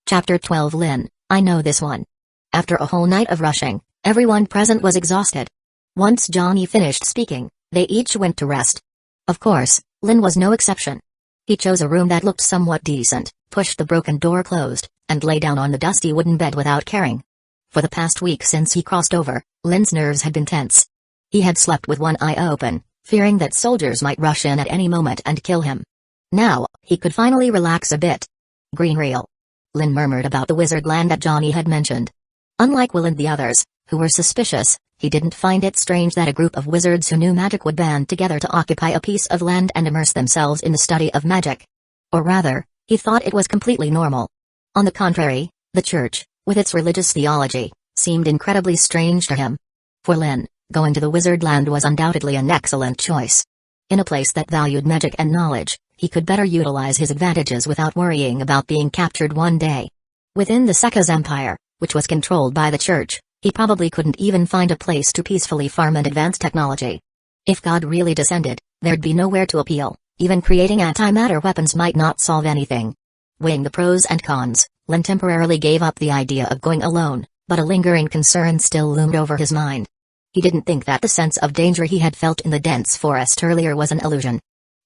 Chapter 12 Lin, I know this one. After a whole night of rushing, everyone present was exhausted. Once Johnny finished speaking, they each went to rest. Of course, Lin was no exception. He chose a room that looked somewhat decent, pushed the broken door closed, and lay down on the dusty wooden bed without caring. For the past week since he crossed over, Lin's nerves had been tense. He had slept with one eye open, fearing that soldiers might rush in at any moment and kill him. Now, he could finally relax a bit. Green Reel. Lin murmured about the wizard land that Johnny had mentioned. Unlike Will and the others, who were suspicious, he didn't find it strange that a group of wizards who knew magic would band together to occupy a piece of land and immerse themselves in the study of magic. Or rather, he thought it was completely normal. On the contrary, the church, with its religious theology, seemed incredibly strange to him. For Lin, going to the wizard land was undoubtedly an excellent choice. In a place that valued magic and knowledge, he could better utilize his advantages without worrying about being captured one day. Within the Saga's empire, which was controlled by the church, he probably couldn't even find a place to peacefully farm and advance technology. If God really descended, there'd be nowhere to appeal, even creating antimatter weapons might not solve anything. Weighing the pros and cons, Lin temporarily gave up the idea of going alone, but a lingering concern still loomed over his mind. He didn't think that the sense of danger he had felt in the dense forest earlier was an illusion.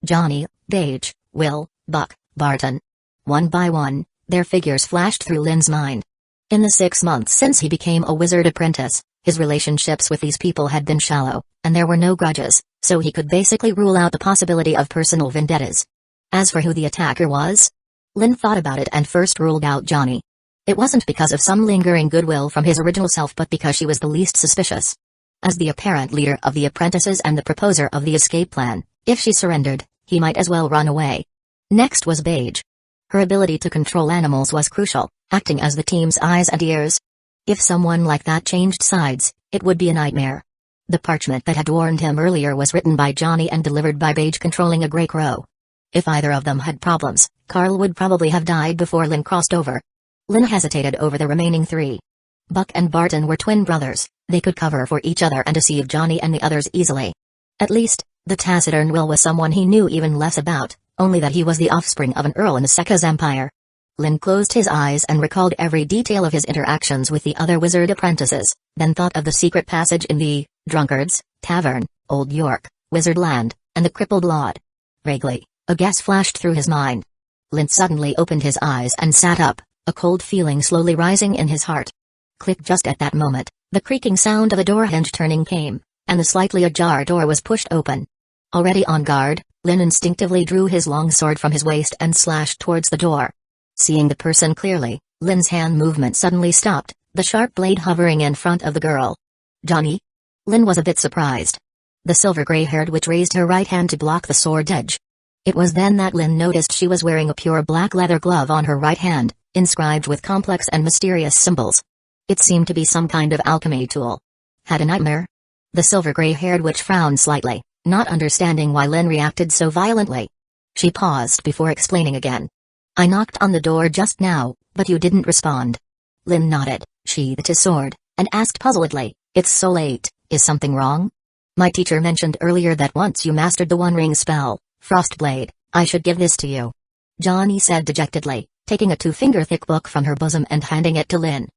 Johnny, Mage, Will, Buck, Barton. One by one, their figures flashed through Lin's mind. In the 6 months since he became a wizard apprentice, his relationships with these people had been shallow, and there were no grudges, so he could basically rule out the possibility of personal vendettas. As for who the attacker was, Lin thought about it and first ruled out Johnny. It wasn't because of some lingering goodwill from his original self but because she was the least suspicious. As the apparent leader of the apprentices and the proposer of the escape plan, if she surrendered, he might as well run away. Next was Mage. Her ability to control animals was crucial, acting as the team's eyes and ears. If someone like that changed sides, it would be a nightmare. The parchment that had warned him earlier was written by Johnny and delivered by Mage controlling a grey crow. If either of them had problems, Carl would probably have died before Lin crossed over. Lin hesitated over the remaining three. Buck and Barton were twin brothers, they could cover for each other and deceive Johnny and the others easily. At least, the taciturn Will was someone he knew even less about, only that he was the offspring of an earl in the Saga's empire. Lin closed his eyes and recalled every detail of his interactions with the other wizard apprentices, then thought of the secret passage in the Drunkards Tavern, Old York, Wizard Land, and the Crippled Lord. Vaguely, a guess flashed through his mind. Lin suddenly opened his eyes and sat up, a cold feeling slowly rising in his heart. Click! Just at that moment, the creaking sound of a door hinge turning came, and the slightly ajar door was pushed open. Already on guard, Lin instinctively drew his long sword from his waist and slashed towards the door. Seeing the person clearly, Lin's hand movement suddenly stopped, the sharp blade hovering in front of the girl. Johnny? Lin was a bit surprised. The silver-gray-haired witch raised her right hand to block the sword edge. It was then that Lin noticed she was wearing a pure black leather glove on her right hand, inscribed with complex and mysterious symbols. It seemed to be some kind of alchemy tool. Had a nightmare? The silver-gray-haired witch frowned slightly, not understanding why Lin reacted so violently. She paused before explaining again. I knocked on the door just now, but you didn't respond. Lin nodded, sheathed his sword, and asked puzzledly, it's so late, is something wrong? My teacher mentioned earlier that once you mastered the One Ring spell, Frostblade, I should give this to you. Johnny said dejectedly, taking a 2-finger-thick book from her bosom and handing it to Lin.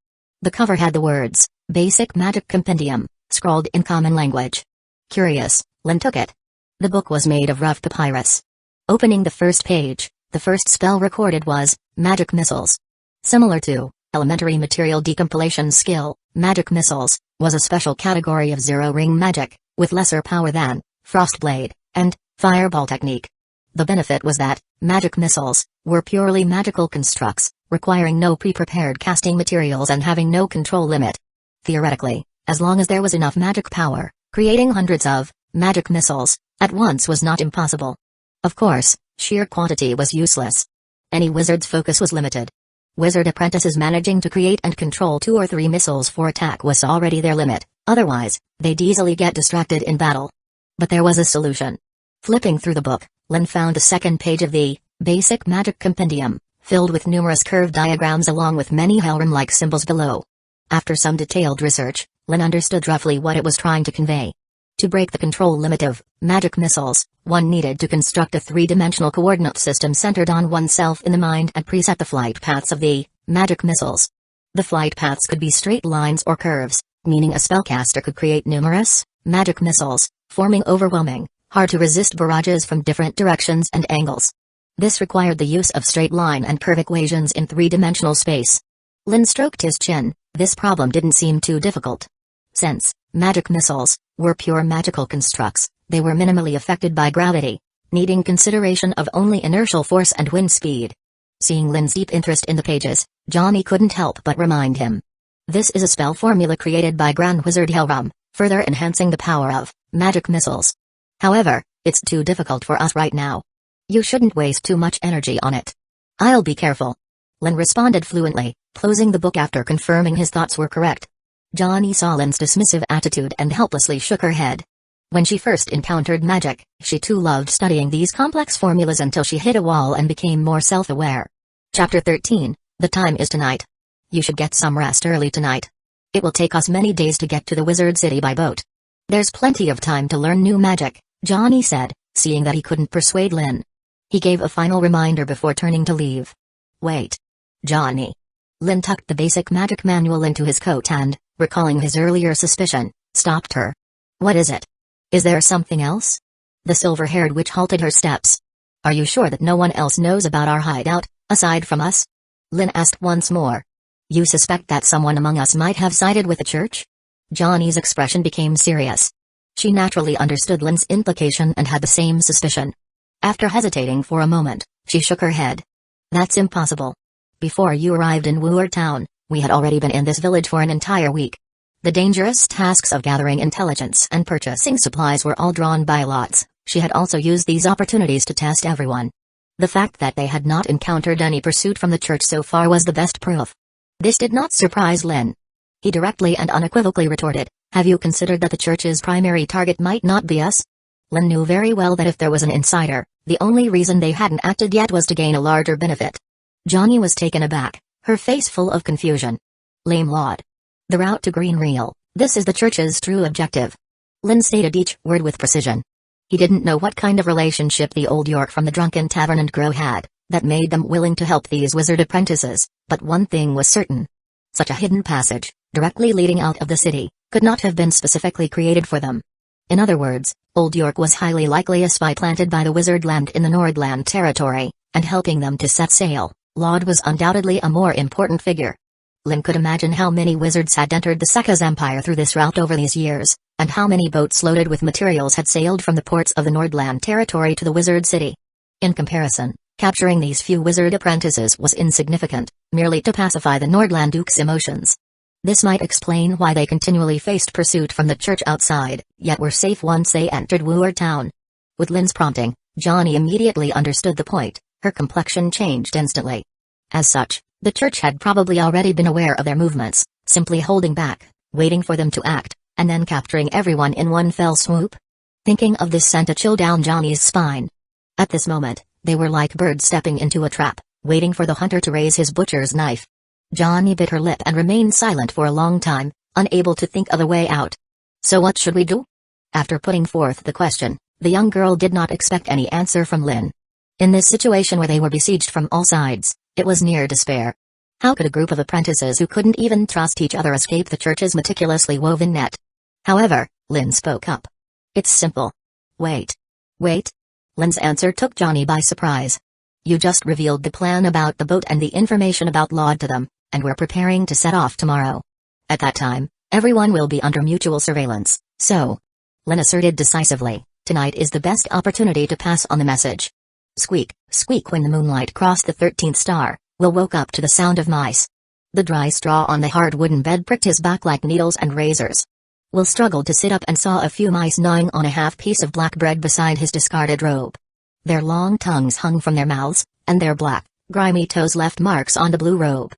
The cover had the words, Basic Magic Compendium, scrawled in common language. Curious, Lin took it. The book was made of rough papyrus. Opening the first page, the first spell recorded was, Magic Missiles. Similar to, Elementary Material Decompilation Skill, Magic Missiles, was a special category of zero-ring magic, with lesser power than, Frostblade, and, Fireball technique. The benefit was that, magic missiles, were purely magical constructs, requiring no pre-prepared casting materials and having no control limit. Theoretically, as long as there was enough magic power, creating hundreds of, magic missiles, at once was not impossible. Of course, sheer quantity was useless. Any wizard's focus was limited. Wizard apprentices managing to create and control 2 or 3 missiles for attack was already their limit, otherwise, they'd easily get distracted in battle. But there was a solution. Flipping through the book, Lin found the second page of the Basic Magic Compendium, filled with numerous curved diagrams along with many Helram-like symbols below. After some detailed research, Lin understood roughly what it was trying to convey. To break the control limit of magic missiles, One needed to construct a three-dimensional coordinate system centered on oneself in the mind and preset the flight paths of the magic missiles. The flight paths could be straight lines or curves, meaning a spellcaster could create numerous magic missiles, forming overwhelming, hard-to-resist barrages from different directions and angles. This required the use of straight line and curve equations in three-dimensional space. Lin stroked his chin. This problem didn't seem too difficult. Since magic missiles were pure magical constructs, they were minimally affected by gravity, needing consideration of only inertial force and wind speed. Seeing Lin's deep interest in the pages, Johnny couldn't help but remind him. This is a spell formula created by Grand Wizard Helram, further enhancing the power of magic missiles. However, it's too difficult for us right now. You shouldn't waste too much energy on it. I'll be careful. Lin responded fluently, closing the book after confirming his thoughts were correct. Johnny saw Lin's dismissive attitude and helplessly shook her head. When she first encountered magic, she too loved studying these complex formulas until she hit a wall and became more self-aware. Chapter 13, The time is tonight. You should get some rest early tonight. It will take us many days to get to the Wizard City by boat. There's plenty of time to learn new magic, Johnny said, seeing that he couldn't persuade Lin. He gave a final reminder before turning to leave. Wait. Johnny. Lin tucked the basic magic manual into his coat and, recalling his earlier suspicion, stopped her. What is it? Is there something else? The silver-haired witch halted her steps. Are you sure that no one else knows about our hideout, aside from us? Lin asked once more. You suspect that someone among us might have sided with the church? Johnny's expression became serious. She naturally understood Lin's implication and had the same suspicion. After hesitating for a moment, she shook her head. That's impossible. Before you arrived in Wu'er Town, we had already been in this village for an entire week. The dangerous tasks of gathering intelligence and purchasing supplies were all drawn by lots. She had also used these opportunities to test everyone. The fact that they had not encountered any pursuit from the church so far was the best proof. This did not surprise Lin. He directly and unequivocally retorted, have you considered that the church's primary target might not be us? Lin knew very well that if there was an insider, the only reason they hadn't acted yet was to gain a larger benefit. Johnny was taken aback, her face full of confusion. Lame Lord. The route to Green Reel, this is the church's true objective. Lin stated each word with precision. He didn't know what kind of relationship the old York from the Drunken Tavern and Grow had, that made them willing to help these wizard apprentices, but one thing was certain. Such a hidden passage, directly leading out of the city, could not have been specifically created for them. In other words, Old York was highly likely a spy planted by the wizard land in the Nordland territory, and helping them to set sail. Laud was undoubtedly a more important figure. Lin could imagine how many wizards had entered the Saga's empire through this route over these years, and how many boats loaded with materials had sailed from the ports of the Nordland territory to the wizard city. In comparison, capturing these few wizard apprentices was insignificant, merely to pacify the Nordland Duke's emotions. This might explain why they continually faced pursuit from the church outside, yet were safe once they entered Wu'er Town. With Lin's prompting, Johnny immediately understood the point. Her complexion changed instantly. As such, the church had probably already been aware of their movements, simply holding back, waiting for them to act, and then capturing everyone in one fell swoop. Thinking of this sent a chill down Johnny's spine. At this moment, they were like birds stepping into a trap, waiting for the hunter to raise his butcher's knife. Johnny bit her lip and remained silent for a long time, unable to think of a way out. So what should we do? After putting forth the question, the young girl did not expect any answer from Lin. In this situation where they were besieged from all sides, it was near despair. How could a group of apprentices who couldn't even trust each other escape the church's meticulously woven net? However, Lin spoke up. It's simple. Wait. Lin's answer took Johnny by surprise. You just revealed the plan about the boat and the information about Laud to them, and we're preparing to set off tomorrow. At that time, everyone will be under mutual surveillance, so... Lin asserted decisively, tonight is the best opportunity to pass on the message. Squeak, squeak when the moonlight crossed the 13th star, Will woke up to the sound of mice. The dry straw on the hard wooden bed pricked his back like needles and razors. Will struggled to sit up and saw a few mice gnawing on a half piece of black bread beside his discarded robe. Their long tongues hung from their mouths, and their black, grimy toes left marks on the blue robe.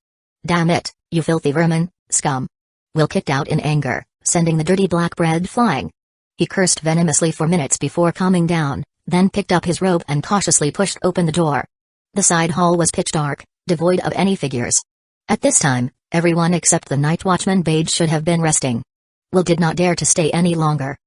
Damn it, you filthy vermin, scum. Will kicked out in anger, sending the dirty black bread flying. He cursed venomously for minutes before calming down, then picked up his robe and cautiously pushed open the door. The side hall was pitch dark, devoid of any figures. At this time, everyone except the night watchman Mage should have been resting. Will did not dare to stay any longer.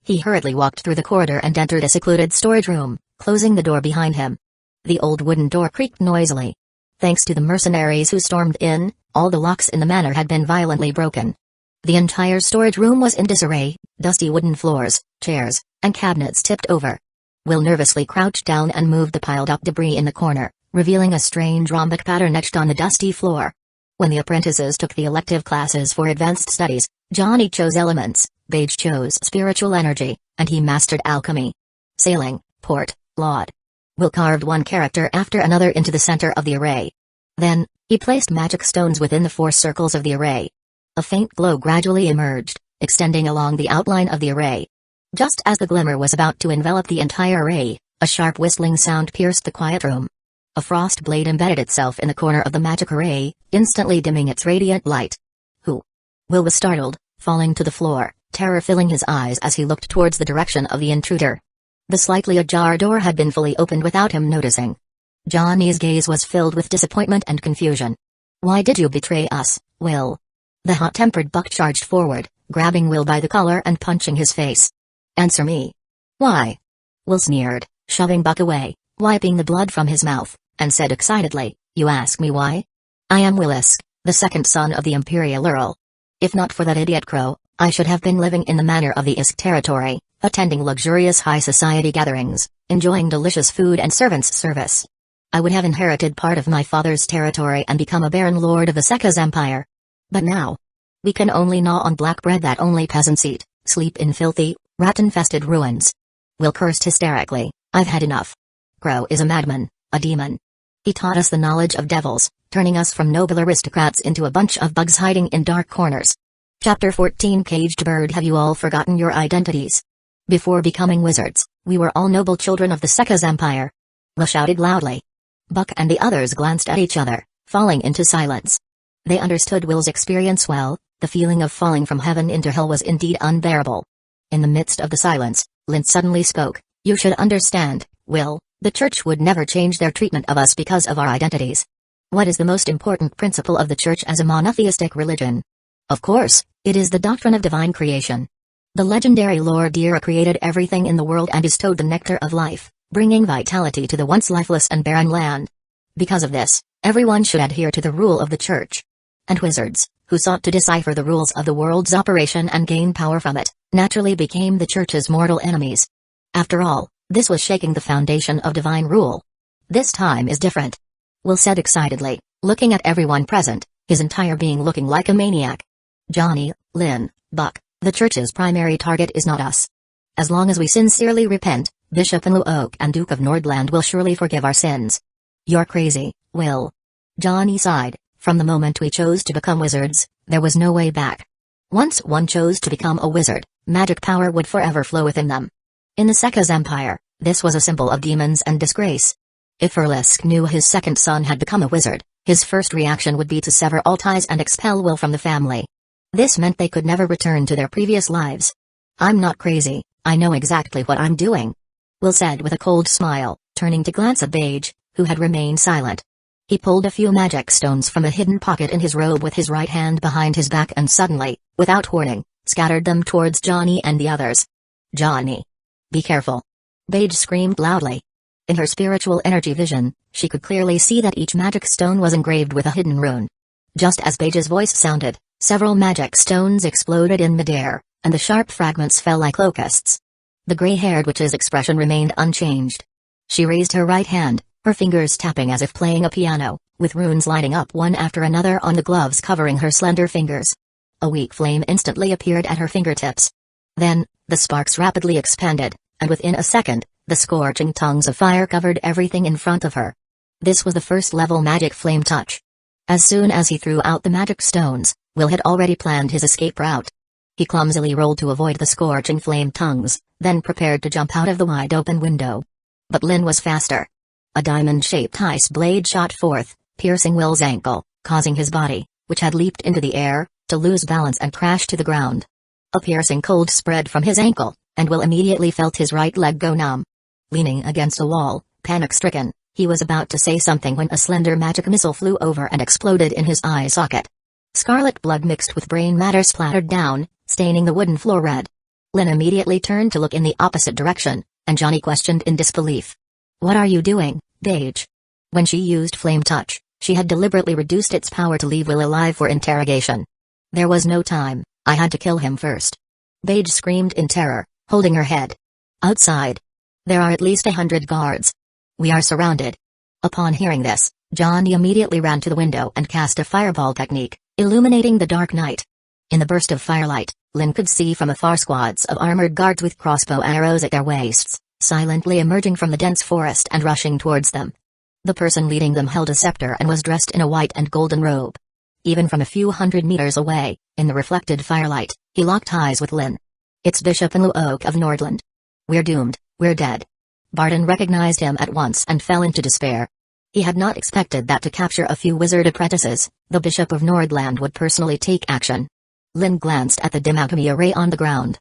He hurriedly walked through the corridor and entered a secluded storage room, closing the door behind him. The old wooden door creaked noisily. Thanks to the mercenaries who stormed in, all the locks in the manor had been violently broken. The entire storage room was in disarray, dusty wooden floors, chairs, and cabinets tipped over. Will nervously crouched down and moved the piled-up debris in the corner, revealing a strange rhombic pattern etched on the dusty floor. When the apprentices took the elective classes for advanced studies, Johnny chose elements, Mage chose spiritual energy, and he mastered alchemy. Sailing, port, laud. Will carved one character after another into the center of the array. Then, he placed magic stones within the 4 circles of the array. A faint glow gradually emerged, extending along the outline of the array. Just as the glimmer was about to envelop the entire array, a sharp whistling sound pierced the quiet room. A frost blade embedded itself in the corner of the magic array, instantly dimming its radiant light. Who? Will was startled, falling to the floor, terror filling his eyes as he looked towards the direction of the intruder. The slightly ajar door had been fully opened without him noticing. Johnny's gaze was filled with disappointment and confusion. Why did you betray us, Will? The hot-tempered buck charged forward, grabbing Will by the collar and punching his face. Answer me. Why? Will sneered, shoving Buck away, wiping the blood from his mouth, and said excitedly, You ask me why? I am Willisk, the second son of the Imperial Earl. If not for that idiot crow, I should have been living in the manor of the Isk territory, attending luxurious high society gatherings, enjoying delicious food and servants' service. I would have inherited part of my father's territory and become a Baron Lord of the Seka's empire. But now, we can only gnaw on black bread that only peasants eat, sleep in filthy, rat-infested ruins. Will cursed hysterically, I've had enough. Crow is a madman, a demon. He taught us the knowledge of devils, turning us from noble aristocrats into a bunch of bugs hiding in dark corners. Chapter 14 Caged Bird. Have you all forgotten your identities? Before becoming wizards, we were all noble children of the Seka's empire. Will shouted loudly. Buck and the others glanced at each other, falling into silence. They understood Will's experience well. The feeling of falling from heaven into hell was indeed unbearable. In the midst of the silence, Lint suddenly spoke. You should understand, Will, the church would never change their treatment of us because of our identities. What is the most important principle of the church as a monotheistic religion? Of course, it is the doctrine of divine creation. The legendary Lord Dira created everything in the world and bestowed the nectar of life, bringing vitality to the once lifeless and barren land. Because of this, everyone should adhere to the rule of the church. And wizards, who sought to decipher the rules of the world's operation and gain power from it, naturally became the church's mortal enemies. After all, this was shaking the foundation of divine rule. This time is different. Will said excitedly, looking at everyone present, his entire being looking like a maniac. Johnny, Lynn, Buck, the church's primary target is not us. As long as we sincerely repent, Bishop Enluoke and Duke of Nordland will surely forgive our sins. You're crazy, Will. Johnny sighed. From the moment we chose to become wizards, there was no way back. Once one chose to become a wizard, magic power would forever flow within them. In the Seka's empire, this was a symbol of demons and disgrace. If Erlisk knew his second son had become a wizard, his first reaction would be to sever all ties and expel Will from the family. This meant they could never return to their previous lives. I'm not crazy, I know exactly what I'm doing. Will said with a cold smile, turning to glance at Mage, who had remained silent. He pulled a few magic stones from a hidden pocket in his robe with his right hand behind his back and suddenly, without warning, scattered them towards Johnny and the others. Johnny! Be careful! Mage screamed loudly. In her spiritual energy vision, she could clearly see that each magic stone was engraved with a hidden rune. Just as Mage's voice sounded, several magic stones exploded in midair, and the sharp fragments fell like locusts. The gray-haired witch's expression remained unchanged. She raised her right hand, her fingers tapping as if playing a piano, with runes lighting up one after another on the gloves covering her slender fingers. A weak flame instantly appeared at her fingertips. Then, the sparks rapidly expanded, and within a second, the scorching tongues of fire covered everything in front of her. This was the first-level magic flame touch. As soon as he threw out the magic stones, Will had already planned his escape route. He clumsily rolled to avoid the scorching flame tongues, then prepared to jump out of the wide-open window. But Lynn was faster. A diamond-shaped ice blade shot forth, piercing Will's ankle, causing his body, which had leaped into the air, to lose balance and crash to the ground. A piercing cold spread from his ankle, and Will immediately felt his right leg go numb. Leaning against a wall, panic-stricken, he was about to say something when a slender magic missile flew over and exploded in his eye socket. Scarlet blood mixed with brain matter splattered down, staining the wooden floor red. Lin immediately turned to look in the opposite direction, and Johnny questioned in disbelief. "What are you doing, Mage?" When she used Flame Touch, she had deliberately reduced its power to leave Will alive for interrogation. "There was no time, I had to kill him first." Mage screamed in terror, holding her head. "Outside. There are at least 100 guards. We are surrounded." Upon hearing this, Johnny immediately ran to the window and cast a fireball technique, illuminating the dark night. In the burst of firelight, Lin could see from afar squads of armored guards with crossbow arrows at their waists, silently emerging from the dense forest and rushing towards them. The person leading them held a scepter and was dressed in a white and golden robe. Even from a few hundred meters away, in the reflected firelight, he locked eyes with Lin. "It's Bishop Hueco of Nordland. We're doomed, we're dead." Barton recognized him at once and fell into despair. He had not expected that to capture a few wizard apprentices, the Bishop of Nordland would personally take action. Lin glanced at the dim alchemy array on the ground.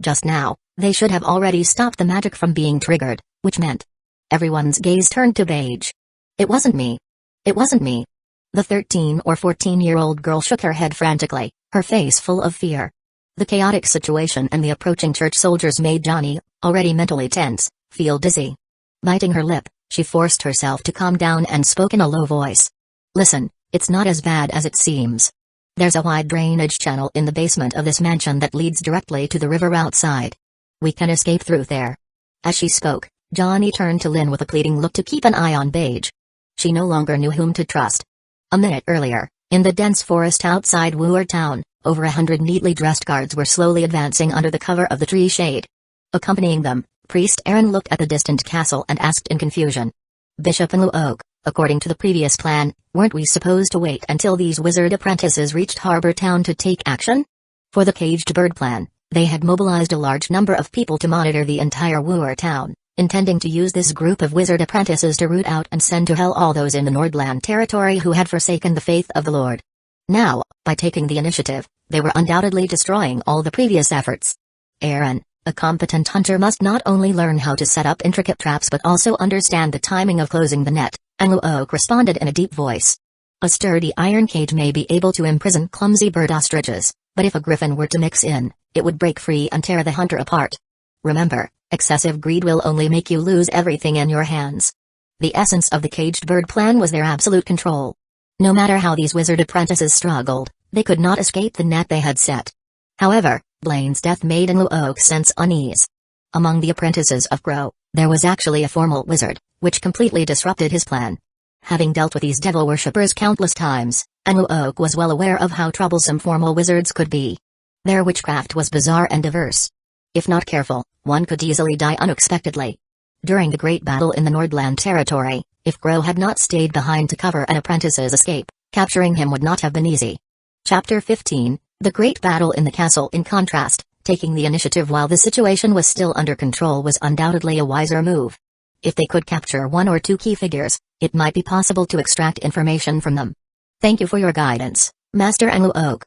Just now, they should have already stopped the magic from being triggered, which meant everyone's gaze turned to Mage. "It wasn't me. It wasn't me." The 13 or 14-year-old girl shook her head frantically, her face full of fear. The chaotic situation and the approaching church soldiers made Johnny, already mentally tense, feel dizzy. Biting her lip, she forced herself to calm down and spoke in a low voice. "Listen, it's not as bad as it seems. There's a wide drainage channel in the basement of this mansion that leads directly to the river outside. We can escape through there." As she spoke, Johnny turned to Lin with a pleading look to keep an eye on Mage. She no longer knew whom to trust. A minute earlier, in the dense forest outside Wu'er town, over 100 neatly dressed guards were slowly advancing under the cover of the tree shade. Accompanying them, Priest Aaron looked at the distant castle and asked in confusion. "Bishop Hueco, according to the previous plan, weren't we supposed to wait until these wizard apprentices reached Harbor Town to take action?" For the caged bird plan, they had mobilized a large number of people to monitor the entire Wu'er town, intending to use this group of wizard apprentices to root out and send to hell all those in the Nordland territory who had forsaken the faith of the Lord. Now, by taking the initiative, they were undoubtedly destroying all the previous efforts. Aaron, a competent hunter, must not only learn how to set up intricate traps but also understand the timing of closing the net, and Hueco responded in a deep voice. "A sturdy iron cage may be able to imprison clumsy bird ostriches, but if a griffin were to mix in, it would break free and tear the hunter apart. Remember, excessive greed will only make you lose everything in your hands." The essence of the caged bird plan was their absolute control. No matter how these wizard apprentices struggled, they could not escape the net they had set. However, Blaine's death made Hueco sense unease. Among the apprentices of Crow, there was actually a formal wizard, which completely disrupted his plan. Having dealt with these devil worshippers countless times, Hueco was well aware of how troublesome formal wizards could be. Their witchcraft was bizarre and diverse. If not careful, one could easily die unexpectedly. During the Great Battle in the Nordland territory, if Crow had not stayed behind to cover an apprentice's escape, capturing him would not have been easy. Chapter 15, The Great Battle in the Castle. In contrast, taking the initiative while the situation was still under control was undoubtedly a wiser move. If they could capture one or two key figures, it might be possible to extract information from them. "Thank you for your guidance, Master Hueco."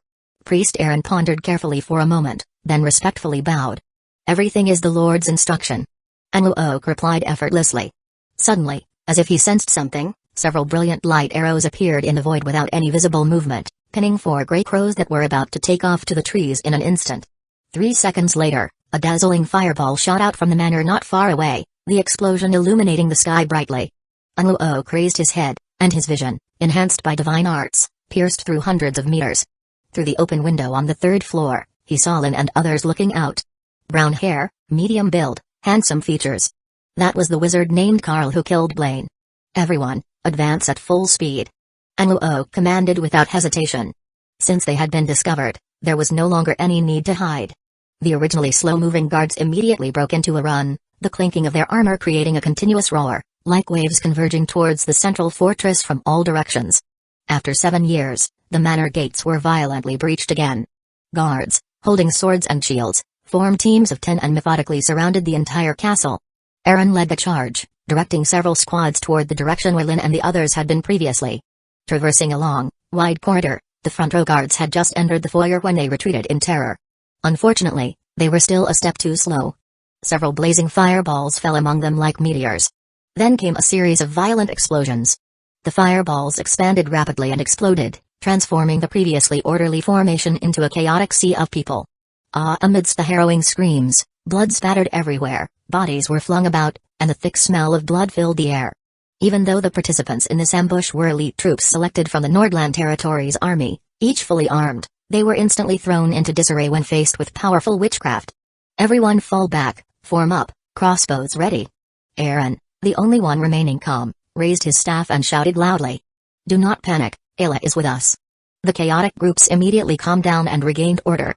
Priest Aaron pondered carefully for a moment, then respectfully bowed. "Everything is the Lord's instruction." Hueco replied effortlessly. Suddenly, as if he sensed something, several brilliant light arrows appeared in the void without any visible movement, pinning 4 gray crows that were about to take off to the trees in an instant. 3 seconds later, a dazzling fireball shot out from the manor not far away, the explosion illuminating the sky brightly. Hueco raised his head, and his vision, enhanced by divine arts, pierced through hundreds of meters. Through the open window on the 3rd floor, he saw Lin and others looking out. Brown hair, medium build, handsome features. That was the wizard named Carl who killed Blaine. "Everyone, advance at full speed," Hueco commanded without hesitation. Since they had been discovered, there was no longer any need to hide. The originally slow-moving guards immediately broke into a run, the clinking of their armor creating a continuous roar, like waves converging towards the central fortress from all directions. After 7 years, the manor gates were violently breached again. Guards, holding swords and shields, formed teams of 10 and methodically surrounded the entire castle. Aaron led the charge, directing several squads toward the direction where Lin and the others had been previously. Traversing a long, wide corridor, the front row guards had just entered the foyer when they retreated in terror. Unfortunately, they were still a step too slow. Several blazing fireballs fell among them like meteors. Then came a series of violent explosions. The fireballs expanded rapidly and exploded, transforming the previously orderly formation into a chaotic sea of people. Amidst the harrowing screams, blood spattered everywhere, bodies were flung about, and the thick smell of blood filled the air. Even though the participants in this ambush were elite troops selected from the Nordland Territories army, each fully armed, they were instantly thrown into disarray when faced with powerful witchcraft. Everyone fall back, form up, crossbows ready. Aaron, the only one remaining calm, raised his staff and shouted loudly. Do not panic, Ayla is with us. The chaotic groups immediately calmed down and regained order.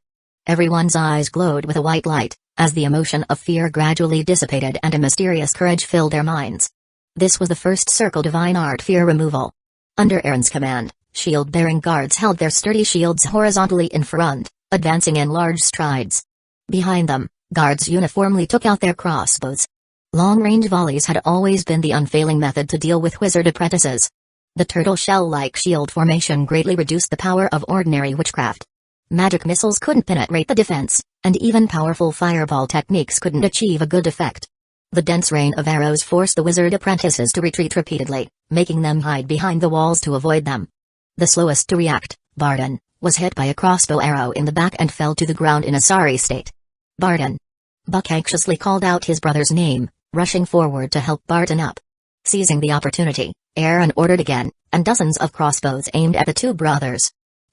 Everyone's eyes glowed with a white light, as the emotion of fear gradually dissipated and a mysterious courage filled their minds. This was the first circle divine art fear removal. Under Aaron's command, shield-bearing guards held their sturdy shields horizontally in front, advancing in large strides. Behind them, guards uniformly took out their crossbows. Long-range volleys had always been the unfailing method to deal with wizard apprentices. The turtle shell-like shield formation greatly reduced the power of ordinary witchcraft. Magic missiles couldn't penetrate the defense, and even powerful fireball techniques couldn't achieve a good effect. The dense rain of arrows forced the wizard apprentices to retreat repeatedly, making them hide behind the walls to avoid them. The slowest to react, Barton, was hit by a crossbow arrow in the back and fell to the ground in a sorry state. Barton. Buck anxiously called out his brother's name, rushing forward to help Barton up. Seizing the opportunity, Aaron ordered again, and dozens of crossbows aimed at the two brothers.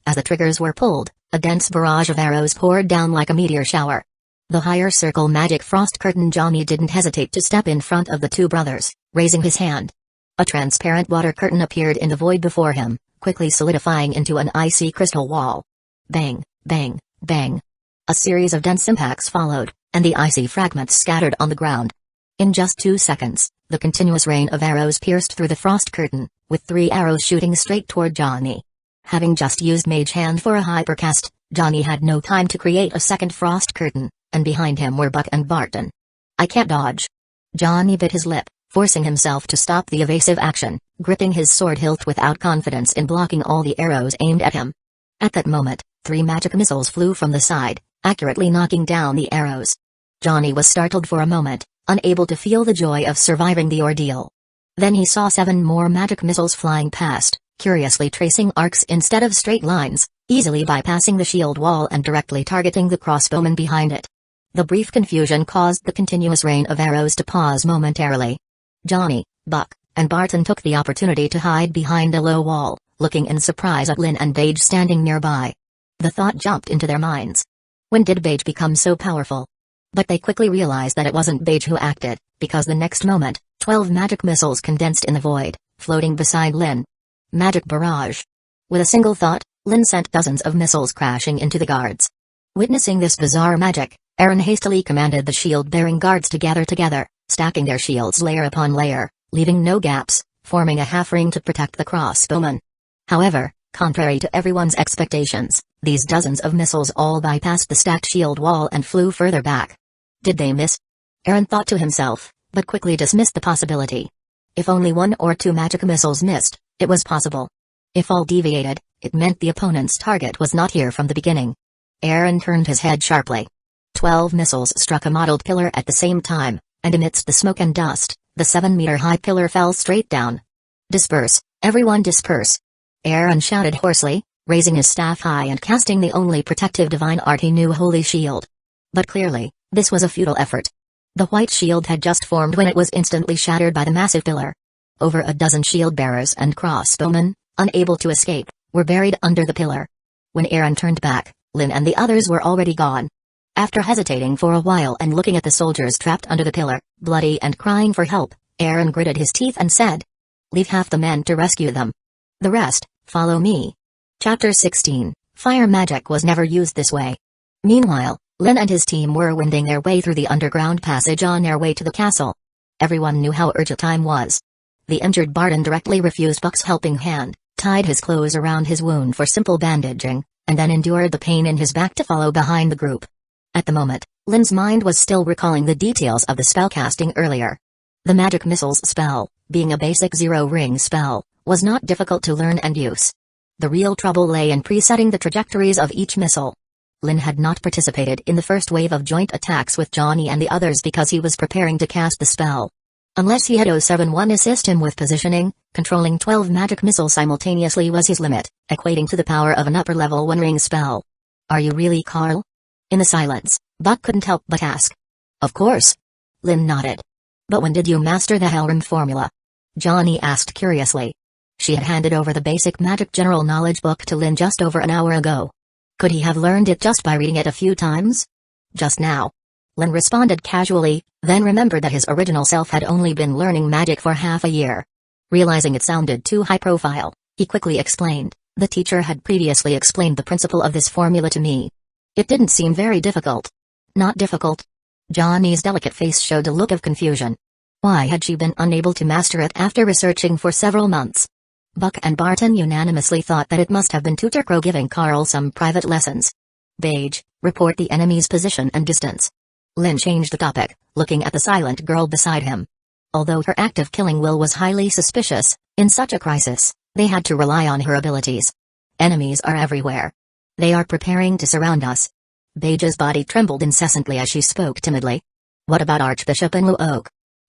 As the triggers were pulled, a dense barrage of arrows poured down like a meteor shower. The higher circle magic frost curtain Johnny didn't hesitate to step in front of the two brothers, raising his hand. A transparent water curtain appeared in the void before him, quickly solidifying into an icy crystal wall. Bang, bang, bang. A series of dense impacts followed, and the icy fragments scattered on the ground. In just 2 seconds, the continuous rain of arrows pierced through the frost curtain, with 3 arrows shooting straight toward Johnny. Having just used Mage Hand for a hypercast, Johnny had no time to create a second frost curtain, and behind him were Buck and Barton. I can't dodge. Johnny bit his lip, forcing himself to stop the evasive action, gripping his sword hilt without confidence in blocking all the arrows aimed at him. At that moment, 3 magic missiles flew from the side, accurately knocking down the arrows. Johnny was startled for a moment, unable to feel the joy of surviving the ordeal. Then he saw 7 more magic missiles flying past, curiously tracing arcs instead of straight lines, easily bypassing the shield wall and directly targeting the crossbowman behind it. The brief confusion caused the continuous rain of arrows to pause momentarily. Johnny, Buck, and Barton took the opportunity to hide behind a low wall, looking in surprise at Lynn and Mage standing nearby. The thought jumped into their minds. When did Mage become so powerful? But they quickly realized that it wasn't Mage who acted, because the next moment, 12 magic missiles condensed in the void, floating beside Lynn. Magic barrage. With a single thought, Lynn sent dozens of missiles crashing into the guards. Witnessing this bizarre magic, Aaron hastily commanded the shield-bearing guards to gather together, stacking their shields layer upon layer, leaving no gaps, forming a half-ring to protect the crossbowmen. However, contrary to everyone's expectations, these dozens of missiles all bypassed the stacked shield wall and flew further back. Did they miss? Aaron thought to himself, but quickly dismissed the possibility. If only 1 or 2 magic missiles missed, it was possible. If all deviated, it meant the opponent's target was not here from the beginning. Aaron turned his head sharply. 12 missiles struck a mottled pillar at the same time, and amidst the smoke and dust, the 7-meter-high pillar fell straight down. Disperse, everyone disperse. Aaron shouted hoarsely, raising his staff high and casting the only protective divine art he knew, Holy Shield. But clearly, this was a futile effort. The white shield had just formed when it was instantly shattered by the massive pillar. Over a dozen shield bearers and crossbowmen, unable to escape, were buried under the pillar. When Aaron turned back, Lynn and the others were already gone. After hesitating for a while and looking at the soldiers trapped under the pillar, bloody and crying for help, Aaron gritted his teeth and said, "Leave half the men to rescue them. The rest, follow me." Chapter 16, Fire magic was never used this way. Meanwhile, Lynn and his team were winding their way through the underground passage on their way to the castle. Everyone knew how urgent time was. The injured Barton directly refused Buck's helping hand, tied his clothes around his wound for simple bandaging, and then endured the pain in his back to follow behind the group. At the moment, Lynn's mind was still recalling the details of the spellcasting earlier. The magic missiles spell, being a basic zero-ring spell, was not difficult to learn and use. The real trouble lay in presetting the trajectories of each missile. Lynn had not participated in the first wave of joint attacks with Johnny and the others because he was preparing to cast the spell. Unless he had 071 assist him with positioning, controlling 12 magic missiles simultaneously was his limit, equating to the power of an upper-level one-ring spell. "Are you really Carl?" In the silence, Buck couldn't help but ask. Of course. Lin nodded. But when did you master the Hellrim formula? Johnny asked curiously. She had handed over the basic magic general knowledge book to Lin just over an hour ago. Could he have learned it just by reading it a few times? Just now. Lin responded casually, then remembered that his original self had only been learning magic for half a year. Realizing it sounded too high profile, he quickly explained, the teacher had previously explained the principle of this formula to me. It didn't seem very difficult. Not difficult. Johnny's delicate face showed a look of confusion. Why had she been unable to master it after researching for several months? Buck and Barton unanimously thought that it must have been Tutor Crow giving Carl some private lessons. Mage, report the enemy's position and distance. Lin changed the topic, looking at the silent girl beside him. Although her active killing will was highly suspicious, in such a crisis, they had to rely on her abilities. Enemies are everywhere. They are preparing to surround us. Mage's body trembled incessantly as she spoke timidly. What about Archbishop Hueco?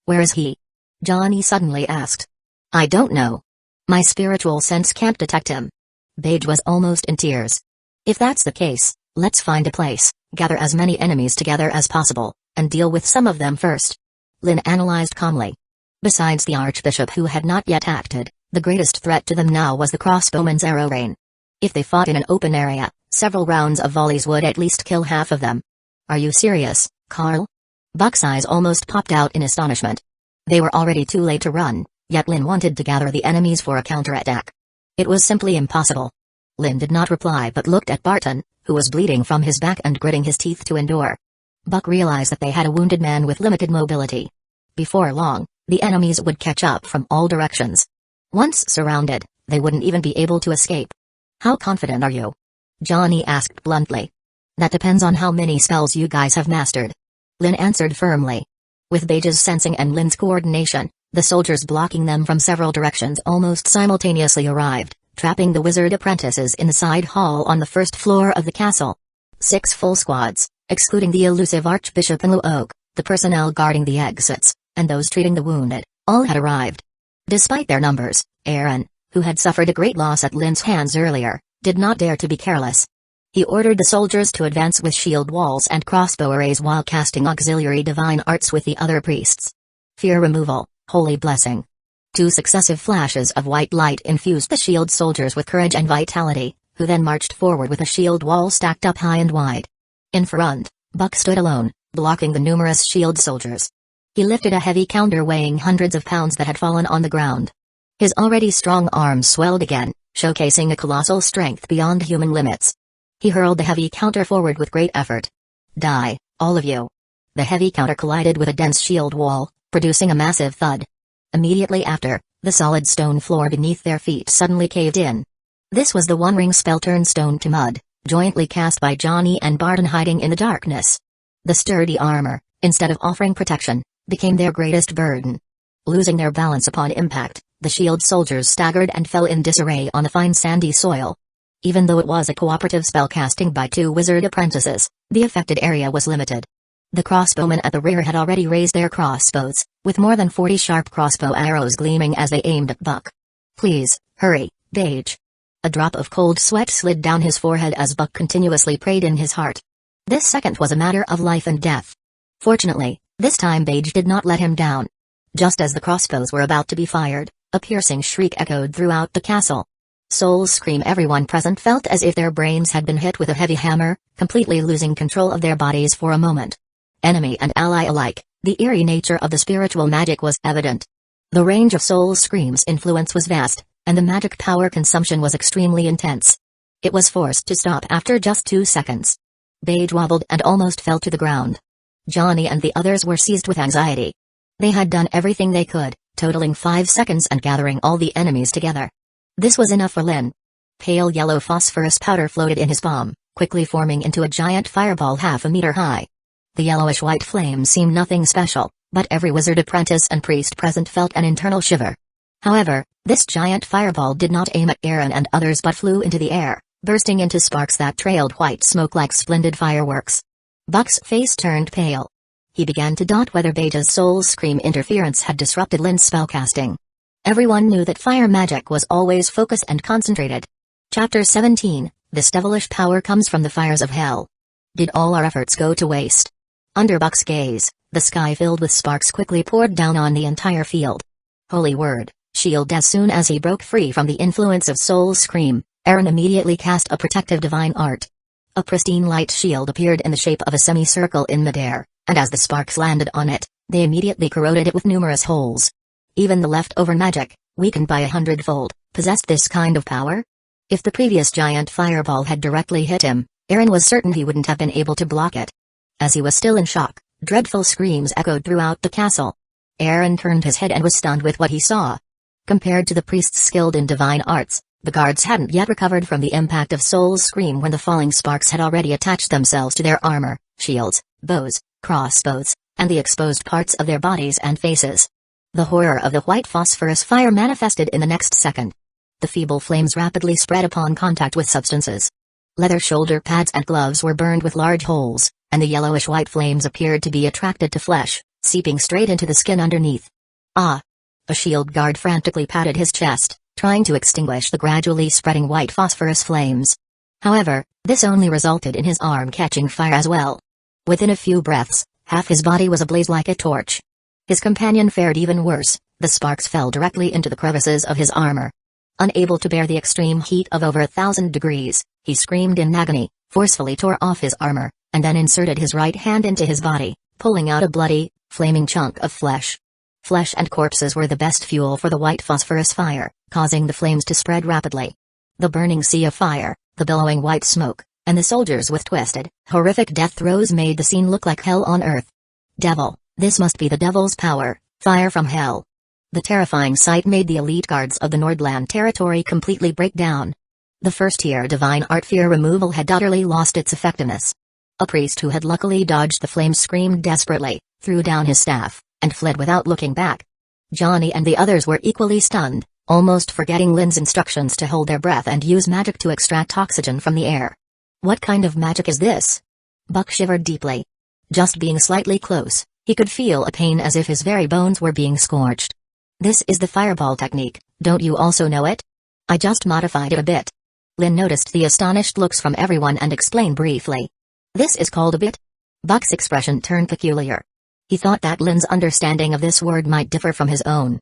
Where is he? Johnny suddenly asked. I don't know. My spiritual sense can't detect him. Mage was almost in tears. If that's the case, let's find a place, gather as many enemies together as possible, and deal with some of them first. Lin analyzed calmly. Besides the Archbishop who had not yet acted, the greatest threat to them now was the crossbowman's arrow rain. If they fought in an open area, several rounds of volleys would at least kill half of them. Are you serious, Carl? Buck's eyes almost popped out in astonishment. They were already too late to run, yet Lin wanted to gather the enemies for a counterattack. It was simply impossible. Lin did not reply but looked at Barton, who was bleeding from his back and gritting his teeth to endure. Buck realized that they had a wounded man with limited mobility. Before long, the enemies would catch up from all directions. Once surrounded, they wouldn't even be able to escape. How confident are you? Johnny asked bluntly. That depends on how many spells you guys have mastered. Lin answered firmly. With Mage's sensing and Lin's coordination, the soldiers blocking them from several directions almost simultaneously arrived, trapping the wizard apprentices in the side hall on the first floor of the castle. 6 full squads, excluding the elusive Archbishop and Hueco, the personnel guarding the exits, and those treating the wounded, all had arrived. Despite their numbers, Aaron, who had suffered a great loss at Lin's hands earlier, did not dare to be careless. He ordered the soldiers to advance with shield walls and crossbow arrays while casting auxiliary divine arts with the other priests. Fear removal, holy blessing. 2 successive flashes of white light infused the shield soldiers with courage and vitality, who then marched forward with a shield wall stacked up high and wide. In front, Buck stood alone, blocking the numerous shield soldiers. He lifted a heavy counter weighing hundreds of pounds that had fallen on the ground. His already strong arms swelled again, showcasing a colossal strength beyond human limits. He hurled the heavy counter forward with great effort. Die, all of you. The heavy counter collided with a dense shield wall, producing a massive thud. Immediately after, the solid stone floor beneath their feet suddenly caved in. This was the one-ring spell turn stone to mud, jointly cast by Johnny and Barton hiding in the darkness. The sturdy armor, instead of offering protection, became their greatest burden. Losing their balance upon impact, the shield soldiers staggered and fell in disarray on the fine sandy soil. Even though it was a cooperative spellcasting by 2 wizard apprentices, the affected area was limited. The crossbowmen at the rear had already raised their crossbows, with more than 40 sharp crossbow arrows gleaming as they aimed at Buck. Please, hurry, Mage. A drop of cold sweat slid down his forehead as Buck continuously prayed in his heart. This second was a matter of life and death. Fortunately, this time Mage did not let him down. Just as the crossbows were about to be fired, a piercing shriek echoed throughout the castle. Souls scream. Everyone present felt as if their brains had been hit with a heavy hammer, completely losing control of their bodies for a moment. Enemy and ally alike, the eerie nature of the spiritual magic was evident. The range of soul screams' influence was vast, and the magic power consumption was extremely intense. It was forced to stop after just 2 seconds. Mage wobbled and almost fell to the ground. Johnny and the others were seized with anxiety. They had done everything they could, totaling 5 seconds and gathering all the enemies together. This was enough for Lin. Pale yellow phosphorus powder floated in his palm, quickly forming into a giant fireball half a meter high. The yellowish-white flame seemed nothing special, but every wizard apprentice and priest present felt an internal shiver. However, this giant fireball did not aim at Aaron and others but flew into the air, bursting into sparks that trailed white smoke like splendid fireworks. Buck's face turned pale. He began to doubt whether Mage's soul scream interference had disrupted Lin's spellcasting. Everyone knew that fire magic was always focused and concentrated. Chapter 17, This devilish power comes from the fires of hell. Did all our efforts go to waste? Under Buck's gaze, the sky filled with sparks quickly poured down on the entire field. Holy word, shield! As soon as he broke free from the influence of Soul's Scream, Eren immediately cast a protective divine art. A pristine light shield appeared in the shape of a semicircle in midair, and as the sparks landed on it, they immediately corroded it with numerous holes. Even the leftover magic, weakened by 100-fold, possessed this kind of power? If the previous giant fireball had directly hit him, Eren was certain he wouldn't have been able to block it. As he was still in shock, dreadful screams echoed throughout the castle. Eren turned his head and was stunned with what he saw. Compared to the priests skilled in divine arts, the guards hadn't yet recovered from the impact of Soul's Scream when the falling sparks had already attached themselves to their armor, shields, bows, crossbows, and the exposed parts of their bodies and faces. The horror of the white phosphorus fire manifested in the next second. The feeble flames rapidly spread upon contact with substances. Leather shoulder pads and gloves were burned with large holes, and the yellowish-white flames appeared to be attracted to flesh, seeping straight into the skin underneath. Ah! A shield guard frantically patted his chest, trying to extinguish the gradually spreading white phosphorus flames. However, this only resulted in his arm catching fire as well. Within a few breaths, half his body was ablaze like a torch. His companion fared even worse, the sparks fell directly into the crevices of his armor. Unable to bear the extreme heat of over 1,000 degrees, he screamed in agony, forcefully tore off his armor, and then inserted his right hand into his body, pulling out a bloody, flaming chunk of flesh. Flesh and corpses were the best fuel for the white phosphorus fire, causing the flames to spread rapidly. The burning sea of fire, the billowing white smoke, and the soldiers with twisted, horrific death throes made the scene look like hell on earth. Devil, this must be the devil's power, fire from hell. The terrifying sight made the elite guards of the Nordland territory completely break down. The first-tier divine art fear removal had utterly lost its effectiveness. A priest who had luckily dodged the flames screamed desperately, threw down his staff, and fled without looking back. Johnny and the others were equally stunned, almost forgetting Lin's instructions to hold their breath and use magic to extract oxygen from the air. What kind of magic is this? Buck shivered deeply. Just being slightly close, he could feel a pain as if his very bones were being scorched. This is the fireball technique, don't you also know it? I just modified it a bit. Lin noticed the astonished looks from everyone and explained briefly. This is called a bit? Buck's expression turned peculiar. He thought that Lin's understanding of this word might differ from his own.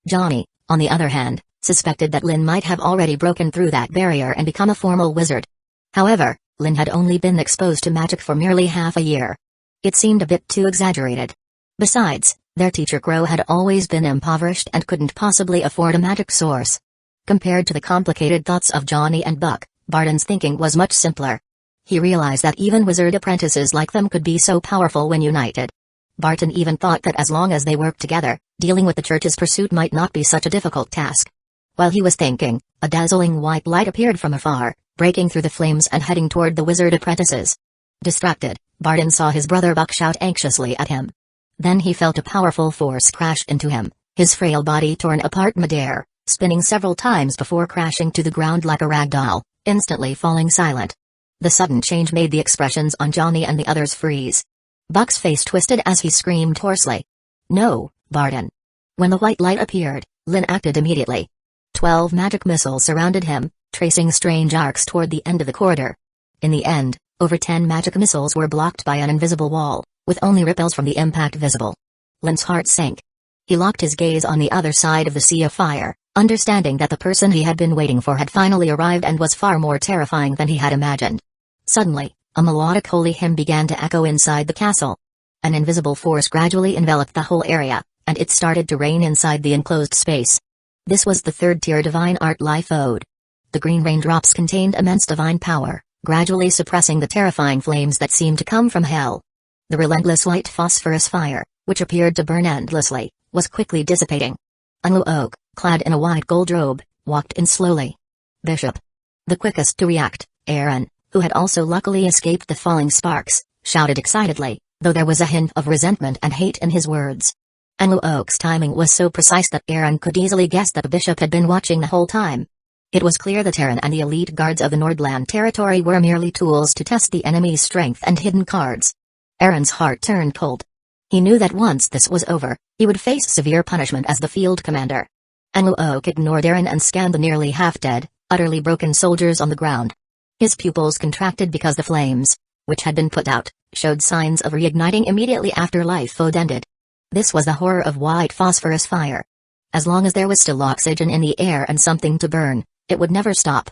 Johnny, on the other hand, suspected that Lin might have already broken through that barrier and become a formal wizard. However, Lin had only been exposed to magic for merely half a year. It seemed a bit too exaggerated. Besides, their teacher Crow had always been impoverished and couldn't possibly afford a magic source. Compared to the complicated thoughts of Johnny and Buck, Barton's thinking was much simpler. He realized that even wizard apprentices like them could be so powerful when united. Barton even thought that as long as they worked together, dealing with the church's pursuit might not be such a difficult task. While he was thinking, a dazzling white light appeared from afar, breaking through the flames and heading toward the wizard apprentices. Distracted, Barton saw his brother Buck shout anxiously at him. Then he felt a powerful force crash into him, his frail body torn apart midair, spinning several times before crashing to the ground like a rag doll, instantly falling silent. The sudden change made the expressions on Johnny and the others freeze. Buck's face twisted as he screamed hoarsely. No, Barton. When the white light appeared, Lin acted immediately. 12 magic missiles surrounded him, tracing strange arcs toward the end of the corridor. In the end, over 10 magic missiles were blocked by an invisible wall, with only ripples from the impact visible. Lin's heart sank. He locked his gaze on the other side of the sea of fire, understanding that the person he had been waiting for had finally arrived and was far more terrifying than he had imagined. Suddenly, a melodic holy hymn began to echo inside the castle. An invisible force gradually enveloped the whole area, and it started to rain inside the enclosed space. This was the third-tier divine art life ode. The green raindrops contained immense divine power, gradually suppressing the terrifying flames that seemed to come from hell. The relentless white phosphorus fire, which appeared to burn endlessly, was quickly dissipating. Luoke, clad in a white gold robe, walked in slowly. Bishop. The quickest to react, Eren, who had also luckily escaped the falling sparks, shouted excitedly, though there was a hint of resentment and hate in his words. Luoke's timing was so precise that Eren could easily guess that the bishop had been watching the whole time. It was clear that Eren and the elite guards of the Nordland territory were merely tools to test the enemy's strength and hidden cards. Eren's heart turned cold. He knew that once this was over, he would face severe punishment as the field commander. Luoke ignored Eren and scanned the nearly half-dead, utterly broken soldiers on the ground. His pupils contracted because the flames, which had been put out, showed signs of reigniting immediately after life food ended. This was the horror of white phosphorus fire. As long as there was still oxygen in the air and something to burn, it would never stop.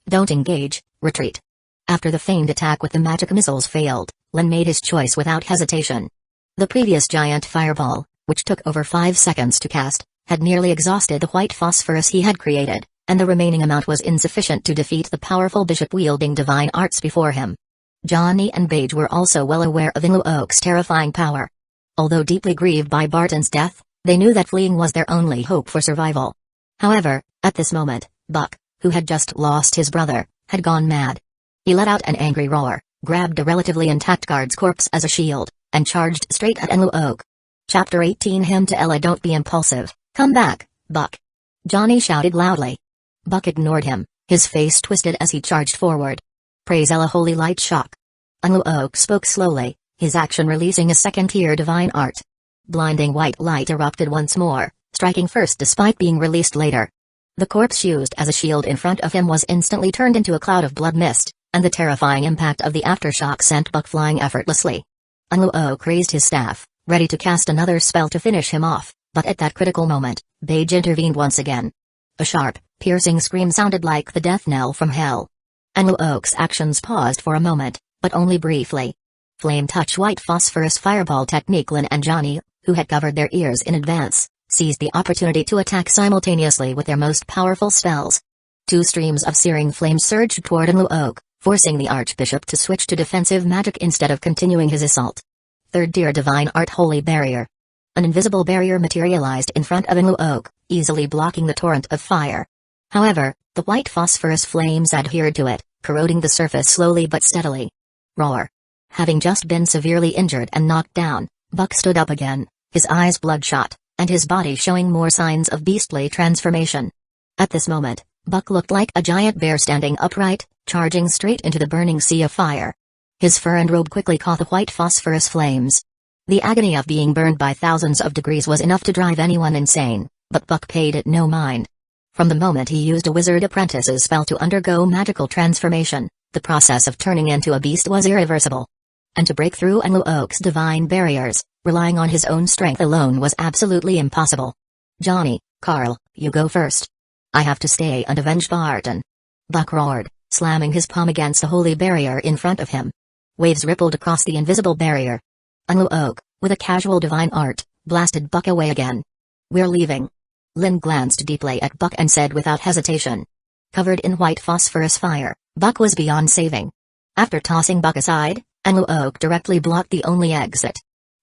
Don't engage, retreat. After the feigned attack with the magic missiles failed, Lin made his choice without hesitation. The previous giant fireball, which took over 5 seconds to cast, had nearly exhausted the white phosphorus he had created, and the remaining amount was insufficient to defeat the powerful bishop-wielding divine arts before him. Johnny and Mage were also well aware of Inluo's terrifying power. Although deeply grieved by Barton's death, they knew that fleeing was their only hope for survival. However, at this moment, Buck, who had just lost his brother, had gone mad. He let out an angry roar, grabbed a relatively intact guard's corpse as a shield, and charged straight at Enluo. Chapter 18 Hymn to Ella. Don't be impulsive, come back, Buck. Johnny shouted loudly. Buck ignored him, his face twisted as he charged forward. Praise Ella, holy light shock. Enluo spoke slowly, his action releasing a second-tier divine art. Blinding white light erupted once more, striking first despite being released later. The corpse used as a shield in front of him was instantly turned into a cloud of blood mist, and the terrifying impact of the aftershock sent Buck flying effortlessly. Enluo raised his staff, ready to cast another spell to finish him off, but at that critical moment, Mage intervened once again. A sharp, piercing scream sounded like the death knell from hell. Enluo's actions paused for a moment, but only briefly. Flame touch white phosphorus fireball technique. Lin and Johnny, who had covered their ears in advance, seized the opportunity to attack simultaneously with their most powerful spells. 2 streams of searing flame surged toward Enluo, forcing the Archbishop to switch to defensive magic instead of continuing his assault. Third-tier divine art. Holy barrier. An invisible barrier materialized in front of Enluo, easily blocking the torrent of fire. However, the white phosphorus flames adhered to it, corroding the surface slowly but steadily. Roar. Having just been severely injured and knocked down, Buck stood up again, his eyes bloodshot, and his body showing more signs of beastly transformation. At this moment, Buck looked like a giant bear standing upright, charging straight into the burning sea of fire. His fur and robe quickly caught the white phosphorus flames. The agony of being burned by thousands of degrees was enough to drive anyone insane, but Buck paid it no mind. From the moment he used a wizard apprentice's spell to undergo magical transformation, the process of turning into a beast was irreversible. And to break through Enluo's divine barriers, relying on his own strength alone was absolutely impossible. Johnny, Carl, you go first. I have to stay and avenge Barton. Buck roared, slamming his palm against the holy barrier in front of him. Waves rippled across the invisible barrier. Enluo, with a casual divine art, blasted Buck away again. We're leaving. Lin glanced deeply at Buck and said without hesitation. Covered in white phosphorus fire, Buck was beyond saving. After tossing Buck aside, Enluo directly blocked the only exit.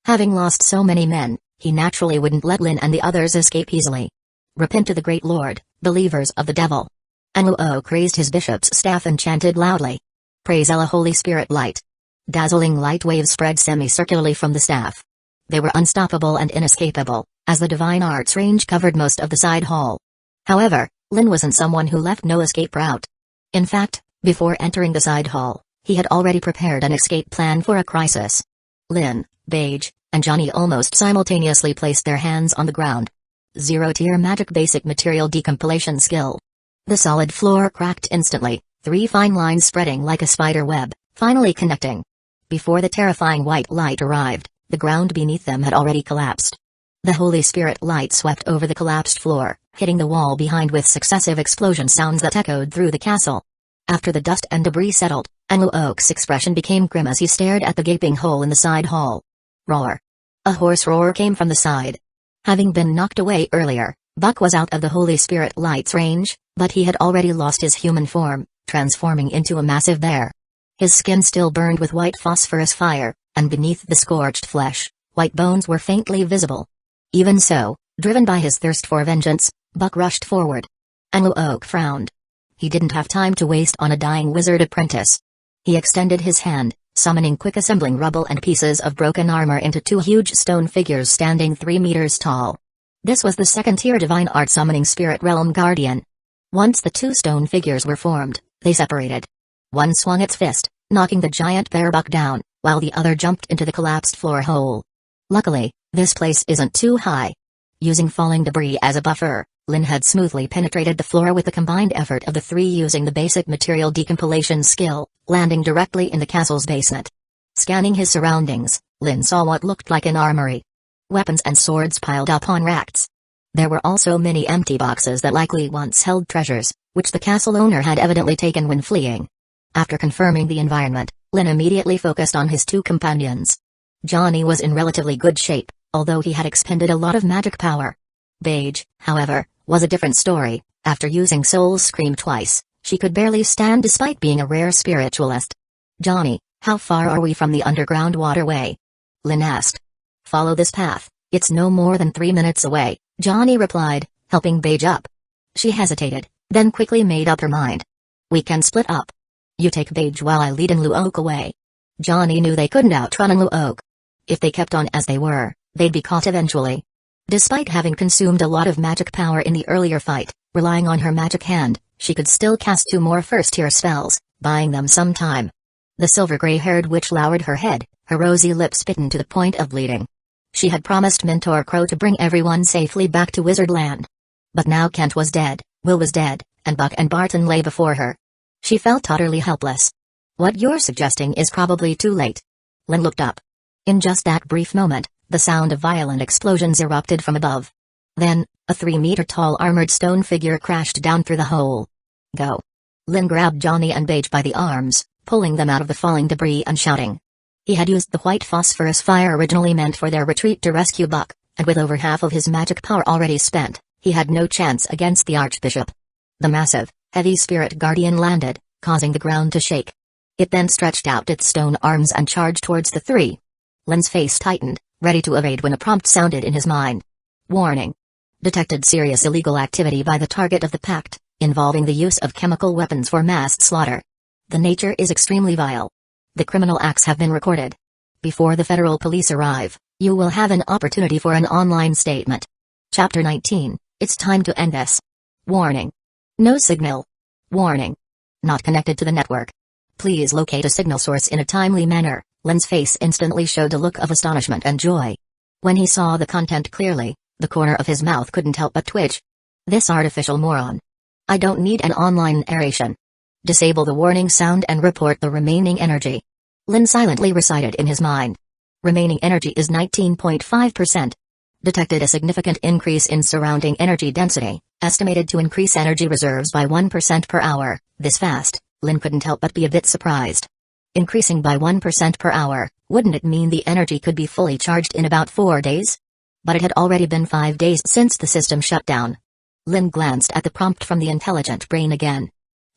Having lost so many men, he naturally wouldn't let Lin and the others escape easily. Repent to the Great Lord, believers of the devil. Enluo raised his bishop's staff and chanted loudly. Praise Ella, Holy Spirit light. Dazzling light waves spread semicircularly from the staff. They were unstoppable and inescapable, as the divine arts range covered most of the side hall. However, Lin wasn't someone who left no escape route. In fact, before entering the side hall, he had already prepared an escape plan for a crisis. Lin, Mage, and Johnny almost simultaneously placed their hands on the ground. 0-tier magic basic material decompilation skill. The solid floor cracked instantly, 3 fine lines spreading like a spider web, finally connecting. Before the terrifying white light arrived, the ground beneath them had already collapsed. The Holy Spirit light swept over the collapsed floor, hitting the wall behind with successive explosion sounds that echoed through the castle. After the dust and debris settled, Enluo's expression became grim as he stared at the gaping hole in the side hall. Roar. A hoarse roar came from the side. Having been knocked away earlier, Buck was out of the Holy Spirit light's range, but he had already lost his human form, transforming into a massive bear. His skin still burned with white phosphorus fire, and beneath the scorched flesh, white bones were faintly visible. Even so, driven by his thirst for vengeance, Buck rushed forward. Enluo frowned. He didn't have time to waste on a dying wizard apprentice. He extended his hand, summoning quick assembling rubble and pieces of broken armor into 2 huge stone figures standing 3 meters tall. This was the 2nd-tier divine art summoning spirit realm guardian. Once the 2 stone figures were formed, they separated. One swung its fist, knocking the giant bear Buck down, while the other jumped into the collapsed floor hole. Luckily, this place isn't too high. Using falling debris as a buffer, Lin had smoothly penetrated the floor with the combined effort of the 3 using the basic material decompilation skill, landing directly in the castle's basement. Scanning his surroundings, Lin saw what looked like an armory. Weapons and swords piled up on racks. There were also many empty boxes that likely once held treasures, which the castle owner had evidently taken when fleeing. After confirming the environment, Lin immediately focused on his two companions. Johnny was in relatively good shape, although he had expended a lot of magic power. Mage, however, was a different story. After using Soul's Scream twice, she could barely stand despite being a rare spiritualist. "Johnny, how far are we from the underground waterway?" Lin asked. "Follow this path, it's no more than 3 minutes away," Johnny replied, helping Mage up. She hesitated, then quickly made up her mind. "We can split up. You take Mage while I lead Luoke away." Johnny knew they couldn't outrun Luoke. If they kept on as they were, they'd be caught eventually. Despite having consumed a lot of magic power in the earlier fight, relying on her magic hand, she could still cast 2 more first-tier spells, buying them some time. The silver-gray-haired witch lowered her head, her rosy lips bitten to the point of bleeding. She had promised Mentor Crow to bring everyone safely back to Wizardland. But now Kent was dead, Will was dead, and Buck and Barton lay before her. She felt utterly helpless. "What you're suggesting is probably too late." Lin looked up. In just that brief moment, the sound of violent explosions erupted from above. Then, a 3-meter-tall armored stone figure crashed down through the hole. "Go." Lin grabbed Johnny and Mage by the arms, pulling them out of the falling debris and shouting. He had used the white phosphorus fire originally meant for their retreat to rescue Buck, and with over half of his magic power already spent, he had no chance against the Archbishop. The massive, heavy spirit guardian landed, causing the ground to shake. It then stretched out its stone arms and charged towards the three. Lin's face tightened, ready to evade when a prompt sounded in his mind. "Warning. Detected serious illegal activity by the target of the pact, involving the use of chemical weapons for mass slaughter. The nature is extremely vile. The criminal acts have been recorded. Before the federal police arrive, you will have an opportunity for an online statement." Chapter 19, It's time to end this. Warning. No signal. Warning. Not connected to the network. Please locate a signal source in a timely manner. Lin's face instantly showed a look of astonishment and joy. When he saw the content clearly, the corner of his mouth couldn't help but twitch. This artificial moron. I don't need an online narration. Disable the warning sound and report the remaining energy. Lin silently recited in his mind. Remaining energy is 19.5%. Detected a significant increase in surrounding energy density, estimated to increase energy reserves by 1% per hour. This fast, Lin couldn't help but be a bit surprised. Increasing by 1% per hour, wouldn't it mean the energy could be fully charged in about 4 days? But it had already been 5 days since the system shut down. Lin glanced at the prompt from the intelligent brain again.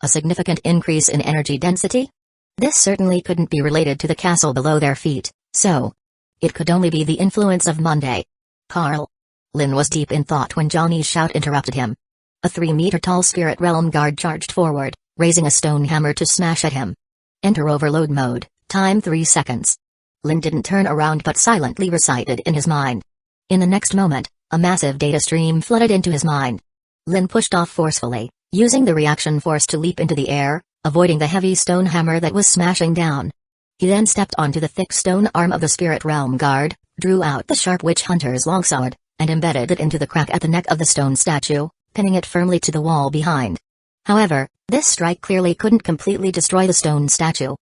A significant increase in energy density? This certainly couldn't be related to the castle below their feet, so it could only be the influence of Monday. "Carl." Lin was deep in thought when Johnny's shout interrupted him. A 3-meter-tall spirit realm guard charged forward, raising a stone hammer to smash at him. Enter overload mode, time 3 seconds. Lin didn't turn around but silently recited in his mind. In the next moment, a massive data stream flooded into his mind. Lin pushed off forcefully, using the reaction force to leap into the air, avoiding the heavy stone hammer that was smashing down. He then stepped onto the thick stone arm of the spirit realm guard, drew out the sharp witch hunter's longsword, and embedded it into the crack at the neck of the stone statue, pinning it firmly to the wall behind. However, this strike clearly couldn't completely destroy the stone statue.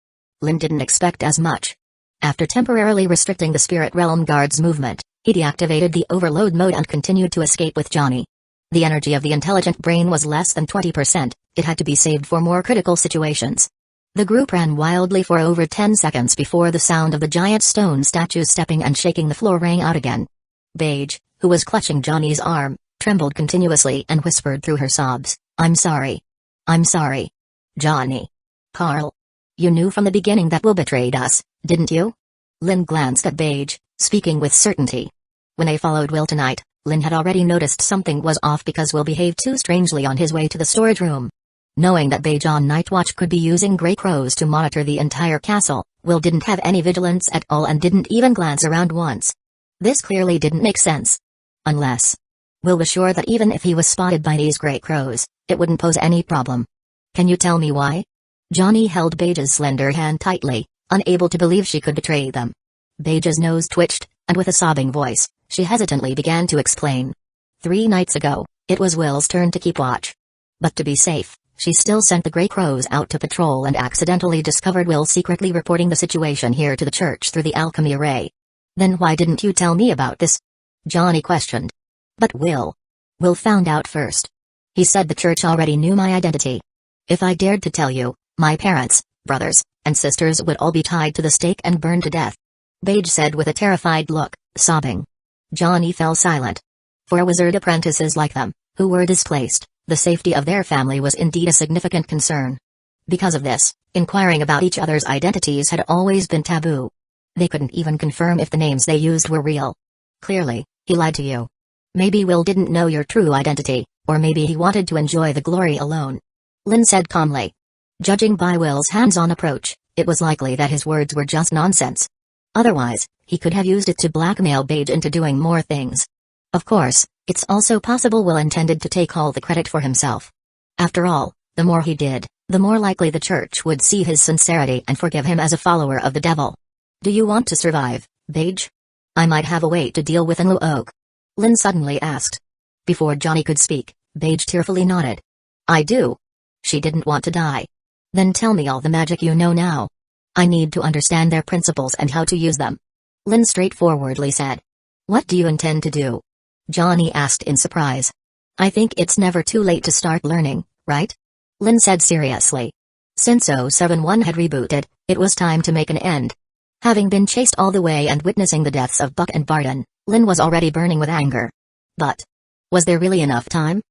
Lin didn't expect as much. After temporarily restricting the spirit realm guard's movement, he deactivated the overload mode and continued to escape with Johnny. The energy of the intelligent brain was less than 20%, it had to be saved for more critical situations. The group ran wildly for over 10 seconds before the sound of the giant stone statue stepping and shaking the floor rang out again. Mage, who was clutching Johnny's arm, trembled continuously and whispered through her sobs, "I'm sorry. I'm sorry. Johnny. Carl. You knew from the beginning that Will betrayed us, didn't you?" Lin glanced at Mage, speaking with certainty. When they followed Will tonight, Lin had already noticed something was off because Will behaved too strangely on his way to the storage room. Knowing that Mage on Night Watch could be using Grey Crows to monitor the entire castle, Will didn't have any vigilance at all and didn't even glance around once. This clearly didn't make sense. Unless Will was sure that even if he was spotted by these Grey Crows, it wouldn't pose any problem. "Can you tell me why?" Johnny held Mage's slender hand tightly, unable to believe she could betray them. Mage's nose twitched, and with a sobbing voice, she hesitantly began to explain. 3 nights ago, it was Will's turn to keep watch. But to be safe, she still sent the Grey Crows out to patrol and accidentally discovered Will secretly reporting the situation here to the church through the alchemy array. Then why didn't you tell me about this? Johnny questioned. But Will found out first. He said the church already knew my identity. If I dared to tell you, my parents, brothers, and sisters would all be tied to the stake and burned to death. Mage said with a terrified look, sobbing. Johnny fell silent. For wizard apprentices like them, who were displaced, the safety of their family was indeed a significant concern. Because of this, inquiring about each other's identities had always been taboo. They couldn't even confirm if the names they used were real. Clearly, he lied to you. Maybe Will didn't know your true identity, or maybe he wanted to enjoy the glory alone. Lin said calmly. Judging by Will's hands-on approach, it was likely that his words were just nonsense. Otherwise, he could have used it to blackmail Mage into doing more things. Of course, it's also possible Will intended to take all the credit for himself. After all, the more he did, the more likely the church would see his sincerity and forgive him as a follower of the devil. Do you want to survive, Mage? I might have a way to deal with Hueco. Lin suddenly asked. Before Johnny could speak, Mage tearfully nodded. I do. She didn't want to die. Then tell me all the magic you know now. I need to understand their principles and how to use them. Lin straightforwardly said. What do you intend to do? Johnny asked in surprise. I think it's never too late to start learning, right? Lin said seriously. Since 071 had rebooted, it was time to make an end. Having been chased all the way and witnessing the deaths of Buck and Barton, Lin was already burning with anger. But was there really enough time?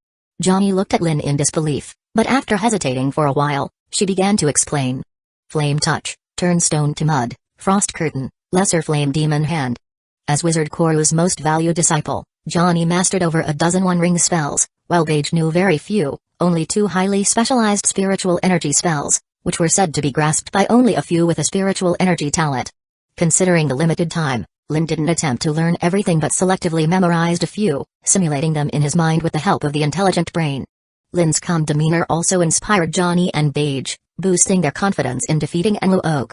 Johnny looked at Lin in disbelief, but after hesitating for a while, she began to explain. Flame touch, turn stone to mud, frost curtain, lesser flame demon hand. As Wizard Koru's most valued disciple, Johnny mastered over a dozen one-ring spells, while Mage knew very few, only 2 highly specialized spiritual energy spells, which were said to be grasped by only a few with a spiritual energy talent. Considering the limited time, Lin didn't attempt to learn everything but selectively memorized a few, simulating them in his mind with the help of the intelligent brain. Lin's calm demeanor also inspired Johnny and Mage, boosting their confidence in defeating Hueco.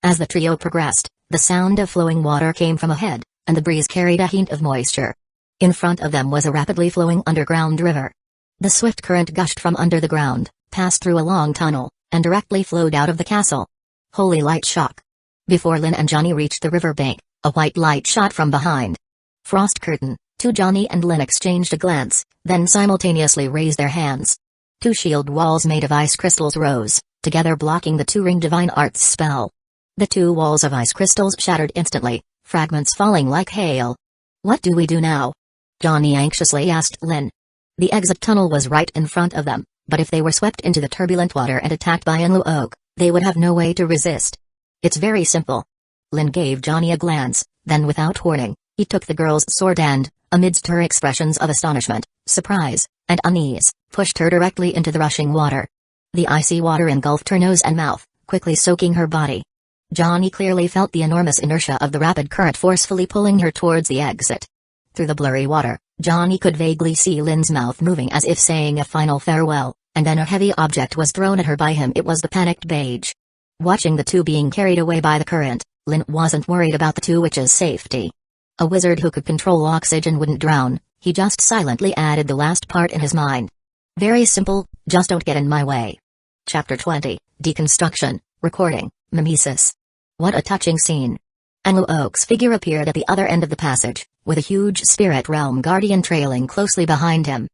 As the trio progressed, the sound of flowing water came from ahead, and the breeze carried a hint of moisture. In front of them was a rapidly flowing underground river. The swift current gushed from under the ground, passed through a long tunnel, and directly flowed out of the castle. Holy light shock! Before Lin and Johnny reached the riverbank, a white light shot from behind. Frost curtain. Johnny and Lin exchanged a glance, then simultaneously raised their hands. 2 shield walls made of ice crystals rose, together blocking the 2-ring divine arts spell. The 2 walls of ice crystals shattered instantly, fragments falling like hail. What do we do now? Johnny anxiously asked Lin. The exit tunnel was right in front of them, but if they were swept into the turbulent water and attacked by Hueco, they would have no way to resist. It's very simple. Lin gave Johnny a glance, then without warning, he took the girl's sword and, amidst her expressions of astonishment, surprise, and unease, pushed her directly into the rushing water. The icy water engulfed her nose and mouth, quickly soaking her body. Johnny clearly felt the enormous inertia of the rapid current forcefully pulling her towards the exit. Through the blurry water, Johnny could vaguely see Lin's mouth moving as if saying a final farewell, and then a heavy object was thrown at her by him. It was the panicked Mage. Watching the 2 being carried away by the current, Lin wasn't worried about the 2 witches' safety. A wizard who could control oxygen wouldn't drown, he just silently added the last part in his mind. Very simple, just don't get in my way. Chapter 20, Deconstruction, Recording, Mimesis. What a touching scene. Hueco's figure appeared at the other end of the passage, with a huge spirit realm guardian trailing closely behind him.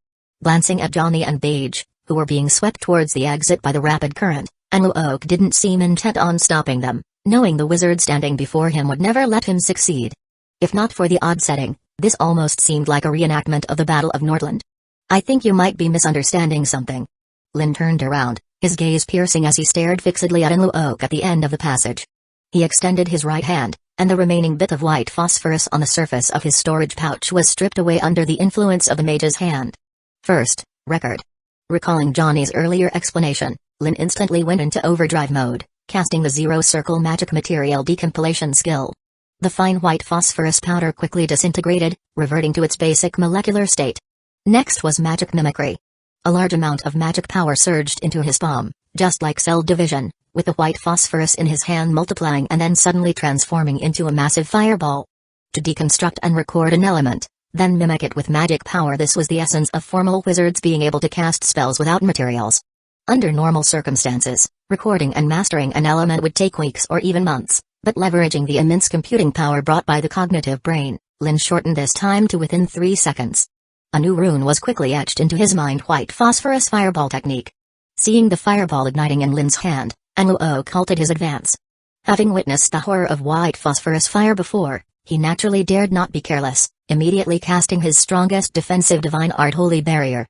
Glancing at Johnny and Mage, who were being swept towards the exit by the rapid current, Hueco didn't seem intent on stopping them, knowing the wizard standing before him would never let him succeed. If not for the odd setting, this almost seemed like a reenactment of the Battle of Nordland. I think you might be misunderstanding something. Lin turned around, his gaze piercing as he stared fixedly at Hueco at the end of the passage. He extended his right hand, and the remaining bit of white phosphorus on the surface of his storage pouch was stripped away under the influence of the mage's hand. First, record. Recalling Johnny's earlier explanation, Lin instantly went into overdrive mode, casting the Zero Circle magic material decompilation skill. The fine white phosphorus powder quickly disintegrated, reverting to its basic molecular state. Next was magic mimicry. A large amount of magic power surged into his palm, just like cell division, with the white phosphorus in his hand multiplying and then suddenly transforming into a massive fireball. To deconstruct and record an element, then mimic it with magic power. This was the essence of formal wizards being able to cast spells without materials. Under normal circumstances, recording and mastering an element would take weeks or even months, but leveraging the immense computing power brought by the cognitive brain, Lin shortened this time to within 3 seconds. A new rune was quickly etched into his mind: white phosphorus fireball technique. Seeing the fireball igniting in Lin's hand, Luo halted his advance. Having witnessed the horror of white phosphorus fire before, he naturally dared not be careless, immediately casting his strongest defensive divine art holy barrier.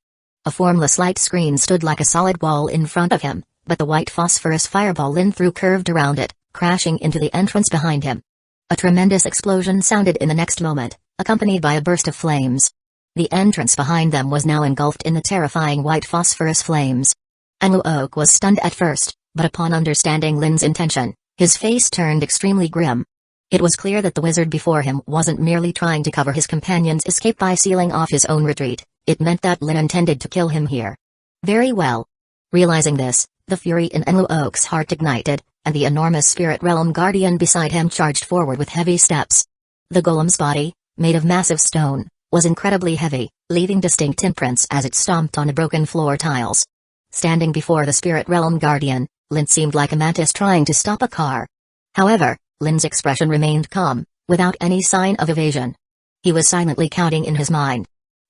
A formless light screen stood like a solid wall in front of him, but the white phosphorus fireball Lin threw curved around it, crashing into the entrance behind him. A tremendous explosion sounded in the next moment, accompanied by a burst of flames. The entrance behind them was now engulfed in the terrifying white phosphorus flames. Luo was stunned at first, but upon understanding Lin's intention, his face turned extremely grim. It was clear that the wizard before him wasn't merely trying to cover his companion's escape by sealing off his own retreat, it meant that Lin intended to kill him here. Very well. Realizing this, the fury in Luo's heart ignited, and the enormous spirit realm guardian beside him charged forward with heavy steps. The golem's body, made of massive stone, was incredibly heavy, leaving distinct imprints as it stomped on the broken floor tiles. Standing before the spirit realm guardian, Lin seemed like a mantis trying to stop a car. However, Lin's expression remained calm, without any sign of evasion. He was silently counting in his mind.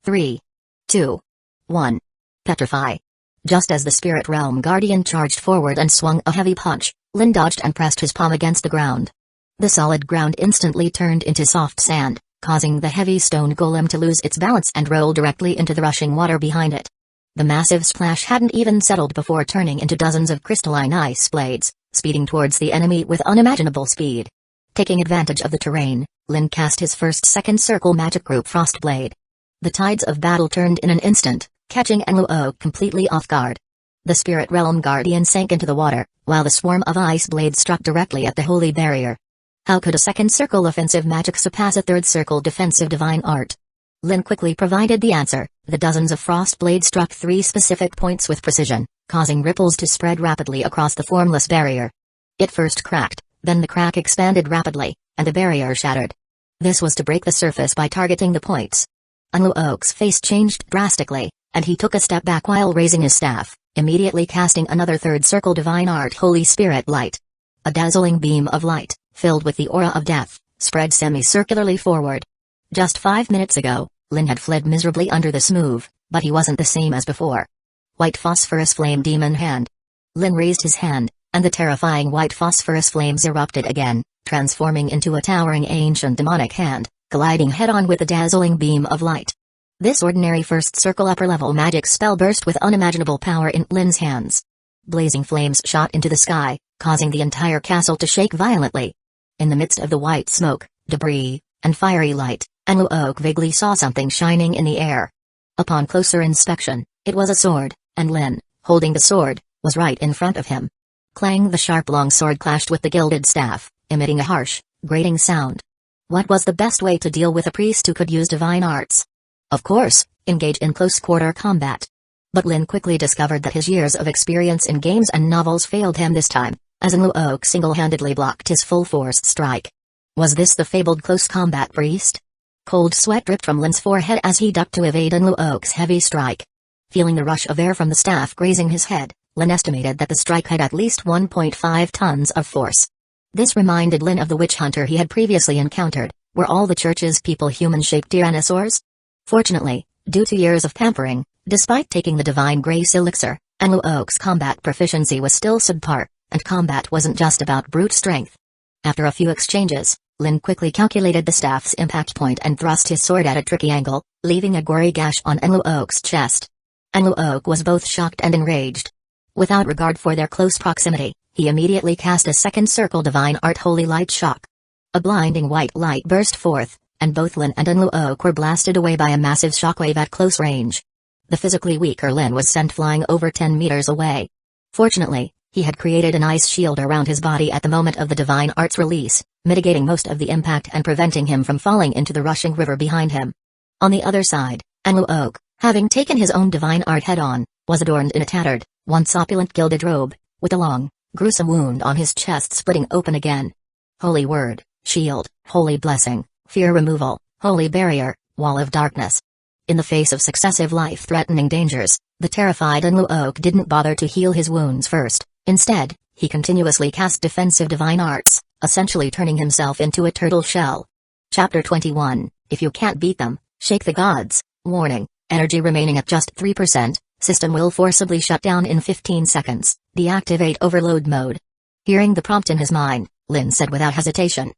3, 2, 1. Petrify. Just as the spirit realm guardian charged forward and swung a heavy punch, Lin dodged and pressed his palm against the ground. The solid ground instantly turned into soft sand, causing the heavy stone golem to lose its balance and roll directly into the rushing water behind it. The massive splash hadn't even settled before turning into dozens of crystalline ice blades, speeding towards the enemy with unimaginable speed. Taking advantage of the terrain, Lin cast his first second circle magic group Frostblade. The tides of battle turned in an instant, catching Luo completely off guard. The spirit realm guardian sank into the water, while the swarm of ice blades struck directly at the holy barrier. How could a second circle offensive magic surpass a third circle defensive divine art? Lin quickly provided the answer. The dozens of frost blades struck 3 specific points with precision, causing ripples to spread rapidly across the formless barrier. It first cracked, then the crack expanded rapidly, and the barrier shattered. This was to break the surface by targeting the points. Luo's face changed drastically, and he took a step back while raising his staff, immediately casting another third circle divine art holy spirit light. A dazzling beam of light, filled with the aura of death, spread semicircularly forward. Just 5 minutes ago, Lin had fled miserably under this move, but he wasn't the same as before. White phosphorus flame demon hand. Lin raised his hand, and the terrifying white phosphorus flames erupted again, transforming into a towering ancient demonic hand, colliding head-on with a dazzling beam of light. This ordinary first circle upper-level magic spell burst with unimaginable power in Lin's hands. Blazing flames shot into the sky, causing the entire castle to shake violently. In the midst of the white smoke, debris, and fiery light, Luo vaguely saw something shining in the air. Upon closer inspection, it was a sword, and Lin, holding the sword, was right in front of him. Clang! The sharp long sword clashed with the gilded staff, emitting a harsh, grating sound. What was the best way to deal with a priest who could use divine arts? Of course, engage in close-quarter combat. But Lin quickly discovered that his years of experience in games and novels failed him this time, as Luo single-handedly blocked his full-forced strike. Was this the fabled close combat priest? Cold sweat dripped from Lin's forehead as he ducked to evade Luo's heavy strike. Feeling the rush of air from the staff grazing his head, Lin estimated that the strike had at least 1.5 tons of force. This reminded Lin of the witch hunter he had previously encountered. Were all the church's people human-shaped tyrannosaurs? Fortunately, due to years of pampering, despite taking the divine grace elixir, Luo's combat proficiency was still subpar, and combat wasn't just about brute strength. After a few exchanges, Lin quickly calculated the staff's impact point and thrust his sword at a tricky angle, leaving a gory gash on Luo's chest. Luo was both shocked and enraged. Without regard for their close proximity, he immediately cast a second circle divine art holy light shock. A blinding white light burst forth, and both Lin and Luo were blasted away by a massive shockwave at close range. The physically weaker Lin was sent flying over 10 meters away. Fortunately, he had created an ice shield around his body at the moment of the divine art's release, mitigating most of the impact and preventing him from falling into the rushing river behind him. On the other side, Luo, having taken his own divine art head-on, was adorned in a tattered, once opulent gilded robe, with a long, gruesome wound on his chest splitting open again. Holy word, shield, holy blessing, fear removal, holy barrier, wall of darkness. In the face of successive life-threatening dangers, the terrified Enluoke didn't bother to heal his wounds first. Instead, he continuously cast defensive divine arts, essentially turning himself into a turtle shell. Chapter 21, If you can't beat them, shake the gods. Warning, energy remaining at just 3%, system will forcibly shut down in 15 seconds, deactivate overload mode. Hearing the prompt in his mind, Lin said without hesitation.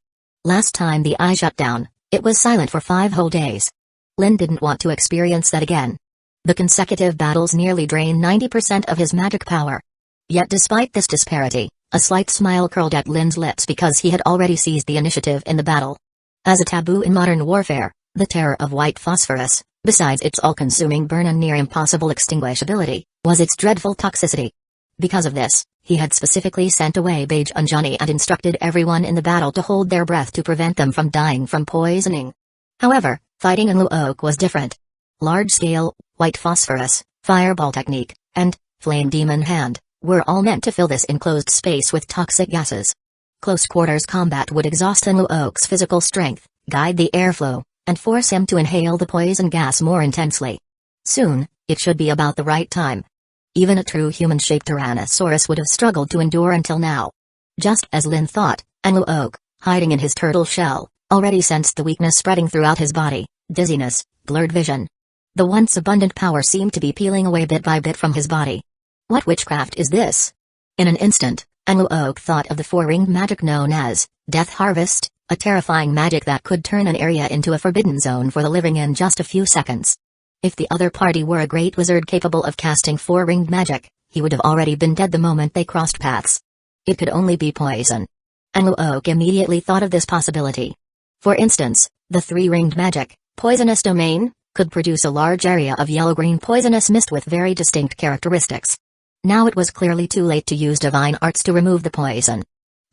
Last time the eye shut down, it was silent for 5 whole days. Lin didn't want to experience that again. The consecutive battles nearly drained 90% of his magic power. Yet despite this disparity, a slight smile curled at Lin's lips because he had already seized the initiative in the battle. As a taboo in modern warfare, the terror of white phosphorus, besides its all-consuming burn and near impossible extinguishability, was its dreadful toxicity. Because of this, he had specifically sent away Mage and Johnny and instructed everyone in the battle to hold their breath to prevent them from dying from poisoning. However, fighting Enluoke was different. Large-scale, white phosphorus, fireball technique, and flame demon hand were all meant to fill this enclosed space with toxic gases. Close-quarters combat would exhaust Enluoke's physical strength, guide the airflow, and force him to inhale the poison gas more intensely. Soon, it should be about the right time. Even a true human-shaped Tyrannosaurus would have struggled to endure until now. Just as Lin thought, Enluoke, hiding in his turtle shell, already sensed the weakness spreading throughout his body, dizziness, blurred vision. The once abundant power seemed to be peeling away bit by bit from his body. What witchcraft is this? In an instant, Enluoke thought of the 4-ringed magic known as Death Harvest, a terrifying magic that could turn an area into a forbidden zone for the living in just a few seconds. If the other party were a great wizard capable of casting 4-ringed magic, he would have already been dead the moment they crossed paths. It could only be poison. Enluoke immediately thought of this possibility. For instance, the 3-ringed magic, Poisonous Domain, could produce a large area of yellow-green poisonous mist with very distinct characteristics. Now it was clearly too late to use divine arts to remove the poison.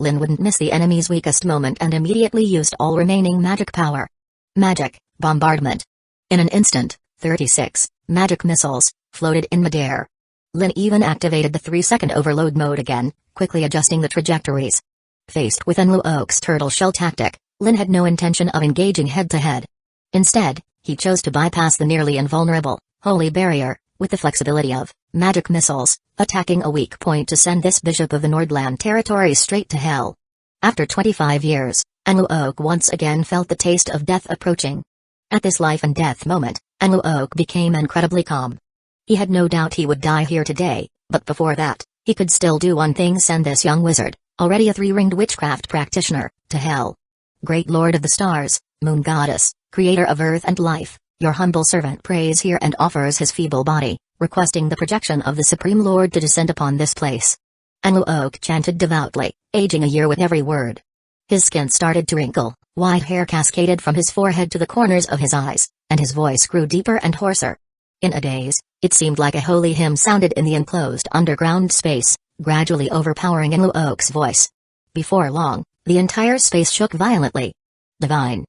Lin wouldn't miss the enemy's weakest moment and immediately used all remaining magic power. Magic, bombardment. In an instant, 36 magic missiles floated in midair. Lin even activated the 3-second overload mode again, quickly adjusting the trajectories. Faced with Enluoke's turtle shell tactic, Lin had no intention of engaging head-to-head. Instead, he chose to bypass the nearly invulnerable holy barrier, with the flexibility of magic missiles, attacking a weak point to send this bishop of the Nordland territory straight to hell. After 25 years, Enluoke once again felt the taste of death approaching. At this life-and-death moment, Enluoke became incredibly calm. He had no doubt he would die here today, but before that, he could still do one thing: send this young wizard, already a 3-ringed witchcraft practitioner, to hell. Great Lord of the Stars, Moon Goddess, Creator of Earth and Life, your humble servant prays here and offers his feeble body, requesting the protection of the Supreme Lord to descend upon this place. Enluoke chanted devoutly, aging a year with every word. His skin started to wrinkle, white hair cascaded from his forehead to the corners of his eyes, and his voice grew deeper and hoarser. In a daze, it seemed like a holy hymn sounded in the enclosed underground space, gradually overpowering Enluoke's voice. Before long, the entire space shook violently. Divine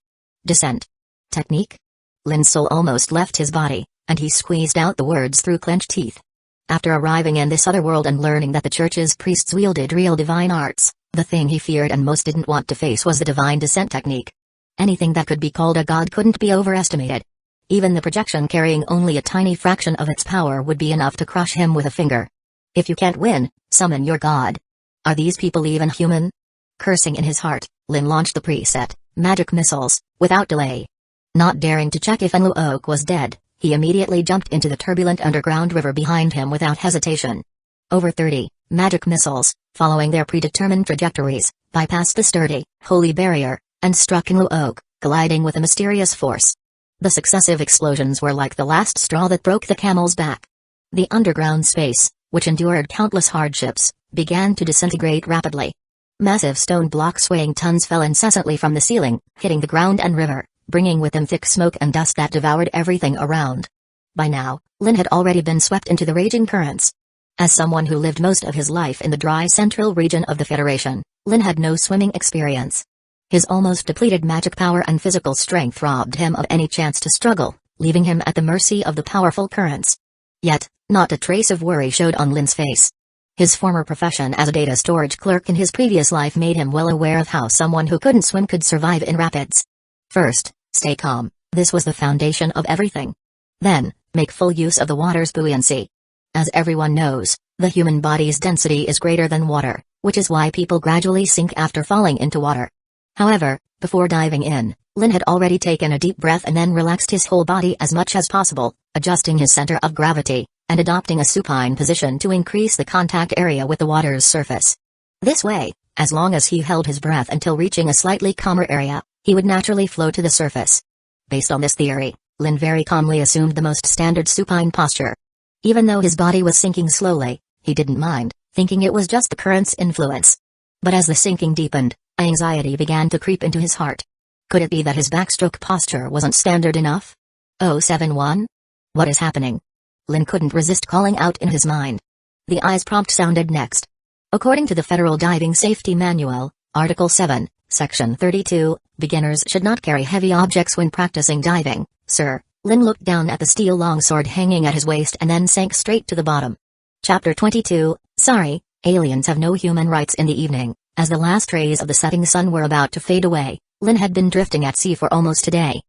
descent technique? Lin's soul almost left his body, and he squeezed out the words through clenched teeth. After arriving in this other world and learning that the church's priests wielded real divine arts, the thing he feared and most didn't want to face was the divine descent technique. Anything that could be called a god couldn't be overestimated. Even the projection carrying only a tiny fraction of its power would be enough to crush him with a finger. If you can't win, summon your god. Are these people even human? Cursing in his heart, Lin launched the preset magic missiles, without delay. Not daring to check if Enluoke was dead, he immediately jumped into the turbulent underground river behind him without hesitation. Over 30 magic missiles, following their predetermined trajectories, bypassed the sturdy, holy barrier, and struck Enluoke, colliding with a mysterious force. The successive explosions were like the last straw that broke the camel's back. The underground space, which endured countless hardships, began to disintegrate rapidly. Massive stone blocks weighing tons fell incessantly from the ceiling, hitting the ground and river, bringing with them thick smoke and dust that devoured everything around. By now, Lin had already been swept into the raging currents. As someone who lived most of his life in the dry central region of the Federation, Lin had no swimming experience. His almost depleted magic power and physical strength robbed him of any chance to struggle, leaving him at the mercy of the powerful currents. Yet, not a trace of worry showed on Lin's face. His former profession as a data storage clerk in his previous life made him well aware of how someone who couldn't swim could survive in rapids. First, stay calm. This was the foundation of everything. Then, make full use of the water's buoyancy. As everyone knows, the human body's density is greater than water, which is why people gradually sink after falling into water. However, before diving in, Lin had already taken a deep breath and then relaxed his whole body as much as possible, adjusting his center of gravity, and adopting a supine position to increase the contact area with the water's surface. This way, as long as he held his breath until reaching a slightly calmer area, he would naturally float to the surface. Based on this theory, Lin very calmly assumed the most standard supine posture. Even though his body was sinking slowly, he didn't mind, thinking it was just the current's influence. But as the sinking deepened, anxiety began to creep into his heart. Could it be that his backstroke posture wasn't standard enough? 071? What is happening? Lin couldn't resist calling out in his mind. The eyes prompt sounded next. According to the Federal Diving Safety Manual, Article 7, Section 32, beginners should not carry heavy objects when practicing diving, sir. Lin looked down at the steel longsword hanging at his waist and then sank straight to the bottom. Chapter 22, Sorry, aliens have no human rights. In the evening, as the last rays of the setting sun were about to fade away, Lin had been drifting at sea for almost a day.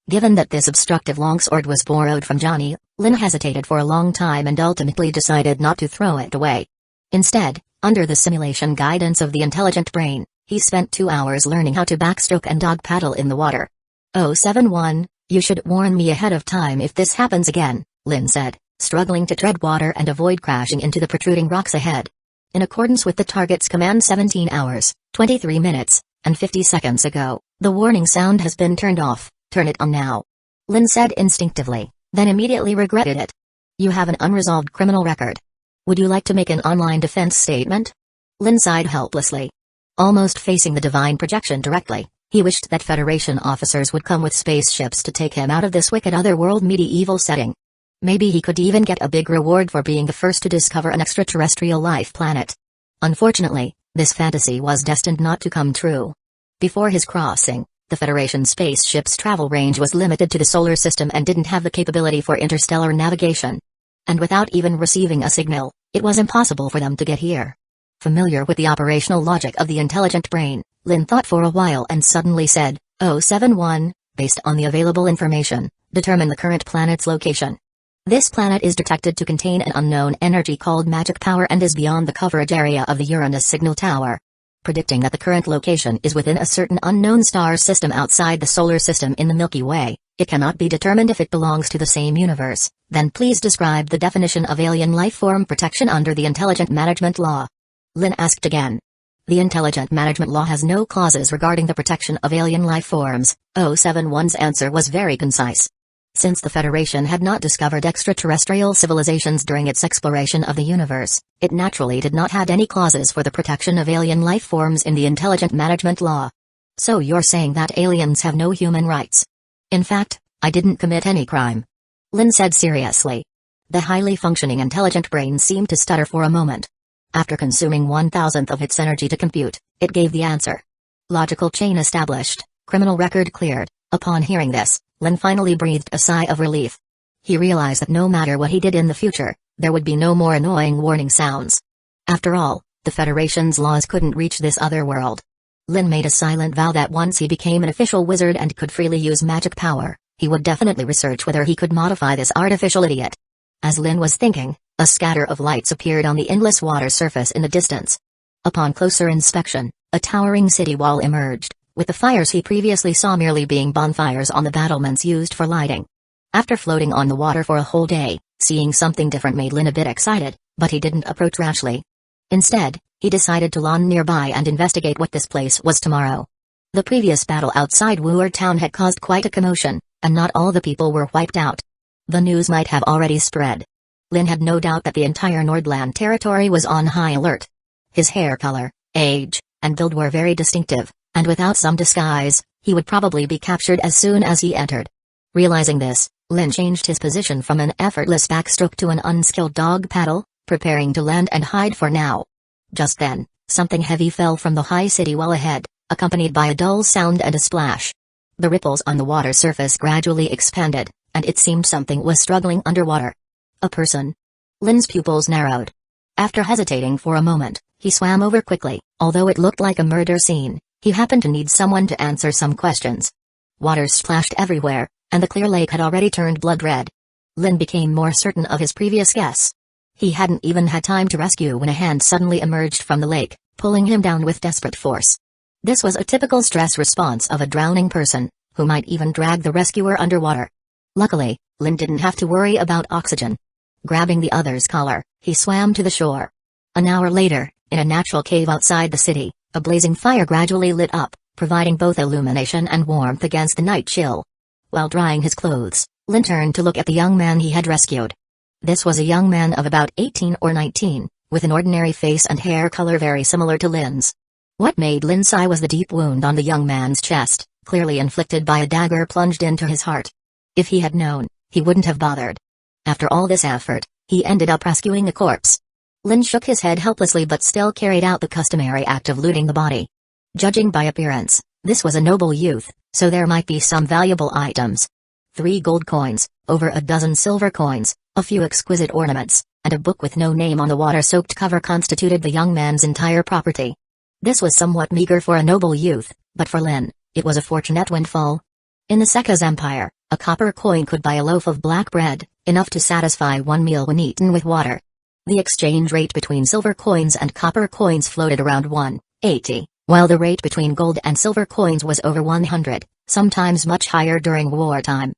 Given that this obstructive longsword was borrowed from Johnny, Lin hesitated for a long time and ultimately decided not to throw it away. Instead, under the simulation guidance of the intelligent brain, he spent 2 hours learning how to backstroke and dog paddle in the water. 071, you should warn me ahead of time if this happens again, Lin said, struggling to tread water and avoid crashing into the protruding rocks ahead. In accordance with the target's command 17 hours, 23 minutes, and 50 seconds ago, the warning sound has been turned off. Turn it on now. Lin said instinctively, then immediately regretted it. You have an unresolved criminal record. Would you like to make an online defense statement? Lin sighed helplessly. Almost facing the divine projection directly, he wished that Federation officers would come with spaceships to take him out of this wicked otherworld medieval setting. Maybe he could even get a big reward for being the first to discover an extraterrestrial life planet. Unfortunately, this fantasy was destined not to come true. Before his crossing, the Federation spaceship's travel range was limited to the solar system and didn't have the capability for interstellar navigation. And without even receiving a signal, it was impossible for them to get here. Familiar with the operational logic of the intelligent brain, Lin thought for a while and suddenly said, 071, based on the available information, determine the current planet's location. This planet is detected to contain an unknown energy called magic power and is beyond the coverage area of the Uranus signal tower. Predicting that the current location is within a certain unknown star system outside the solar system in the Milky Way, it cannot be determined if it belongs to the same universe. Then please describe the definition of alien life form protection under the Intelligent Management Law. Lin asked again. The Intelligent Management Law has no clauses regarding the protection of alien life forms. 071's answer was very concise. Since the Federation had not discovered extraterrestrial civilizations during its exploration of the universe, it naturally did not have any clauses for the protection of alien life forms in the Intelligent Management Law. So you're saying that aliens have no human rights? In fact, I didn't commit any crime. Lin said seriously. The highly functioning intelligent brain seemed to stutter for a moment. After consuming 1,000th of its energy to compute, it gave the answer. Logical chain established, criminal record cleared. Upon hearing this, Lin finally breathed a sigh of relief. He realized that no matter what he did in the future, there would be no more annoying warning sounds. After all, the Federation's laws couldn't reach this other world. Lin made a silent vow that once he became an official wizard and could freely use magic power, he would definitely research whether he could modify this artificial idiot. As Lin was thinking, a scatter of lights appeared on the endless water surface in the distance. Upon closer inspection, a towering city wall emerged, with the fires he previously saw merely being bonfires on the battlements used for lighting. After floating on the water for a whole day, seeing something different made Lin a bit excited, but he didn't approach rashly. Instead, he decided to lawn nearby and investigate what this place was tomorrow. The previous battle outside Wu'er town had caused quite a commotion, and not all the people were wiped out. The news might have already spread. Lin had no doubt that the entire Nordland territory was on high alert. His hair color, age, and build were very distinctive, and without some disguise, he would probably be captured as soon as he entered. Realizing this, Lin changed his position from an effortless backstroke to an unskilled dog paddle, preparing to land and hide for now. Just then, something heavy fell from the high city wall ahead, accompanied by a dull sound and a splash. The ripples on the water surface gradually expanded, and it seemed something was struggling underwater. A person. Lin's pupils narrowed. After hesitating for a moment, he swam over quickly. Although it looked like a murder scene, he happened to need someone to answer some questions. Water splashed everywhere, and the clear lake had already turned blood red. Lin became more certain of his previous guess. He hadn't even had time to rescue when a hand suddenly emerged from the lake, pulling him down with desperate force. This was a typical stress response of a drowning person, who might even drag the rescuer underwater. Luckily, Lin didn't have to worry about oxygen. Grabbing the other's collar, he swam to the shore. An hour later, in a natural cave outside the city, a blazing fire gradually lit up, providing both illumination and warmth against the night chill. While drying his clothes, Lin turned to look at the young man he had rescued. This was a young man of about 18 or 19, with an ordinary face and hair color very similar to Lin's. What made Lin sigh was the deep wound on the young man's chest, clearly inflicted by a dagger plunged into his heart. If he had known, he wouldn't have bothered. After all this effort, he ended up rescuing a corpse. Lin shook his head helplessly but still carried out the customary act of looting the body. Judging by appearance, this was a noble youth, so there might be some valuable items. 3 gold coins, over a dozen silver coins, a few exquisite ornaments, and a book with no name on the water-soaked cover constituted the young man's entire property. This was somewhat meager for a noble youth, but for Lin, it was a fortunate windfall. In the Seka's empire, a copper coin could buy a loaf of black bread, enough to satisfy one meal when eaten with water. The exchange rate between silver coins and copper coins floated around 1.80, while the rate between gold and silver coins was over 100, sometimes much higher during wartime.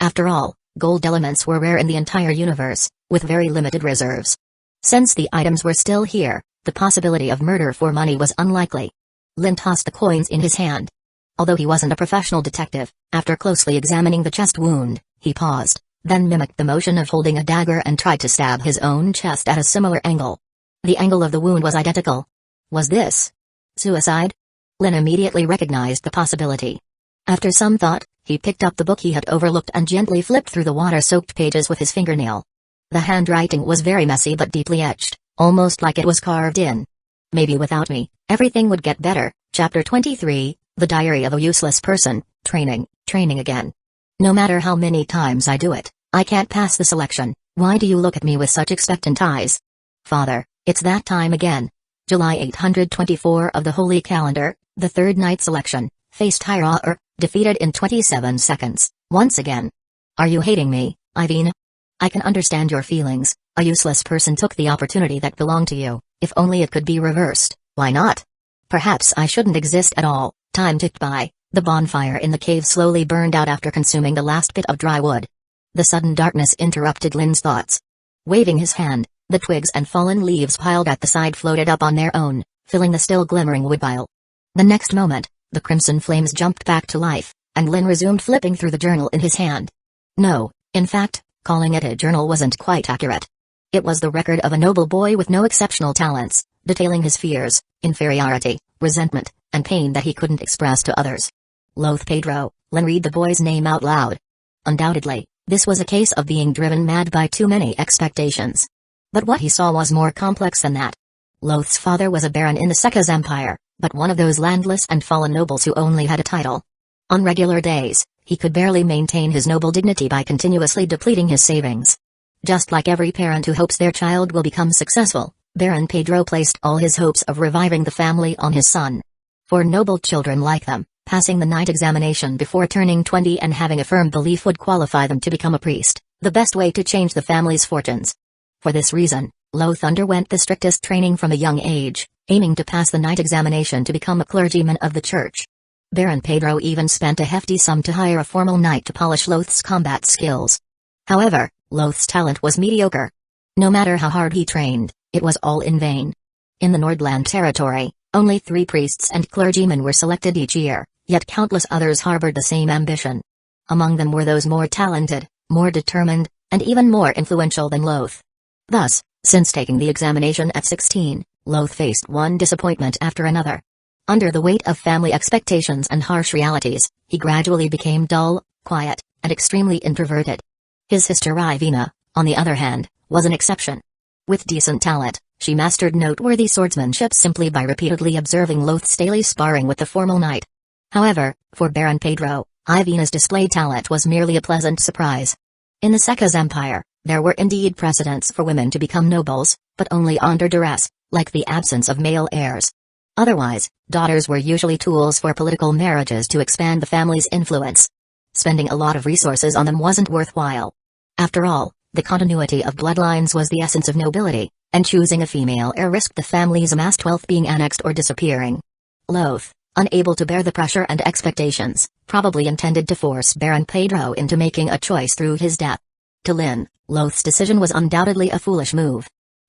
After all, gold elements were rare in the entire universe, with very limited reserves. Since the items were still here, the possibility of murder for money was unlikely. Lin tossed the coins in his hand. Although he wasn't a professional detective, after closely examining the chest wound, he paused, then mimicked the motion of holding a dagger and tried to stab his own chest at a similar angle. The angle of the wound was identical. Was this suicide? Lin immediately recognized the possibility. After some thought, he picked up the book he had overlooked and gently flipped through the water-soaked pages with his fingernail. The handwriting was very messy but deeply etched, almost like it was carved in. Maybe without me, everything would get better. Chapter 23, The Diary of a Useless Person, Training Again. No matter how many times I do it, I can't pass the selection. Why do you look at me with such expectant eyes? Father, it's that time again. July 824 of the Holy Calendar, the third night selection, faced Hiraer, defeated in 27 seconds, once again. Are you hating me, Aizen? I can understand your feelings. A useless person took the opportunity that belonged to you. If only it could be reversed, why not? Perhaps I shouldn't exist at all. Time ticked by. The bonfire in the cave slowly burned out after consuming the last bit of dry wood. The sudden darkness interrupted Lin's thoughts. Waving his hand, the twigs and fallen leaves piled at the side floated up on their own, filling the still glimmering woodpile. The next moment, the crimson flames jumped back to life, and Lin resumed flipping through the journal in his hand. No, in fact, calling it a journal wasn't quite accurate. It was the record of a noble boy with no exceptional talents, detailing his fears, inferiority, resentment, and pain that he couldn't express to others. Loth Pedro, Lin read the boy's name out loud. Undoubtedly, this was a case of being driven mad by too many expectations. But what he saw was more complex than that. Loth's father was a baron in the Seka's empire, but one of those landless and fallen nobles who only had a title. On regular days, he could barely maintain his noble dignity by continuously depleting his savings. Just like every parent who hopes their child will become successful, Baron Pedro placed all his hopes of reviving the family on his son. For noble children like them, passing the night examination before turning 20 and having a firm belief would qualify them to become a priest, the best way to change the family's fortunes. For this reason, Loth underwent the strictest training from a young age, aiming to pass the night examination to become a clergyman of the church. Baron Pedro even spent a hefty sum to hire a formal knight to polish Loth's combat skills. However, Loth's talent was mediocre. No matter how hard he trained, it was all in vain. In the Nordland territory, only 3 priests and clergymen were selected each year, yet countless others harbored the same ambition. Among them were those more talented, more determined, and even more influential than Loth. Thus, since taking the examination at 16, Loth faced one disappointment after another. Under the weight of family expectations and harsh realities, he gradually became dull, quiet, and extremely introverted. His sister Ivina, on the other hand, was an exception. With decent talent, she mastered noteworthy swordsmanship simply by repeatedly observing Loth's daily sparring with the formal knight. However, for Baron Pedro, Ivina's displayed talent was merely a pleasant surprise. In the Seka's empire, there were indeed precedents for women to become nobles, but only under duress, like the absence of male heirs. Otherwise, daughters were usually tools for political marriages to expand the family's influence. Spending a lot of resources on them wasn't worthwhile. After all, the continuity of bloodlines was the essence of nobility, and choosing a female heir risked the family's amassed wealth being annexed or disappearing. Loth, unable to bear the pressure and expectations, probably intended to force Baron Pedro into making a choice through his death. To Lin, Loth's decision was undoubtedly a foolish move.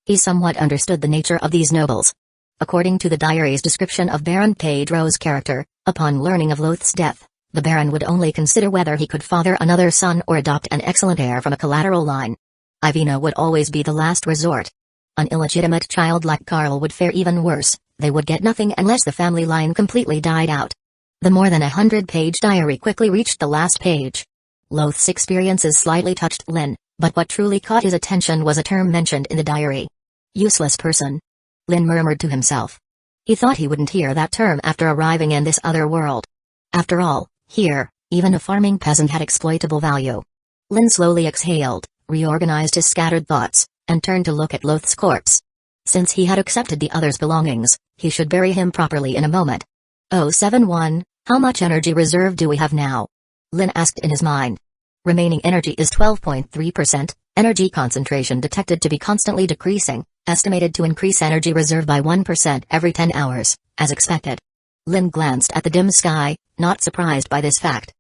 He somewhat understood the nature of these nobles. According to the diary's description of Baron Pedro's character, upon learning of Loth's death, the Baron would only consider whether he could father another son or adopt an excellent heir from a collateral line. Ivina would always be the last resort. An illegitimate child like Carl would fare even worse. They would get nothing unless the family line completely died out. The more than 100-page diary quickly reached the last page. Loth's experiences slightly touched Lin, but what truly caught his attention was a term mentioned in the diary. Useless person. Lin murmured to himself. He thought he wouldn't hear that term after arriving in this other world. After all, here, even a farming peasant had exploitable value. Lin slowly exhaled, reorganized his scattered thoughts, and turned to look at Loth's corpse. Since he had accepted the other's belongings, he should bury him properly in a moment. 071, how much energy reserve do we have now? Lin asked in his mind. Remaining energy is 12.3%, energy concentration detected to be constantly decreasing, estimated to increase energy reserve by 1% every 10 hours, as expected. Lin glanced at the dim sky, not surprised by this fact.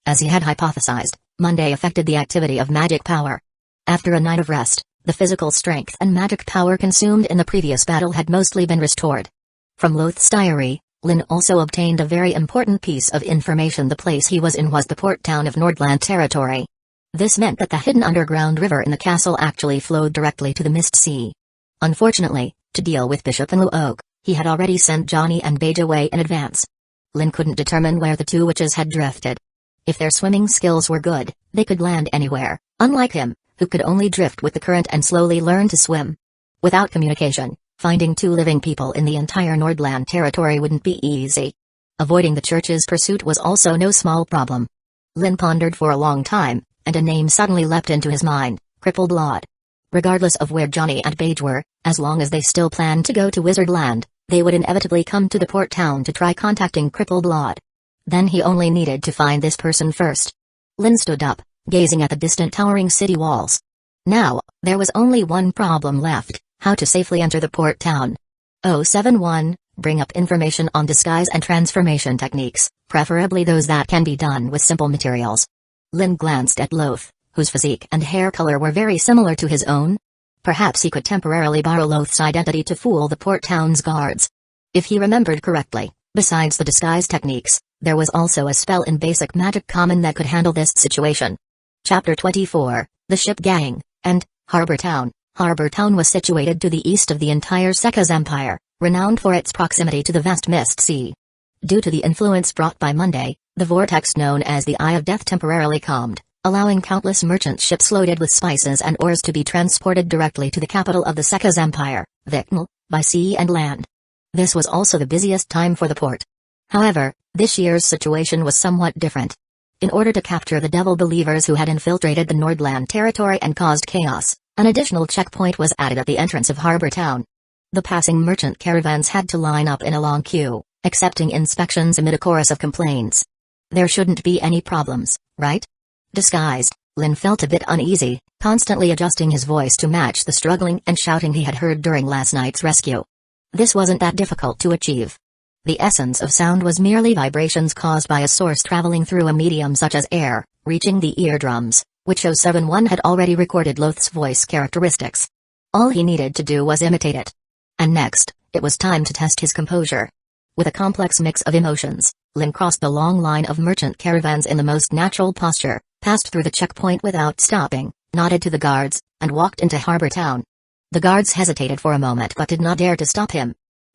As he had hypothesized, Monday affected the activity of magic power. After a night of rest, the physical strength and magic power consumed in the previous battle had mostly been restored. From Loth's diary, Lin also obtained a very important piece of information. The place he was in was the port town of Nordland territory. This meant that the hidden underground river in the castle actually flowed directly to the Mist Sea. Unfortunately, to deal with Bishop and Hueco, he had already sent Johnny and Mage away in advance. Lin couldn't determine where the two witches had drifted. If their swimming skills were good, they could land anywhere, unlike him, who could only drift with the current and slowly learn to swim. Without communication, finding two living people in the entire Nordland territory wouldn't be easy. Avoiding the church's pursuit was also no small problem. Lin pondered for a long time, and a name suddenly leapt into his mind, Crippled Lord. Regardless of where Johnny and Mage were, as long as they still planned to go to Wizardland, they would inevitably come to the port town to try contacting Crippled Lord. Then he only needed to find this person first. Lin stood up, gazing at the distant towering city walls. Now, there was only one problem left, how to safely enter the port town. 071, bring up information on disguise and transformation techniques, preferably those that can be done with simple materials. Lin glanced at Loth, whose physique and hair color were very similar to his own. Perhaps he could temporarily borrow Loth's identity to fool the port town's guards. If he remembered correctly, besides the disguise techniques, there was also a spell in basic magic common that could handle this situation. Chapter 24, The Ship Gang, and Harbor Town. Harbor Town was situated to the east of the entire Seka's empire, renowned for its proximity to the vast Mist Sea. Due to the influence brought by Monday, the vortex known as the Eye of Death temporarily calmed, allowing countless merchant ships loaded with spices and ores to be transported directly to the capital of the Seka's empire, Vicnal, by sea and land. This was also the busiest time for the port. However, this year's situation was somewhat different. In order to capture the devil believers who had infiltrated the Nordland territory and caused chaos, an additional checkpoint was added at the entrance of Harbor Town. The passing merchant caravans had to line up in a long queue, accepting inspections amid a chorus of complaints. There shouldn't be any problems, right? Disguised, Lin felt a bit uneasy, constantly adjusting his voice to match the struggling and shouting he had heard during last night's rescue. This wasn't that difficult to achieve. The essence of sound was merely vibrations caused by a source traveling through a medium such as air, reaching the eardrums, which 071 had already recorded Loth's voice characteristics. All he needed to do was imitate it. And next, it was time to test his composure. With a complex mix of emotions, Lin crossed the long line of merchant caravans in the most natural posture, passed through the checkpoint without stopping, nodded to the guards, and walked into Harbor Town. The guards hesitated for a moment but did not dare to stop him.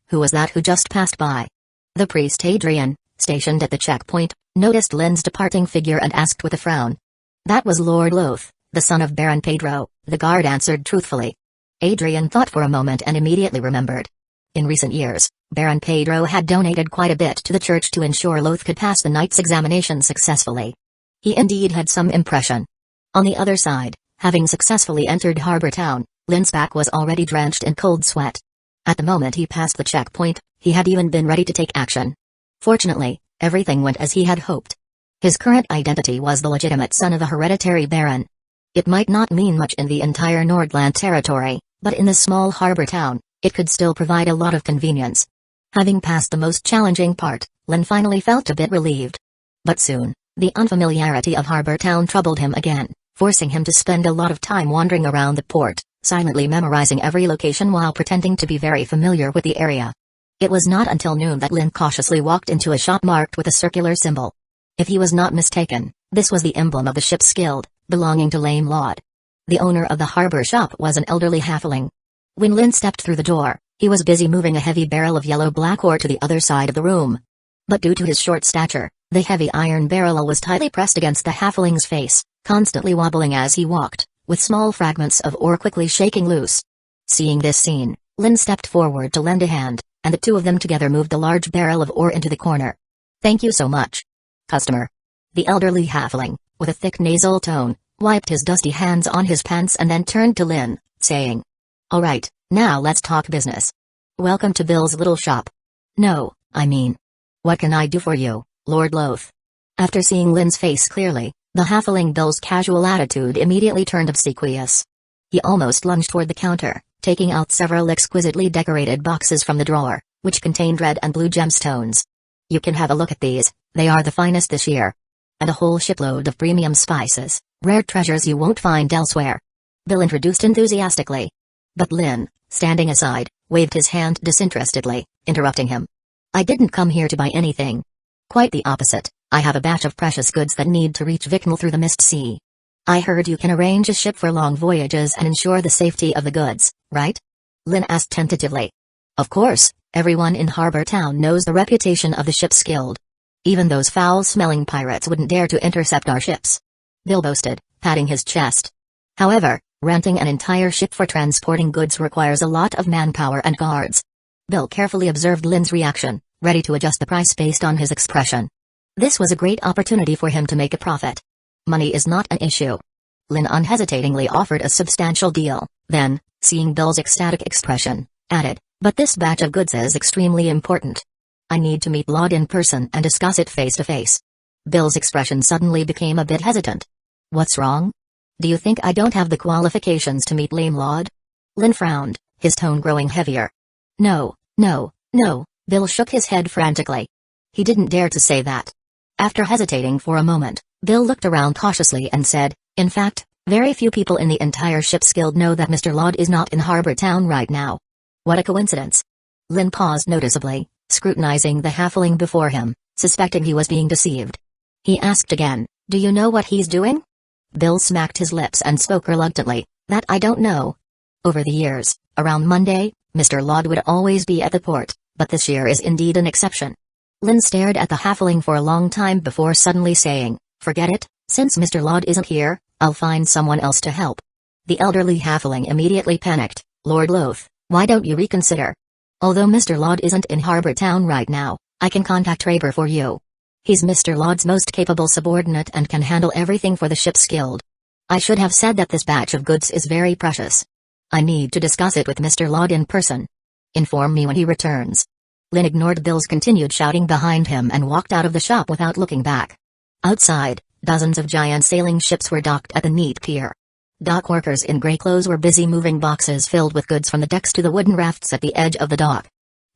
Who was that who just passed by? The priest Adrian, stationed at the checkpoint, noticed Lin's departing figure and asked with a frown. That was Lord Loth, the son of Baron Pedro, the guard answered truthfully. Adrian thought for a moment and immediately remembered. In recent years, Baron Pedro had donated quite a bit to the church to ensure Loth could pass the knight's examination successfully. He indeed had some impression. On the other side, having successfully entered Harbor Town, Lin's back was already drenched in cold sweat. At the moment he passed the checkpoint, he had even been ready to take action. Fortunately, everything went as he had hoped. His current identity was the legitimate son of a hereditary baron. It might not mean much in the entire Nordland territory, but in this small harbor town, it could still provide a lot of convenience. Having passed the most challenging part, Lin finally felt a bit relieved. But soon, the unfamiliarity of harbor town troubled him again, forcing him to spend a lot of time wandering around the port, silently memorizing every location while pretending to be very familiar with the area. It was not until noon that Lin cautiously walked into a shop marked with a circular symbol. If he was not mistaken, this was the emblem of the ship's guild, belonging to Lame Lord. The owner of the harbor shop was an elderly halfling. When Lin stepped through the door, he was busy moving a heavy barrel of yellow-black ore to the other side of the room. But due to his short stature, the heavy iron barrel was tightly pressed against the halfling's face, constantly wobbling as he walked, with small fragments of ore quickly shaking loose. Seeing this scene, Lin stepped forward to lend a hand, and the two of them together moved the large barrel of ore into the corner. "Thank you so much, customer." The elderly halfling, with a thick nasal tone, wiped his dusty hands on his pants and then turned to Lin, saying, "All right, now let's talk business. Welcome to Bill's little shop. No, I mean, what can I do for you, Lord Loth?" After seeing Lin's face clearly, the halfling Bill's casual attitude immediately turned obsequious. He almost lunged toward the counter, taking out several exquisitely decorated boxes from the drawer, which contained red and blue gemstones. "You can have a look at these, they are the finest this year. And a whole shipload of premium spices, rare treasures you won't find elsewhere," Bill introduced enthusiastically. But Lin, standing aside, waved his hand disinterestedly, interrupting him. "I didn't come here to buy anything. Quite the opposite, I have a batch of precious goods that need to reach Vicknell through the Mist Sea. I heard you can arrange a ship for long voyages and ensure the safety of the goods, right?" Lin asked tentatively. "Of course, everyone in Harbor Town knows the reputation of the ship's guild. Even those foul-smelling pirates wouldn't dare to intercept our ships," Bill boasted, patting his chest. "However, renting an entire ship for transporting goods requires a lot of manpower and guards." Bill carefully observed Lin's reaction, ready to adjust the price based on his expression. This was a great opportunity for him to make a profit. Money is not an issue. Lin unhesitatingly offered a substantial deal, then, seeing Bill's ecstatic expression, added, "But this batch of goods is extremely important. I need to meet Lord in person and discuss it face to face." Bill's expression suddenly became a bit hesitant. "What's wrong? Do you think I don't have the qualifications to meet Lame Lord?" Lin frowned, his tone growing heavier. No, Bill shook his head frantically. He didn't dare to say that. After hesitating for a moment, Bill looked around cautiously and said, "In fact, very few people in the entire ship's guild know that Mr. Lord is not in Harbor Town right now. What a coincidence." Lin paused noticeably, scrutinizing the halfling before him, suspecting he was being deceived. He asked again, "Do you know what he's doing?" Bill smacked his lips and spoke reluctantly, "That I don't know. Over the years, around Monday, Mr. Lord would always be at the port, but this year is indeed an exception." Lin stared at the halfling for a long time before suddenly saying, "Forget it, since Mr. Lord isn't here, I'll find someone else to help." The elderly halfling immediately panicked, "Lord Loth, why don't you reconsider? Although Mr. Lord isn't in Harbor Town right now, I can contact Raber for you. He's Mr. Lord's most capable subordinate and can handle everything for the ship's guild. I should have said that this batch of goods is very precious. I need to discuss it with Mr. Lord in person. Inform me when he returns." Lin ignored Bill's continued shouting behind him and walked out of the shop without looking back. Outside, dozens of giant sailing ships were docked at the neat pier. Dock workers in gray clothes were busy moving boxes filled with goods from the decks to the wooden rafts at the edge of the dock.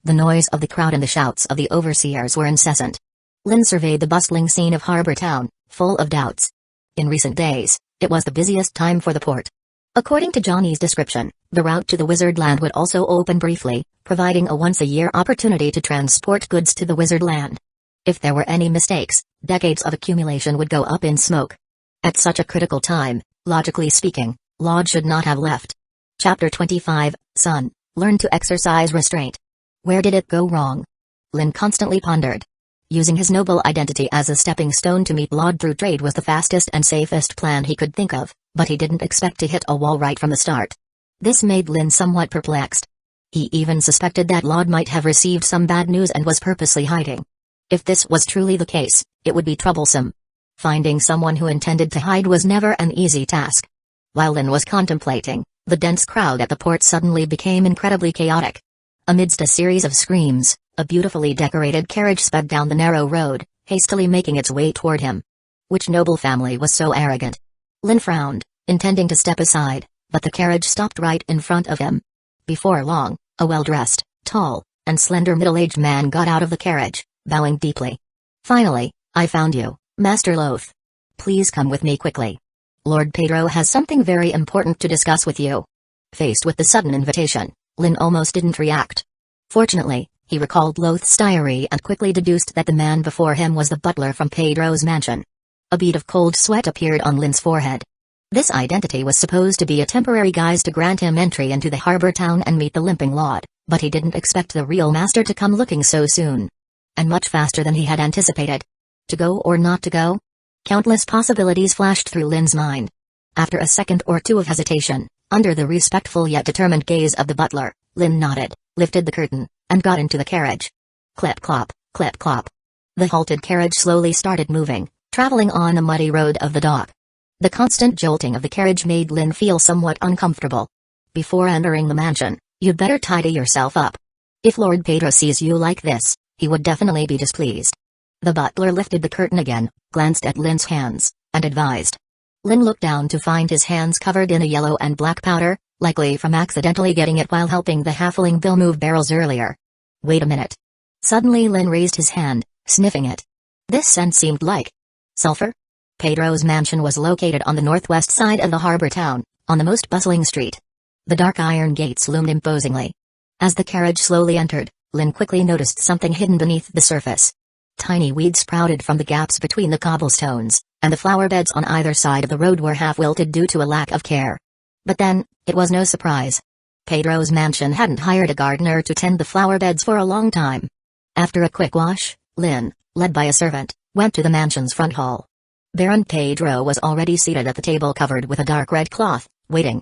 The noise of the crowd and the shouts of the overseers were incessant. Lin surveyed the bustling scene of Harbor Town, full of doubts. In recent days, it was the busiest time for the port. According to Johnny's description, the route to the Wizard Land would also open briefly, providing a once-a-year opportunity to transport goods to the Wizard Land. If there were any mistakes, decades of accumulation would go up in smoke. At such a critical time, logically speaking, Lord should not have left. Chapter 25, Son, learn to exercise restraint. Where did it go wrong? Lin constantly pondered. Using his noble identity as a stepping stone to meet Lord through trade was the fastest and safest plan he could think of, but he didn't expect to hit a wall right from the start. This made Lin somewhat perplexed. He even suspected that Lord might have received some bad news and was purposely hiding. If this was truly the case, it would be troublesome. Finding someone who intended to hide was never an easy task. While Lin was contemplating, the dense crowd at the port suddenly became incredibly chaotic. Amidst a series of screams, a beautifully decorated carriage sped down the narrow road, hastily making its way toward him. Which noble family was so arrogant? Lin frowned, intending to step aside, but the carriage stopped right in front of him. Before long, a well-dressed, tall, and slender middle-aged man got out of the carriage, bowing deeply. "Finally, I found you, Master Loth. Please come with me quickly. Lord Pedro has something very important to discuss with you." Faced with the sudden invitation, Lin almost didn't react. Fortunately, he recalled Loth's diary and quickly deduced that the man before him was the butler from Pedro's mansion. A bead of cold sweat appeared on Lin's forehead. This identity was supposed to be a temporary guise to grant him entry into the harbor town and meet the limping lord, but he didn't expect the real master to come looking so soon. And much faster than he had anticipated. To go or not to go? Countless possibilities flashed through Lin's mind. After a second or two of hesitation, under the respectful yet determined gaze of the butler, Lin nodded, lifted the curtain, and got into the carriage. Clip-clop, clip-clop. The halted carriage slowly started moving, traveling on the muddy road of the dock. The constant jolting of the carriage made Lin feel somewhat uncomfortable. "Before entering the mansion, you'd better tidy yourself up. If Lord Pedro sees you like this, he would definitely be displeased." The butler lifted the curtain again, glanced at Lin's hands, and advised. Lin looked down to find his hands covered in a yellow and black powder, likely from accidentally getting it while helping the halfling Bill move barrels earlier. "Wait a minute." Suddenly Lin raised his hand, sniffing it. This scent seemed like sulfur? Pedro's mansion was located on the northwest side of the harbor town, on the most bustling street. The dark iron gates loomed imposingly. As the carriage slowly entered, Lin quickly noticed something hidden beneath the surface. Tiny weeds sprouted from the gaps between the cobblestones, and the flower beds on either side of the road were half wilted due to a lack of care. But then, it was no surprise. Pedro's mansion hadn't hired a gardener to tend the flower beds for a long time. After a quick wash, Lin, led by a servant, went to the mansion's front hall. Baron Pedro was already seated at the table covered with a dark red cloth, waiting.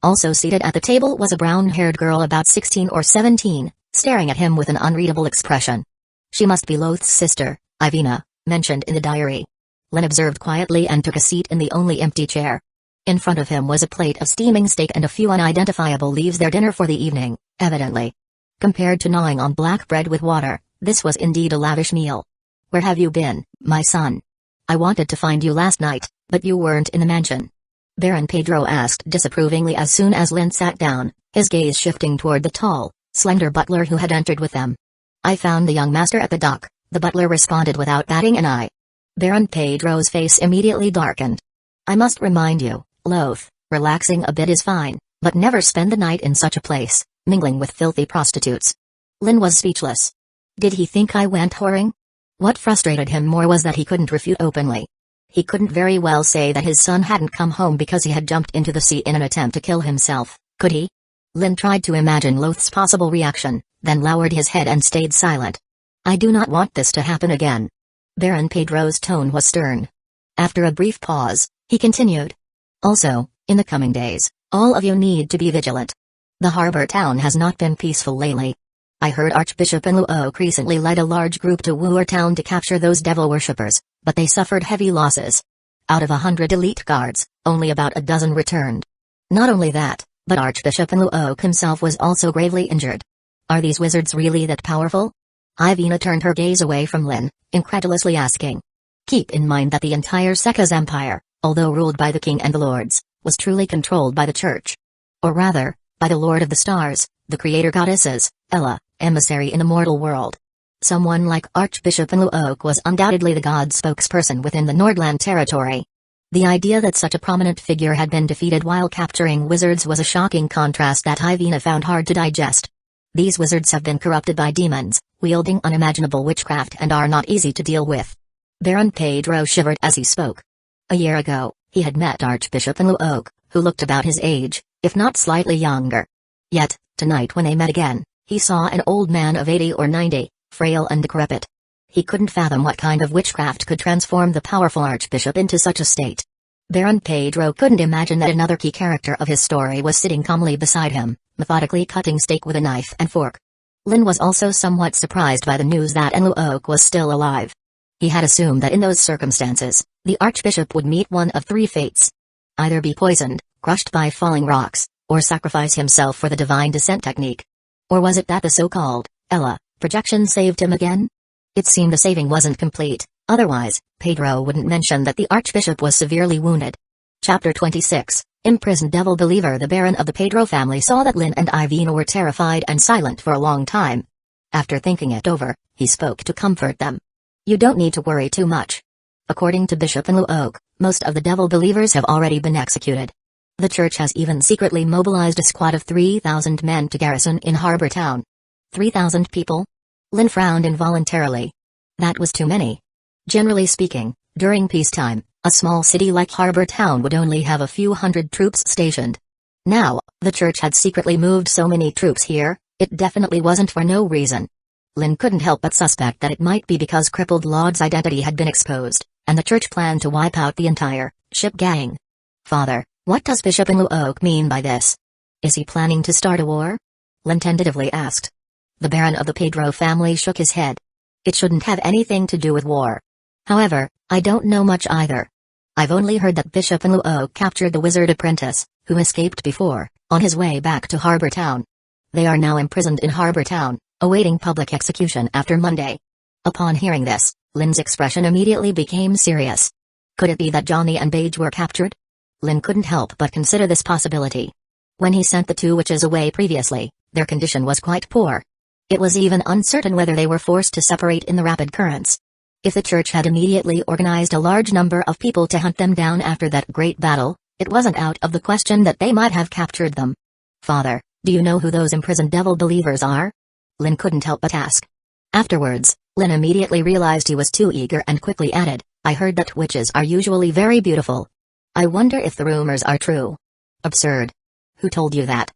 Also seated at the table was a brown-haired girl about 16 or 17, staring at him with an unreadable expression. She must be Loth's sister, Ivina, mentioned in the diary. Lin observed quietly and took a seat in the only empty chair. In front of him was a plate of steaming steak and a few unidentifiable leaves, their dinner for the evening, evidently. Compared to gnawing on black bread with water, this was indeed a lavish meal. "Where have you been, my son? I wanted to find you last night, but you weren't in the mansion." Baron Pedro asked disapprovingly as soon as Lin sat down, his gaze shifting toward the tall, slender butler who had entered with them. "I found the young master at the dock," the butler responded without batting an eye. Baron Pedro's face immediately darkened. "I must remind you, Loth, relaxing a bit is fine, but never spend the night in such a place, mingling with filthy prostitutes." Lin was speechless. Did he think I went whoring? What frustrated him more was that he couldn't refute openly. He couldn't very well say that his son hadn't come home because he had jumped into the sea in an attempt to kill himself, could he? Lin tried to imagine Loth's possible reaction, then lowered his head and stayed silent. "I do not want this to happen again." Baron Pedro's tone was stern. After a brief pause, he continued. "Also, in the coming days, all of you need to be vigilant. The harbor town has not been peaceful lately. I heard Archbishop Luok recently led a large group to Wuer town to capture those devil worshippers, but they suffered heavy losses. Out of 100 elite guards, only about a dozen returned. Not only that, but Archbishop Luok himself was also gravely injured. Are these wizards really that powerful?" Ivina turned her gaze away from Lin, incredulously asking. Keep in mind that the entire Seka's empire, although ruled by the king and the lords, was truly controlled by the church. Or rather, by the Lord of the Stars, the creator goddesses, Ella, emissary in the mortal world. Someone like Archbishop Luok was undoubtedly the god spokesperson within the Nordland territory. The idea that such a prominent figure had been defeated while capturing wizards was a shocking contrast that Ivina found hard to digest. These wizards have been corrupted by demons, wielding unimaginable witchcraft and are not easy to deal with. Baron Pedro shivered as he spoke. A year ago, he had met Archbishop Luok, who looked about his age, if not slightly younger. Yet, tonight when they met again, he saw an old man of 80 or 90, frail and decrepit. He couldn't fathom what kind of witchcraft could transform the powerful archbishop into such a state. Baron Pedro couldn't imagine that another key character of his story was sitting calmly beside him, methodically cutting steak with a knife and fork. Lin was also somewhat surprised by the news that Luok was still alive. He had assumed that in those circumstances, the archbishop would meet one of three fates. Either be poisoned, crushed by falling rocks, or sacrifice himself for the divine descent technique. Or was it that the so-called Ella projection saved him again? It seemed the saving wasn't complete, otherwise, Pedro wouldn't mention that the archbishop was severely wounded. Chapter 26, Imprisoned Devil Believer. The Baron of the Pedro family saw that Lin and Ivina were terrified and silent for a long time. After thinking it over, he spoke to comfort them. You don't need to worry too much. According to Bishop Hueco, most of the devil believers have already been executed. The church has even secretly mobilized a squad of 3,000 men to garrison in Harbor Town. 3,000 people? Lin frowned involuntarily. That was too many. Generally speaking, during peacetime, a small city like Harbor Town would only have a few hundred troops stationed. Now, the church had secretly moved so many troops here, it definitely wasn't for no reason. Lin couldn't help but suspect that it might be because Crippled Lord's identity had been exposed, and the church planned to wipe out the entire ship gang. Father, what does Bishop Hueco mean by this? Is he planning to start a war? Lin tentatively asked. The Baron of the Pedro family shook his head. It shouldn't have anything to do with war. However, I don't know much either. I've only heard that Bishop Hueco captured the wizard apprentice, who escaped before, on his way back to Harbor Town. They are now imprisoned in Harbor Town, awaiting public execution after Monday. Upon hearing this, Lin's expression immediately became serious. Could it be that Johnny and Mage were captured? Lin couldn't help but consider this possibility. When he sent the two witches away previously, their condition was quite poor. It was even uncertain whether they were forced to separate in the rapid currents. If the church had immediately organized a large number of people to hunt them down after that great battle, it wasn't out of the question that they might have captured them. Father, do you know who those imprisoned devil believers are? Lin couldn't help but ask. Afterwards, Lin immediately realized he was too eager and quickly added, I heard that witches are usually very beautiful. I wonder if the rumors are true. Absurd. Who told you that?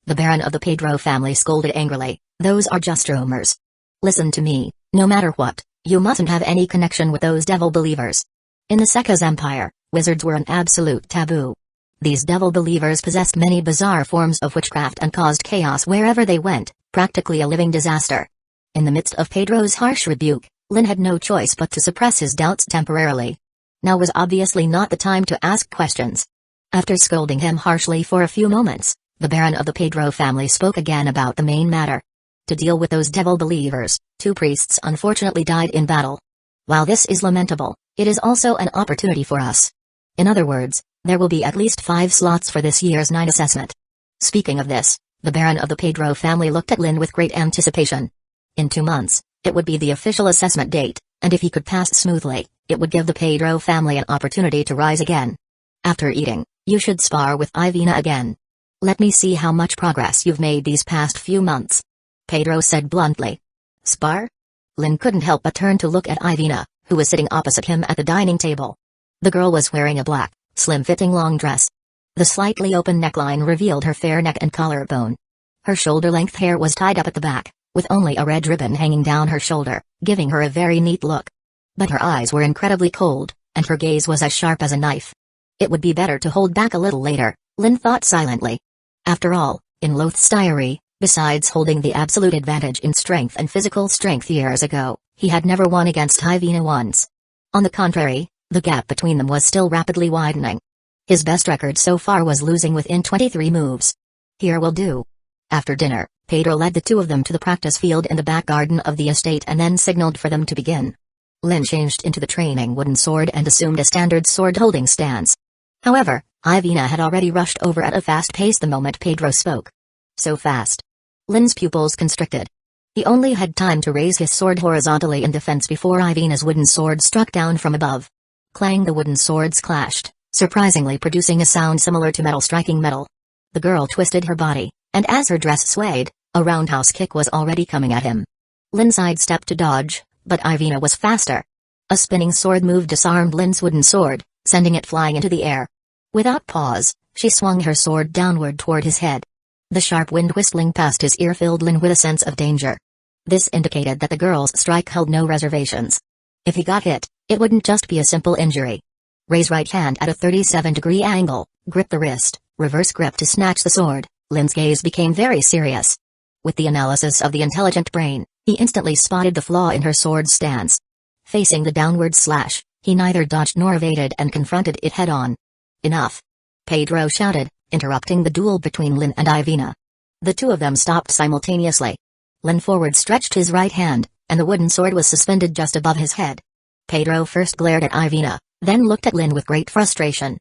The Baron of the Pedro family scolded angrily, those are just rumors. Listen to me, no matter what, you mustn't have any connection with those devil believers. In the Saga's empire, wizards were an absolute taboo. These devil believers possessed many bizarre forms of witchcraft and caused chaos wherever they went, practically a living disaster. In the midst of Pedro's harsh rebuke, Lin had no choice but to suppress his doubts temporarily. Now was obviously not the time to ask questions. After scolding him harshly for a few moments, the Baron of the Pedro family spoke again about the main matter. To deal with those devil believers, 2 priests unfortunately died in battle. While this is lamentable, it is also an opportunity for us. In other words, there will be at least 5 slots for this year's 9 assessment. Speaking of this, the Baron of the Pedro family looked at Lin with great anticipation. In 2 months, it would be the official assessment date, and if he could pass smoothly, it would give the Pedro family an opportunity to rise again. After eating, you should spar with Ivina again. Let me see how much progress you've made these past few months. Pedro said bluntly. Spar? Lin couldn't help but turn to look at Ivina, who was sitting opposite him at the dining table. The girl was wearing a black, slim-fitting long dress. The slightly open neckline revealed her fair neck and collarbone. Her shoulder-length hair was tied up at the back, with only a red ribbon hanging down her shoulder, giving her a very neat look. But her eyes were incredibly cold, and her gaze was as sharp as a knife. It would be better to hold back a little later, Lin thought silently. After all, in Loth's diary, besides holding the absolute advantage in strength and physical strength years ago, he had never won against Ivina once. On the contrary, the gap between them was still rapidly widening. His best record so far was losing within 23 moves. Here will do. After dinner, Pedro led the two of them to the practice field in the back garden of the estate and then signaled for them to begin. Lin changed into the training wooden sword and assumed a standard sword-holding stance. However, Ivina had already rushed over at a fast pace the moment Pedro spoke. So fast. Lin's pupils constricted. He only had time to raise his sword horizontally in defense before Ivina's wooden sword struck down from above. Clang, the wooden swords clashed, surprisingly producing a sound similar to metal striking metal. The girl twisted her body, and as her dress swayed, a roundhouse kick was already coming at him. Lin sidestepped to dodge, but Ivina was faster. A spinning sword move disarmed Lin's wooden sword, sending it flying into the air. Without pause, she swung her sword downward toward his head. The sharp wind whistling past his ear filled Lin with a sense of danger. This indicated that the girl's strike held no reservations. If he got hit, it wouldn't just be a simple injury. Raise right hand at a 37-degree angle, grip the wrist, reverse grip to snatch the sword. Lin's gaze became very serious. With the analysis of the intelligent brain, he instantly spotted the flaw in her sword's stance. Facing the downward slash, he neither dodged nor evaded and confronted it head-on. Enough! Pedro shouted, interrupting the duel between Lin and Ivina. The two of them stopped simultaneously. Lin forward stretched his right hand, and the wooden sword was suspended just above his head. Pedro first glared at Ivina, then looked at Lin with great frustration.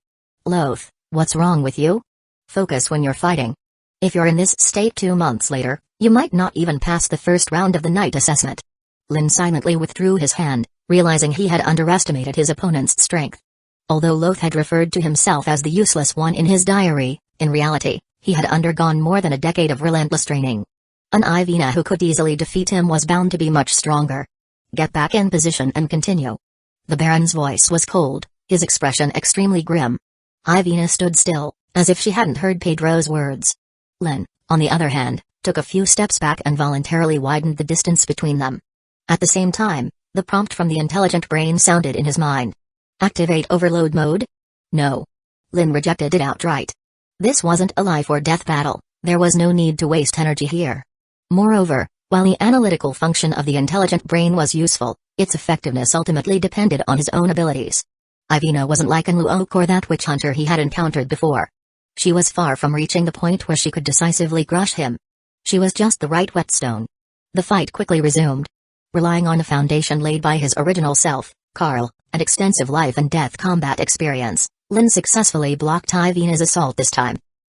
Loth, what's wrong with you? Focus when you're fighting. If you're in this state 2 months later, you might not even pass the first round of the night assessment. Lin silently withdrew his hand, realizing he had underestimated his opponent's strength. Although Loth had referred to himself as the useless one in his diary, in reality, he had undergone more than a decade of relentless training. An Ivina who could easily defeat him was bound to be much stronger. Get back in position and continue. The Baron's voice was cold, his expression extremely grim. Ivina stood still, as if she hadn't heard Pedro's words. Lin, on the other hand, took a few steps back and voluntarily widened the distance between them. At the same time, the prompt from the intelligent brain sounded in his mind. Activate overload mode? No. Lin rejected it outright. This wasn't a life or death battle, there was no need to waste energy here. Moreover, while the analytical function of the intelligent brain was useful, its effectiveness ultimately depended on his own abilities. Ivina wasn't like Hueco or that witch hunter he had encountered before. She was far from reaching the point where she could decisively crush him. She was just the right whetstone. The fight quickly resumed. Relying on the foundation laid by his original self, Carl, and extensive life and death combat experience, Lin successfully blocked Ivina's assault this time.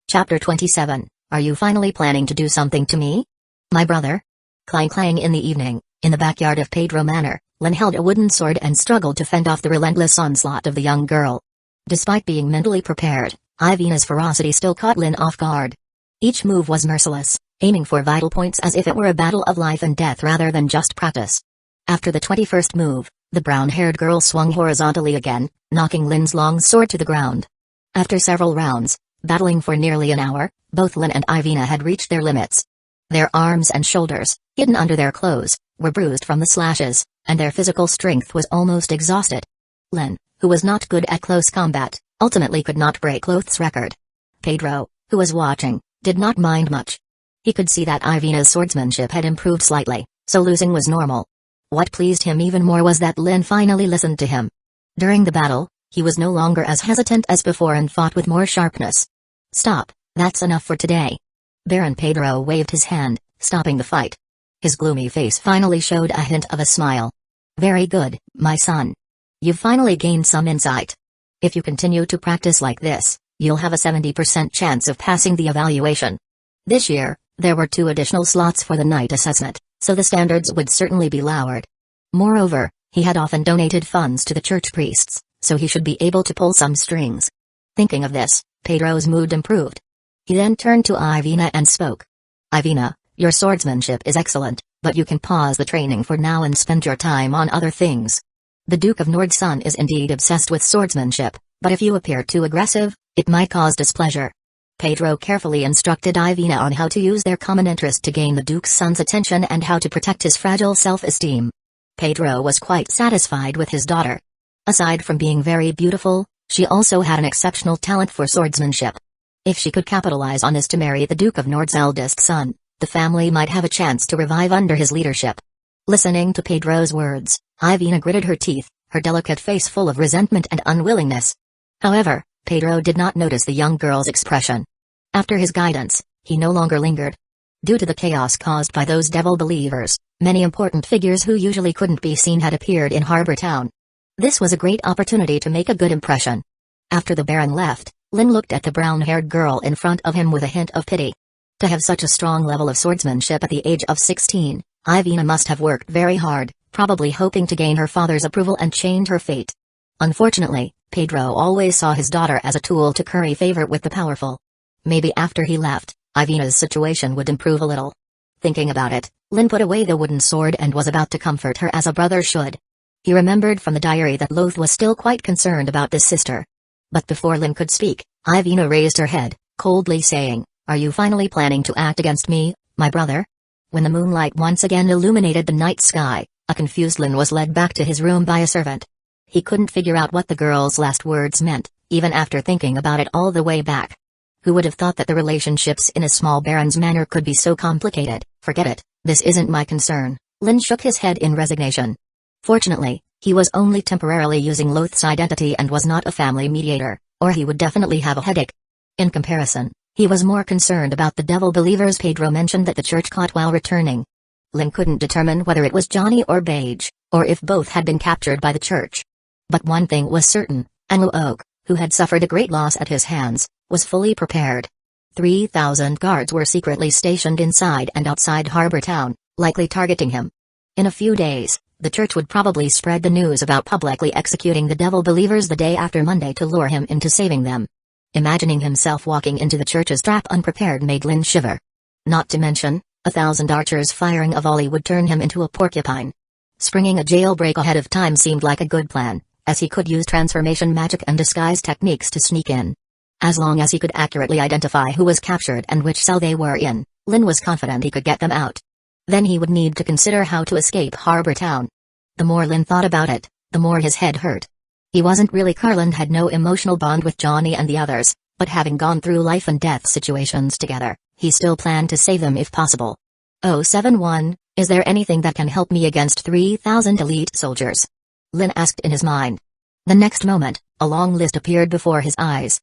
Chapter 27, Are you finally planning to do something to me? My brother? Clang clang in the evening, in the backyard of Pedro Manor, Lin held a wooden sword and struggled to fend off the relentless onslaught of the young girl. Despite being mentally prepared, Ivina's ferocity still caught Lin off guard. Each move was merciless, aiming for vital points as if it were a battle of life and death rather than just practice. After the 21st move, the brown-haired girl swung horizontally again, knocking Lin's long sword to the ground. After several rounds, battling for nearly an hour, both Lin and Ivina had reached their limits. Their arms and shoulders, hidden under their clothes, were bruised from the slashes, and their physical strength was almost exhausted. Lin, who was not good at close combat, ultimately could not break Loth's record. Pedro, who was watching, did not mind much. He could see that Ivina's swordsmanship had improved slightly, so losing was normal. What pleased him even more was that Lin finally listened to him. During the battle, he was no longer as hesitant as before and fought with more sharpness. Stop, that's enough for today. Baron Pedro waved his hand, stopping the fight. His gloomy face finally showed a hint of a smile. Very good, my son. You've finally gained some insight. If you continue to practice like this, you'll have a 70% chance of passing the evaluation. This year, there were 2 additional slots for the night assessment, so the standards would certainly be lowered. Moreover, he had often donated funds to the church priests, so he should be able to pull some strings. Thinking of this, Pedro's mood improved. He then turned to Ivina and spoke. Ivina, your swordsmanship is excellent, but you can pause the training for now and spend your time on other things. The Duke of Nord's son is indeed obsessed with swordsmanship, but if you appear too aggressive, it might cause displeasure. Pedro carefully instructed Ivina on how to use their common interest to gain the Duke's son's attention and how to protect his fragile self-esteem. Pedro was quite satisfied with his daughter. Aside from being very beautiful, she also had an exceptional talent for swordsmanship. If she could capitalize on this to marry the Duke of Nord's eldest son, the family might have a chance to revive under his leadership. Listening to Pedro's words, Ivina gritted her teeth, her delicate face full of resentment and unwillingness. However, Pedro did not notice the young girl's expression. After his guidance, he no longer lingered. Due to the chaos caused by those devil believers, many important figures who usually couldn't be seen had appeared in Harbor Town. This was a great opportunity to make a good impression. After the Baron left, Lin looked at the brown-haired girl in front of him with a hint of pity. To have such a strong level of swordsmanship at the age of 16, Ivina must have worked very hard, probably hoping to gain her father's approval and change her fate. Unfortunately, Pedro always saw his daughter as a tool to curry favor with the powerful. Maybe after he left, Ivina's situation would improve a little. Thinking about it, Lin put away the wooden sword and was about to comfort her as a brother should. He remembered from the diary that Loth was still quite concerned about this sister. But before Lin could speak, Ivina raised her head, coldly saying, "Are you finally planning to act against me, my brother?" When the moonlight once again illuminated the night sky, a confused Lin was led back to his room by a servant. He couldn't figure out what the girl's last words meant, even after thinking about it all the way back. Who would have thought that the relationships in a small baron's manor could be so complicated? Forget it, this isn't my concern. Lin shook his head in resignation. Fortunately, he was only temporarily using Loth's identity and was not a family mediator, or he would definitely have a headache. In comparison, he was more concerned about the devil believers Pedro mentioned that the church caught while returning. Lin couldn't determine whether it was Johnny or Mage, or if both had been captured by the church. But one thing was certain, Hueco, who had suffered a great loss at his hands, was fully prepared. 3,000 guards were secretly stationed inside and outside Harbor Town, likely targeting him. In a few days, the church would probably spread the news about publicly executing the devil believers the day after Monday to lure him into saving them. Imagining himself walking into the church's trap unprepared made Lin shiver. Not to mention, 1,000 archers firing a volley would turn him into a porcupine. Springing a jailbreak ahead of time seemed like a good plan, as he could use transformation magic and disguise techniques to sneak in. As long as he could accurately identify who was captured and which cell they were in, Lin was confident he could get them out. Then he would need to consider how to escape Harbor Town. The more Lin thought about it, the more his head hurt. He wasn't really Carlin had no emotional bond with Johnny and the others, but having gone through life and death situations together, he still planned to save them if possible. 071, is there anything that can help me against 3,000 elite soldiers? Lin asked in his mind. The next moment, a long list appeared before his eyes.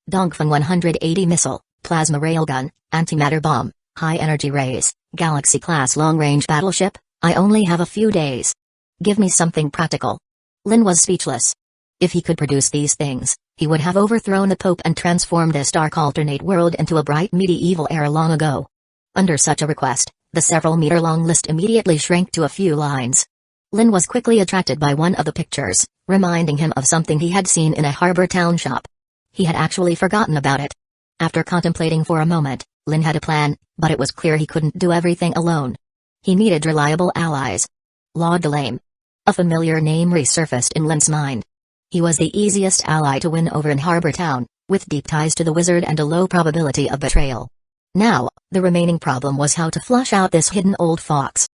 Dongfeng 180 missile, plasma railgun, antimatter bomb, high-energy rays, galaxy-class long-range battleship. I only have a few days. Give me something practical. Lin was speechless. If he could produce these things, he would have overthrown the Pope and transformed this dark alternate world into a bright medieval era long ago. Under such a request, the several-meter-long list immediately shrank to a few lines. Lin was quickly attracted by one of the pictures, reminding him of something he had seen in a Harbor Town shop. He had actually forgotten about it. After contemplating for a moment, Lin had a plan, but it was clear he couldn't do everything alone. He needed reliable allies. Law Delame. A familiar name resurfaced in Lin's mind. He was the easiest ally to win over in Harbor Town, with deep ties to the wizard and a low probability of betrayal. Now, the remaining problem was how to flush out this hidden old fox.